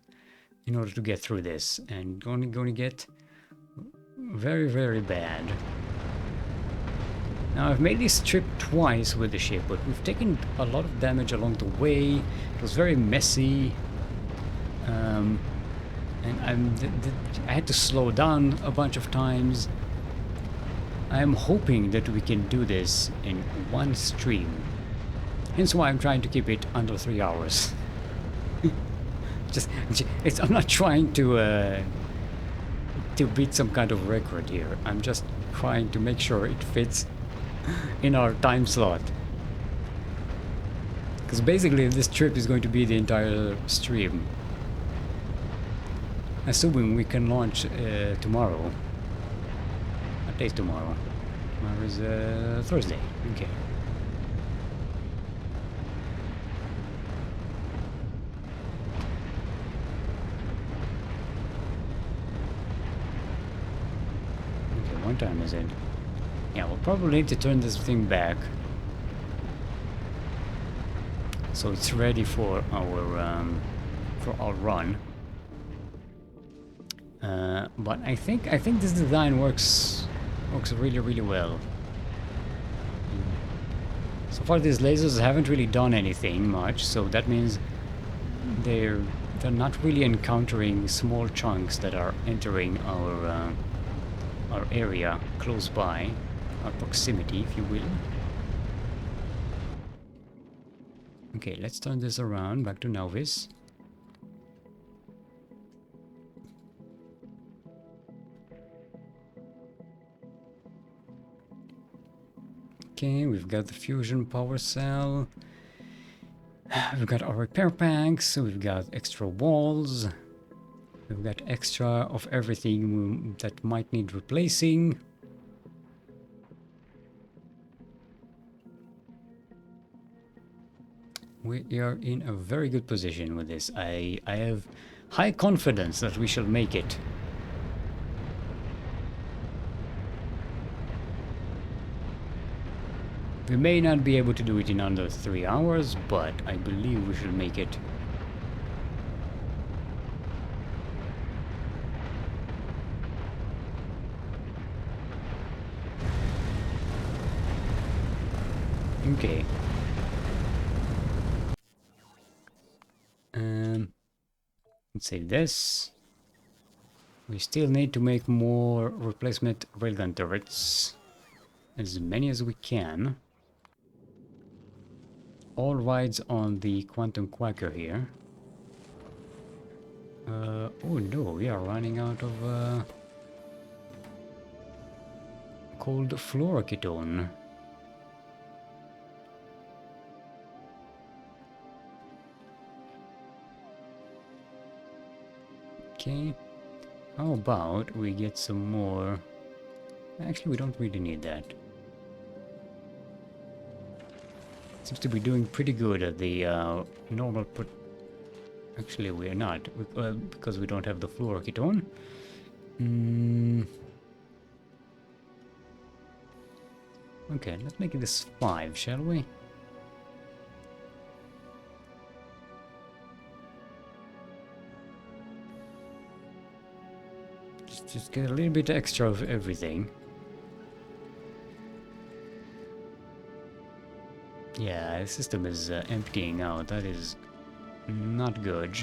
in order to get through this, and going to get very, very bad. Now, I've made this trip twice with the ship, but we've taken a lot of damage along the way. It was very messy. And I had to slow down a bunch of times. I'm hoping that we can do this in one stream. Hence why I'm trying to keep it under 3 hours. I'm not trying to beat some kind of record here. I'm just trying to make sure it fits in our time slot. Because basically this trip is going to be the entire stream. Assuming we can launch tomorrow. What day is tomorrow? Tomorrow is Thursday. Okay. Okay, what time is it? Yeah, we'll probably need to turn this thing back. So it's ready for our run. But I think this design works really, really well. So far these lasers haven't really done anything much, so that means they're not really encountering small chunks that are entering our area close by, our proximity, if you will. Okay, let's turn this around back to Novice. Okay, we've got the fusion power cell. We've got our repair packs. We've got extra walls. We've got extra of everything that might need replacing. We are in a very good position with this. I have high confidence that we shall make it. We may not be able to do it in under 3 hours, but I believe we should make it. Okay. Let's save this. We still need to make more replacement railgun turrets. As many as we can. All rides on the Quantum Quacker here. Oh no, we are running out of cold fluoroketone. Okay, how about we get some more? Actually, we don't really need that. Seems to be doing pretty good at the normal put. Actually, we are not, because we don't have the fluoroketone. Okay, let's make this 5, shall we? Just get a little bit extra of everything. Yeah, the system is emptying out. That is not good.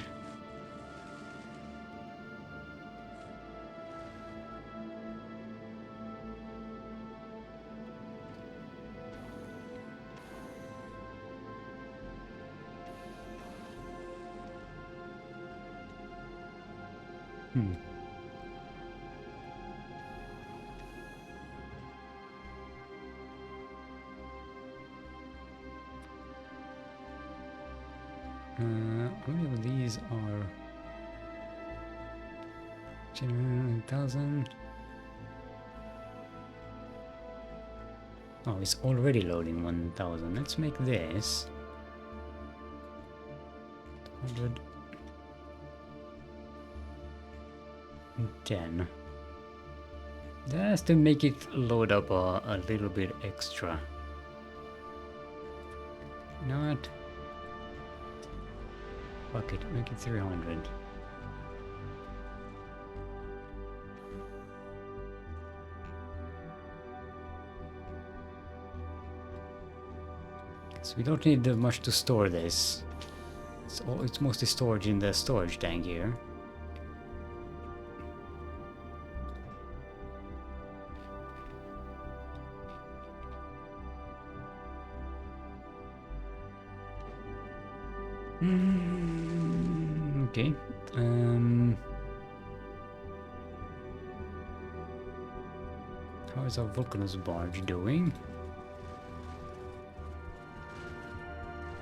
How many of these are 1,000? Oh, it's already loading 1,000. Let's make this 110. That has to make it load up a little bit extra. You know what? Fuck it, make it 300. So we don't need much to store this. It's mostly storage in the storage tank here. Okay. How is our Vulcanus barge doing?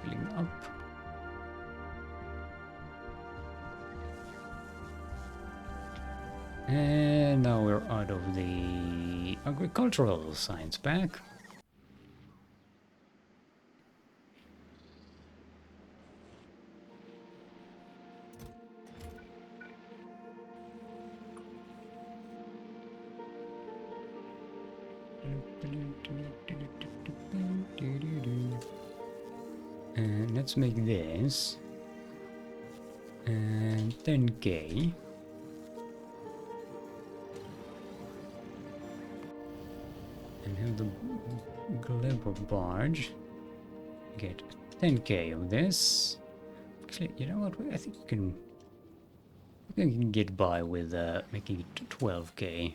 Filling up. And now we're out of the agricultural science pack. And let's make this and 10k. And have the Glebber barge get 10k of this. Actually, you know what? I think we can get by with making it 12k.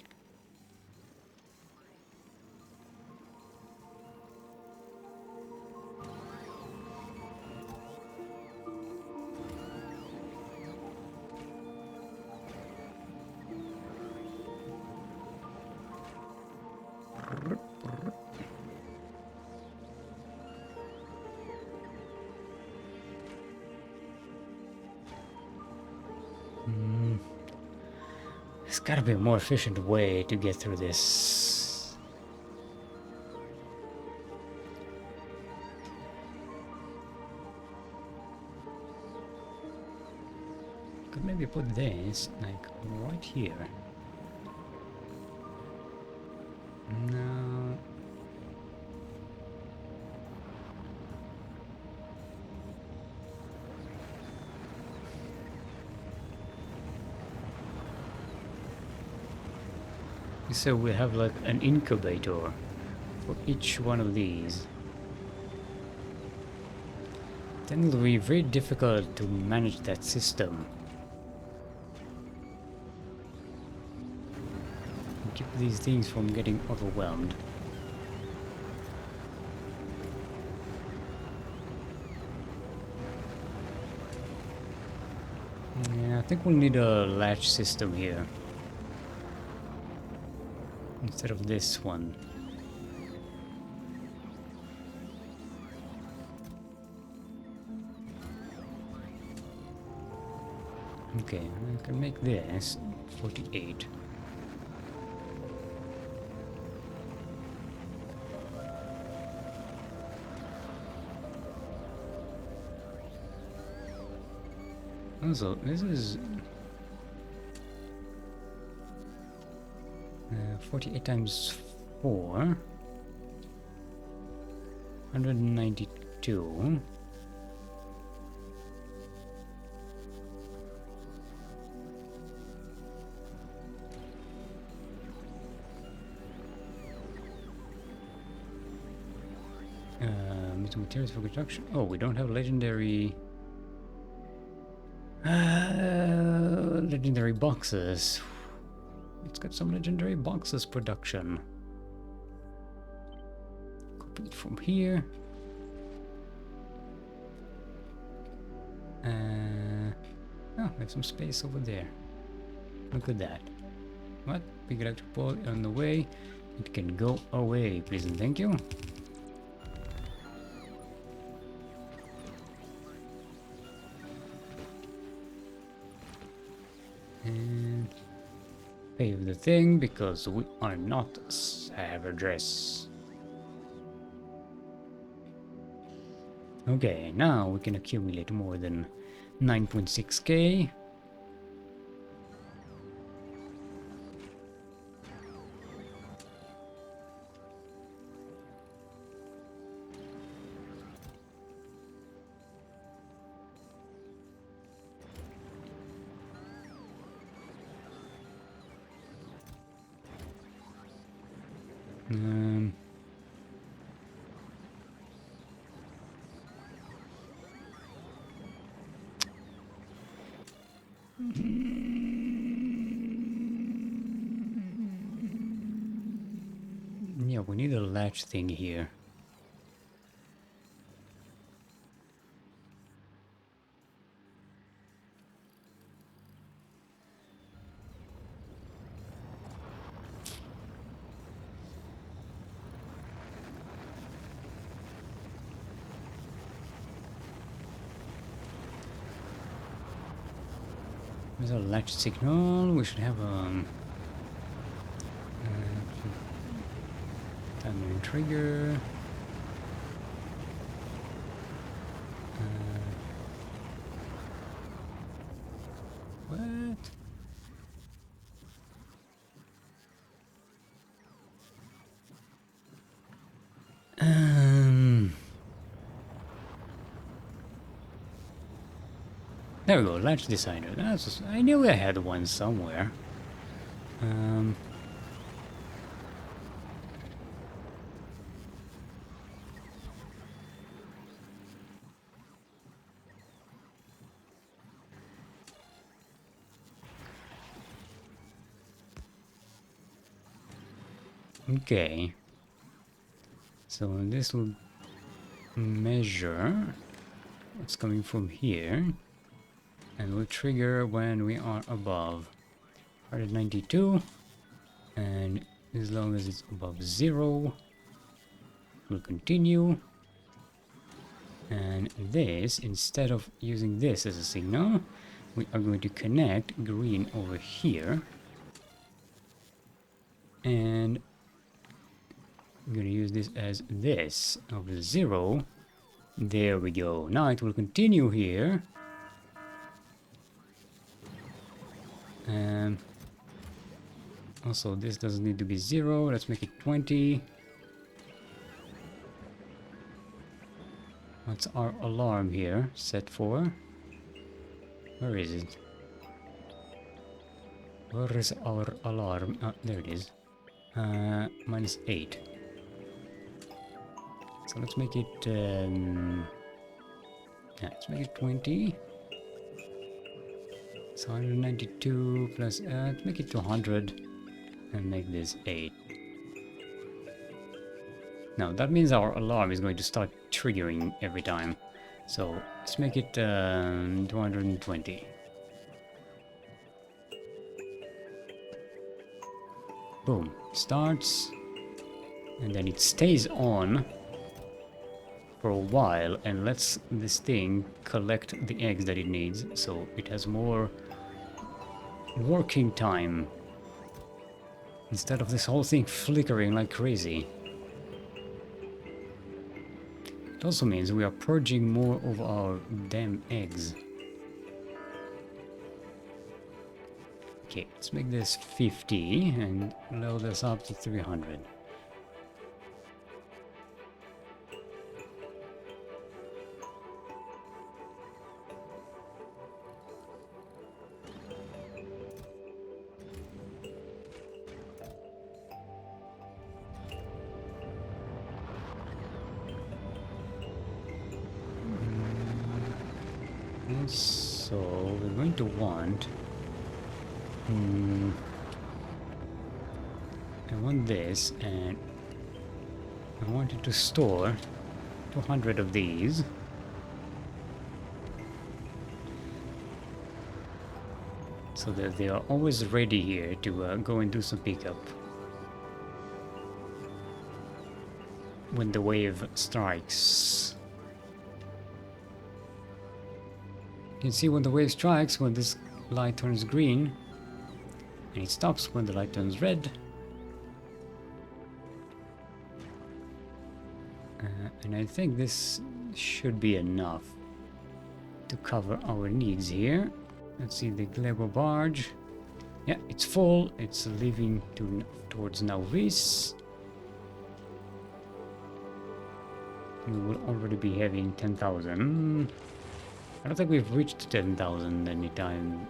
There's gotta be a more efficient way to get through this. Could maybe put this like right here. No. So we have like an incubator for each one of these. Then it will be very difficult to manage that system. And keep these things from getting overwhelmed. Yeah, I think we'll need a latch system here instead of this one. Okay, I can make this 48. Also, this is 48 times 4, 192. Materials for construction. Oh, we don't have legendary legendary boxes. Let's get some legendary boxes production. Copy it from here. Oh, we have some space over there. Look at that. What? Big electric ball on the way. It can go away, please and thank you. And pave the thing because we are not savages. Okay, now we can accumulate more than 9.6k. Um, yeah, we need a latch thing here. There's a latch signal. We should have timer and trigger. What? There we go, latch decider. I knew I had one somewhere. Okay. So this will measure what's coming from here. And will trigger when we are above 192. And as long as it's above 0, we'll continue. And this, instead of using this as a signal, we are going to connect green over here. And I'm going to use this as this over 0. There we go. Now it will continue here. Also, this doesn't need to be 0. Let's make it 20. What's our alarm here set for? Where is it? Where is our alarm? Ah, there it is. -8. So let's make it let's make it 20. So 192 plus let's make it to 100 and make this 8. Now that means our alarm is going to start triggering every time. So let's make it 220. Boom, starts, and then it stays on for a while and lets this thing collect the eggs that it needs, so it has more working time instead of this whole thing flickering like crazy. It also means we are purging more of our damn eggs. Okay, let's make this 50 and load this up to 300. So we're going to want I want this, and I wanted to store 200 of these. So that they are always ready here to go and do some pickup when the wave strikes. You can see when the wave strikes, when this light turns green, and it stops when the light turns red. And I think this should be enough to cover our needs here. Let's see the Glebo barge. Yeah, it's full. It's leaving towards Nauvis. We will already be having 10,000. I don't think we've reached 10,000 anytime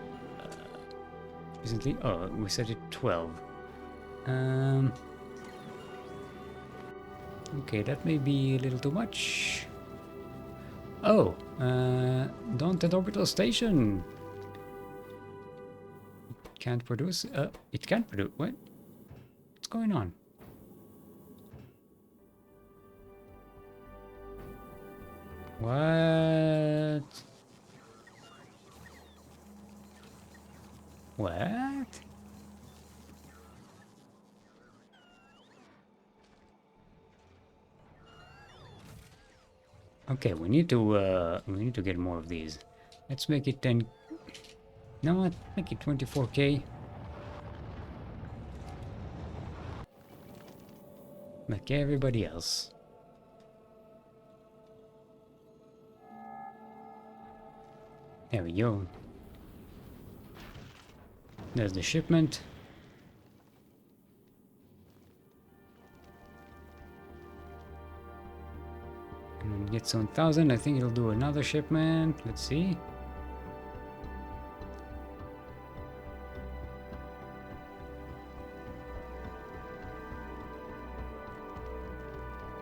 recently. Oh, we set it 12. Okay, that may be a little too much. Oh, Daunted Orbital Station. Can't produce. It can't produce. What? What's going on? What? What? Okay, we need to get more of these. Let's make it 10. No, what? Make it 24K. Like everybody else. There we go. There's the shipment. And gets 1,000. I think it'll do another shipment. Let's see.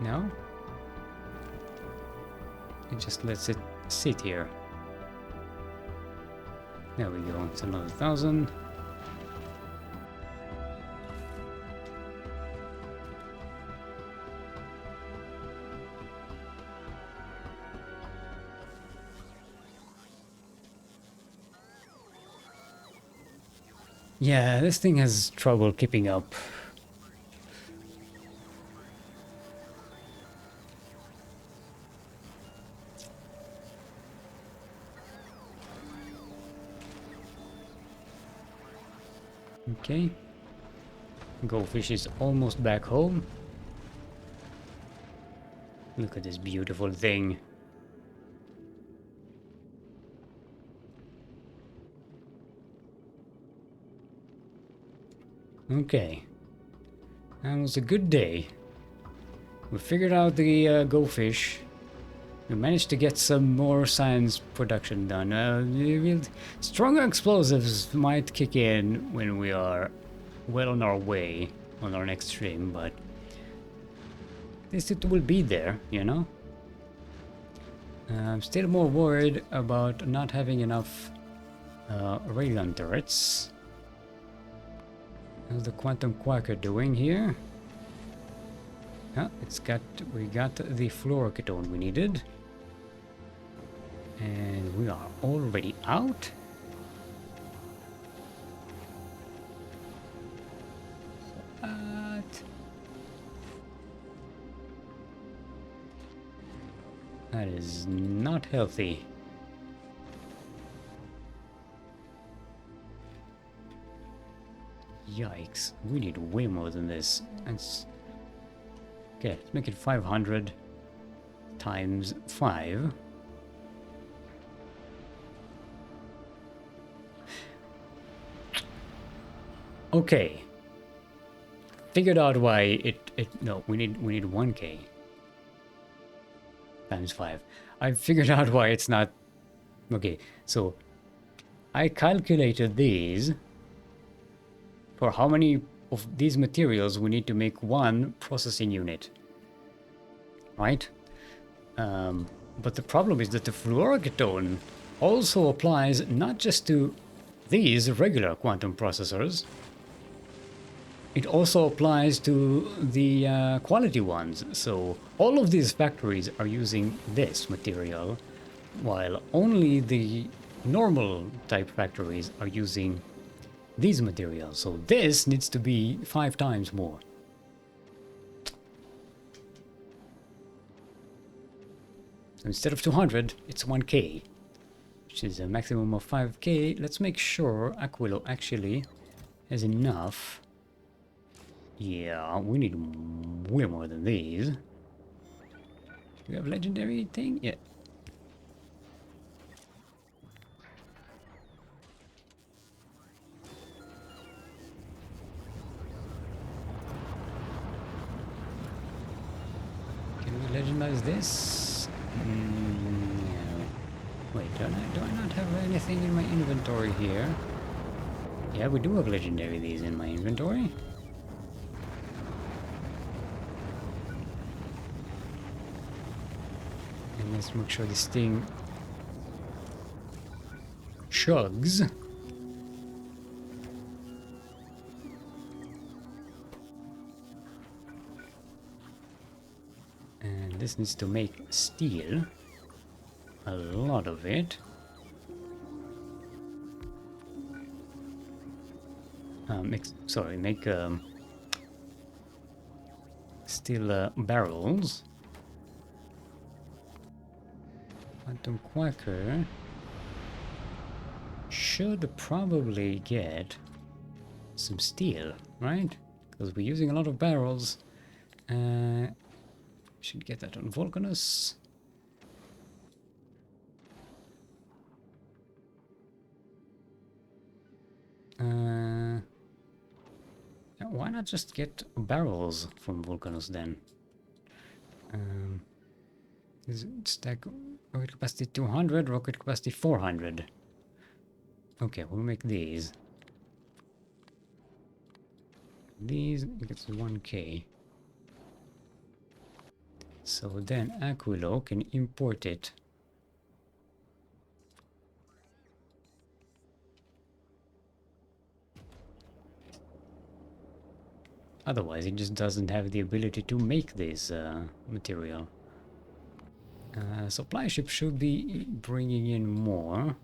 No? It just lets it sit here. There we go. It's another 1,000. Yeah, this thing has trouble keeping up. Okay. Goldfish is almost back home. Look at this beautiful thing. Okay. That was a good day. We figured out the goldfish. We managed to get some more science production done. Stronger explosives might kick in when we are well on our way on our next stream, but at least it will be there, you know? I'm still more worried about not having enough ray gun turrets. How's the Quantum Quacker doing here? We got the fluorocatone we needed. And we are already out. What? That is not healthy. Yikes, we need way more than this. Okay, let's make it 500 times 5. Okay. Figured out why no, we need 1K times 5. I figured out why it's not. Okay, so I calculated these for how many of these materials we need to make one processing unit. Right? But the problem is that the fluorocatone also applies not just to these regular quantum processors, it also applies to the quality ones. So all of these factories are using this material, while only the normal type factories are using these materials. So this needs to be 5 times more. So instead of 200, it's 1K, which is a maximum of 5K. Let's make sure Aquilo actually has enough. Yeah, we need way more than these. Do we have legendary thing? Yeah. this. No. Wait, do I not have anything in my inventory here? Yeah, we do have legendary these in my inventory. And let's make sure this thing chugs. And this needs to make steel. A lot of it. Make steel barrels. Quantum Quacker should probably get some steel, right? Because we're using a lot of barrels. Should get that on Vulcanus. Yeah, why not just get barrels from Vulcanus then? Stack rocket capacity 200, rocket capacity 400. Okay, we'll make these. These gets 1k. So then Aquilo can import it. Otherwise, it just doesn't have the ability to make this material. Supply ship should be bringing in more.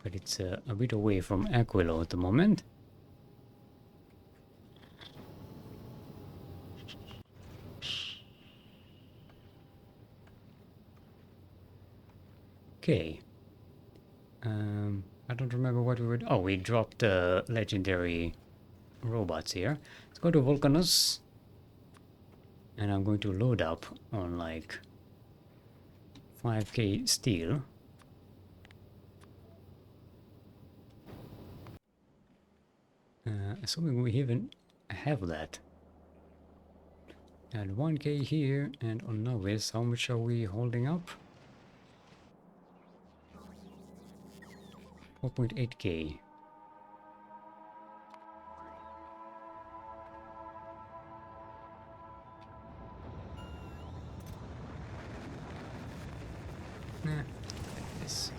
But it's a bit away from Aquilo at the moment. Okay. I don't remember what we were... Oh, we dropped legendary robots here. Let's go to Vulcanus. And I'm going to load up on like 5k steel. Assuming we even have that. And 1k here, and on Novice, how much are we holding up? 4.8k. Nah, like this.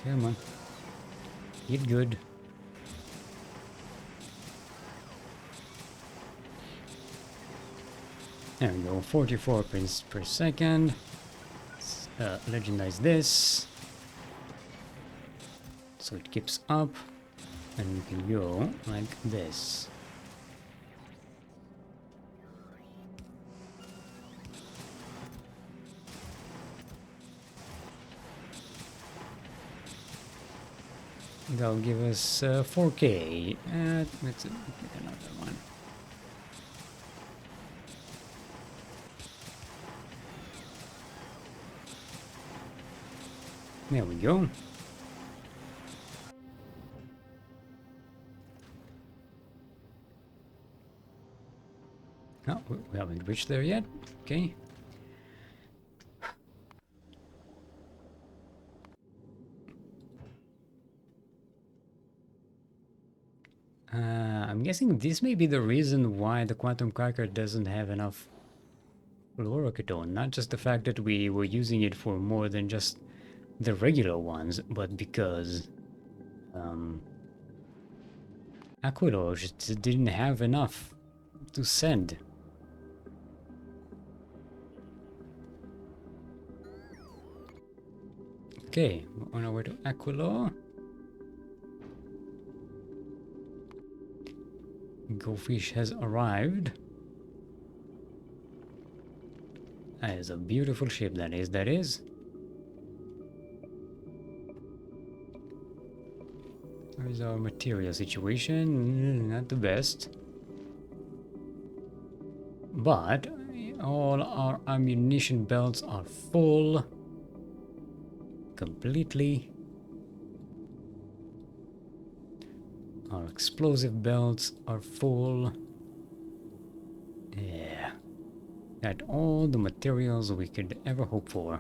Come on. Get good. There we go, 44 prints per second. Let's legendize this. So it keeps up. And we can go like this. That'll give us 4k. Let's pick another one. There we go. No, we haven't reached there yet. Okay. I'm guessing this may be the reason why the Quantum Cracker doesn't have enough fluorocatone. Not just the fact that we were using it for more than just the regular ones, but because Aquilo just didn't have enough to send. Okay, on our way to Aquilo. Goldfish has arrived. That is a beautiful ship, that is. Where is our material situation? Not the best. But all our ammunition belts are full. Completely. Our explosive belts are full. Yeah. Got all the materials we could ever hope for.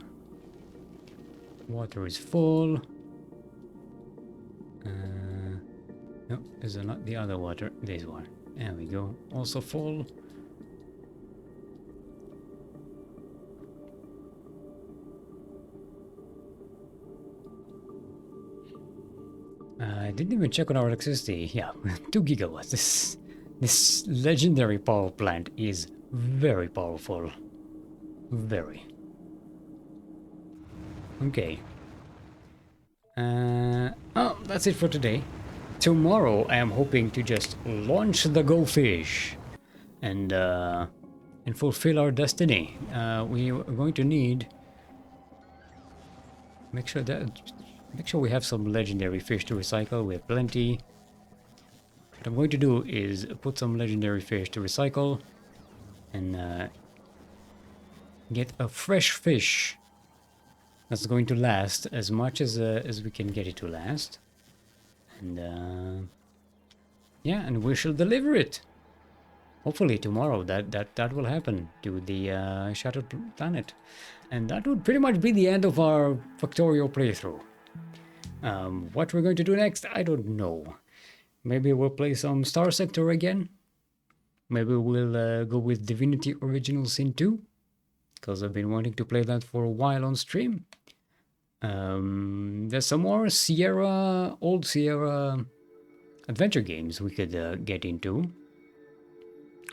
Water is full. No, is it not the other water? This one. There we go. Also full. I didn't even check on our electricity. Yeah, 2 gigawatts. This legendary power plant is very powerful. Very. Okay. Oh, that's it for today. Tomorrow I am hoping to just launch the Go Fish and fulfill our destiny. We are going to need make sure we have some legendary fish to recycle. We have plenty. What I'm going to do is put some legendary fish to recycle and get a fresh fish that's going to last as much as we can get it to last. And yeah, and we shall deliver it. Hopefully tomorrow that will happen to the Shattered Planet. And that would pretty much be the end of our Factorio playthrough. What we're going to do next, I don't know. Maybe we'll play some Star Sector again. Maybe we'll go with Divinity Original Sin 2. Because I've been wanting to play that for a while on stream. There's some more old Sierra adventure games we could get into.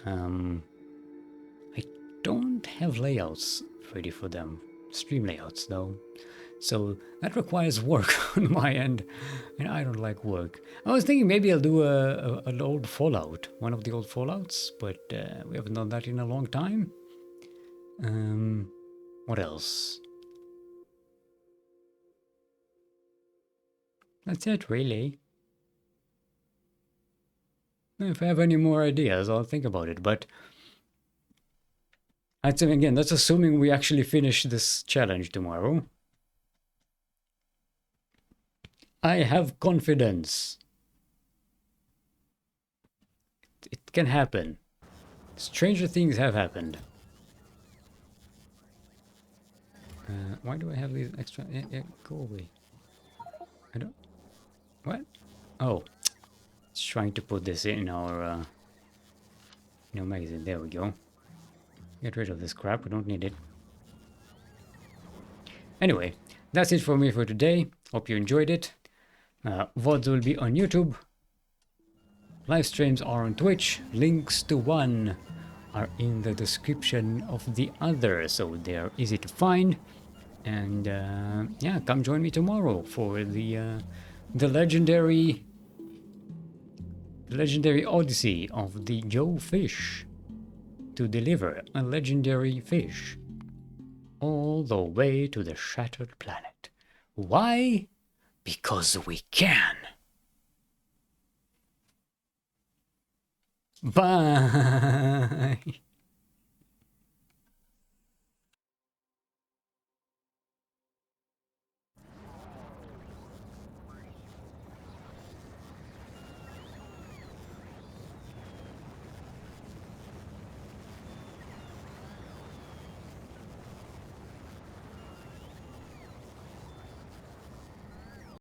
I don't have layouts ready for them. Stream layouts though. So that requires work on my end, and I don't like work. I was thinking maybe I'll do an old Fallout, one of the old Fallouts, but we haven't done that in a long time. What else? That's it, really. If I have any more ideas, I'll think about it, but I'd say again, that's assuming we actually finish this challenge tomorrow. I have confidence. It can happen. Stranger things have happened. Why do I have these extra? Yeah, go away. I don't. What? Oh, it's trying to put this in our magazine. There we go. Get rid of this crap. We don't need it. Anyway, that's it for me for today. Hope you enjoyed it. VODs will be on YouTube. Live streams are on Twitch. Links to one are in the description of the other, so they're easy to find. And yeah, come join me tomorrow for the legendary odyssey of the Joe Fish to deliver a legendary fish all the way to the Shattered Planet. Why? Because we can. Bye.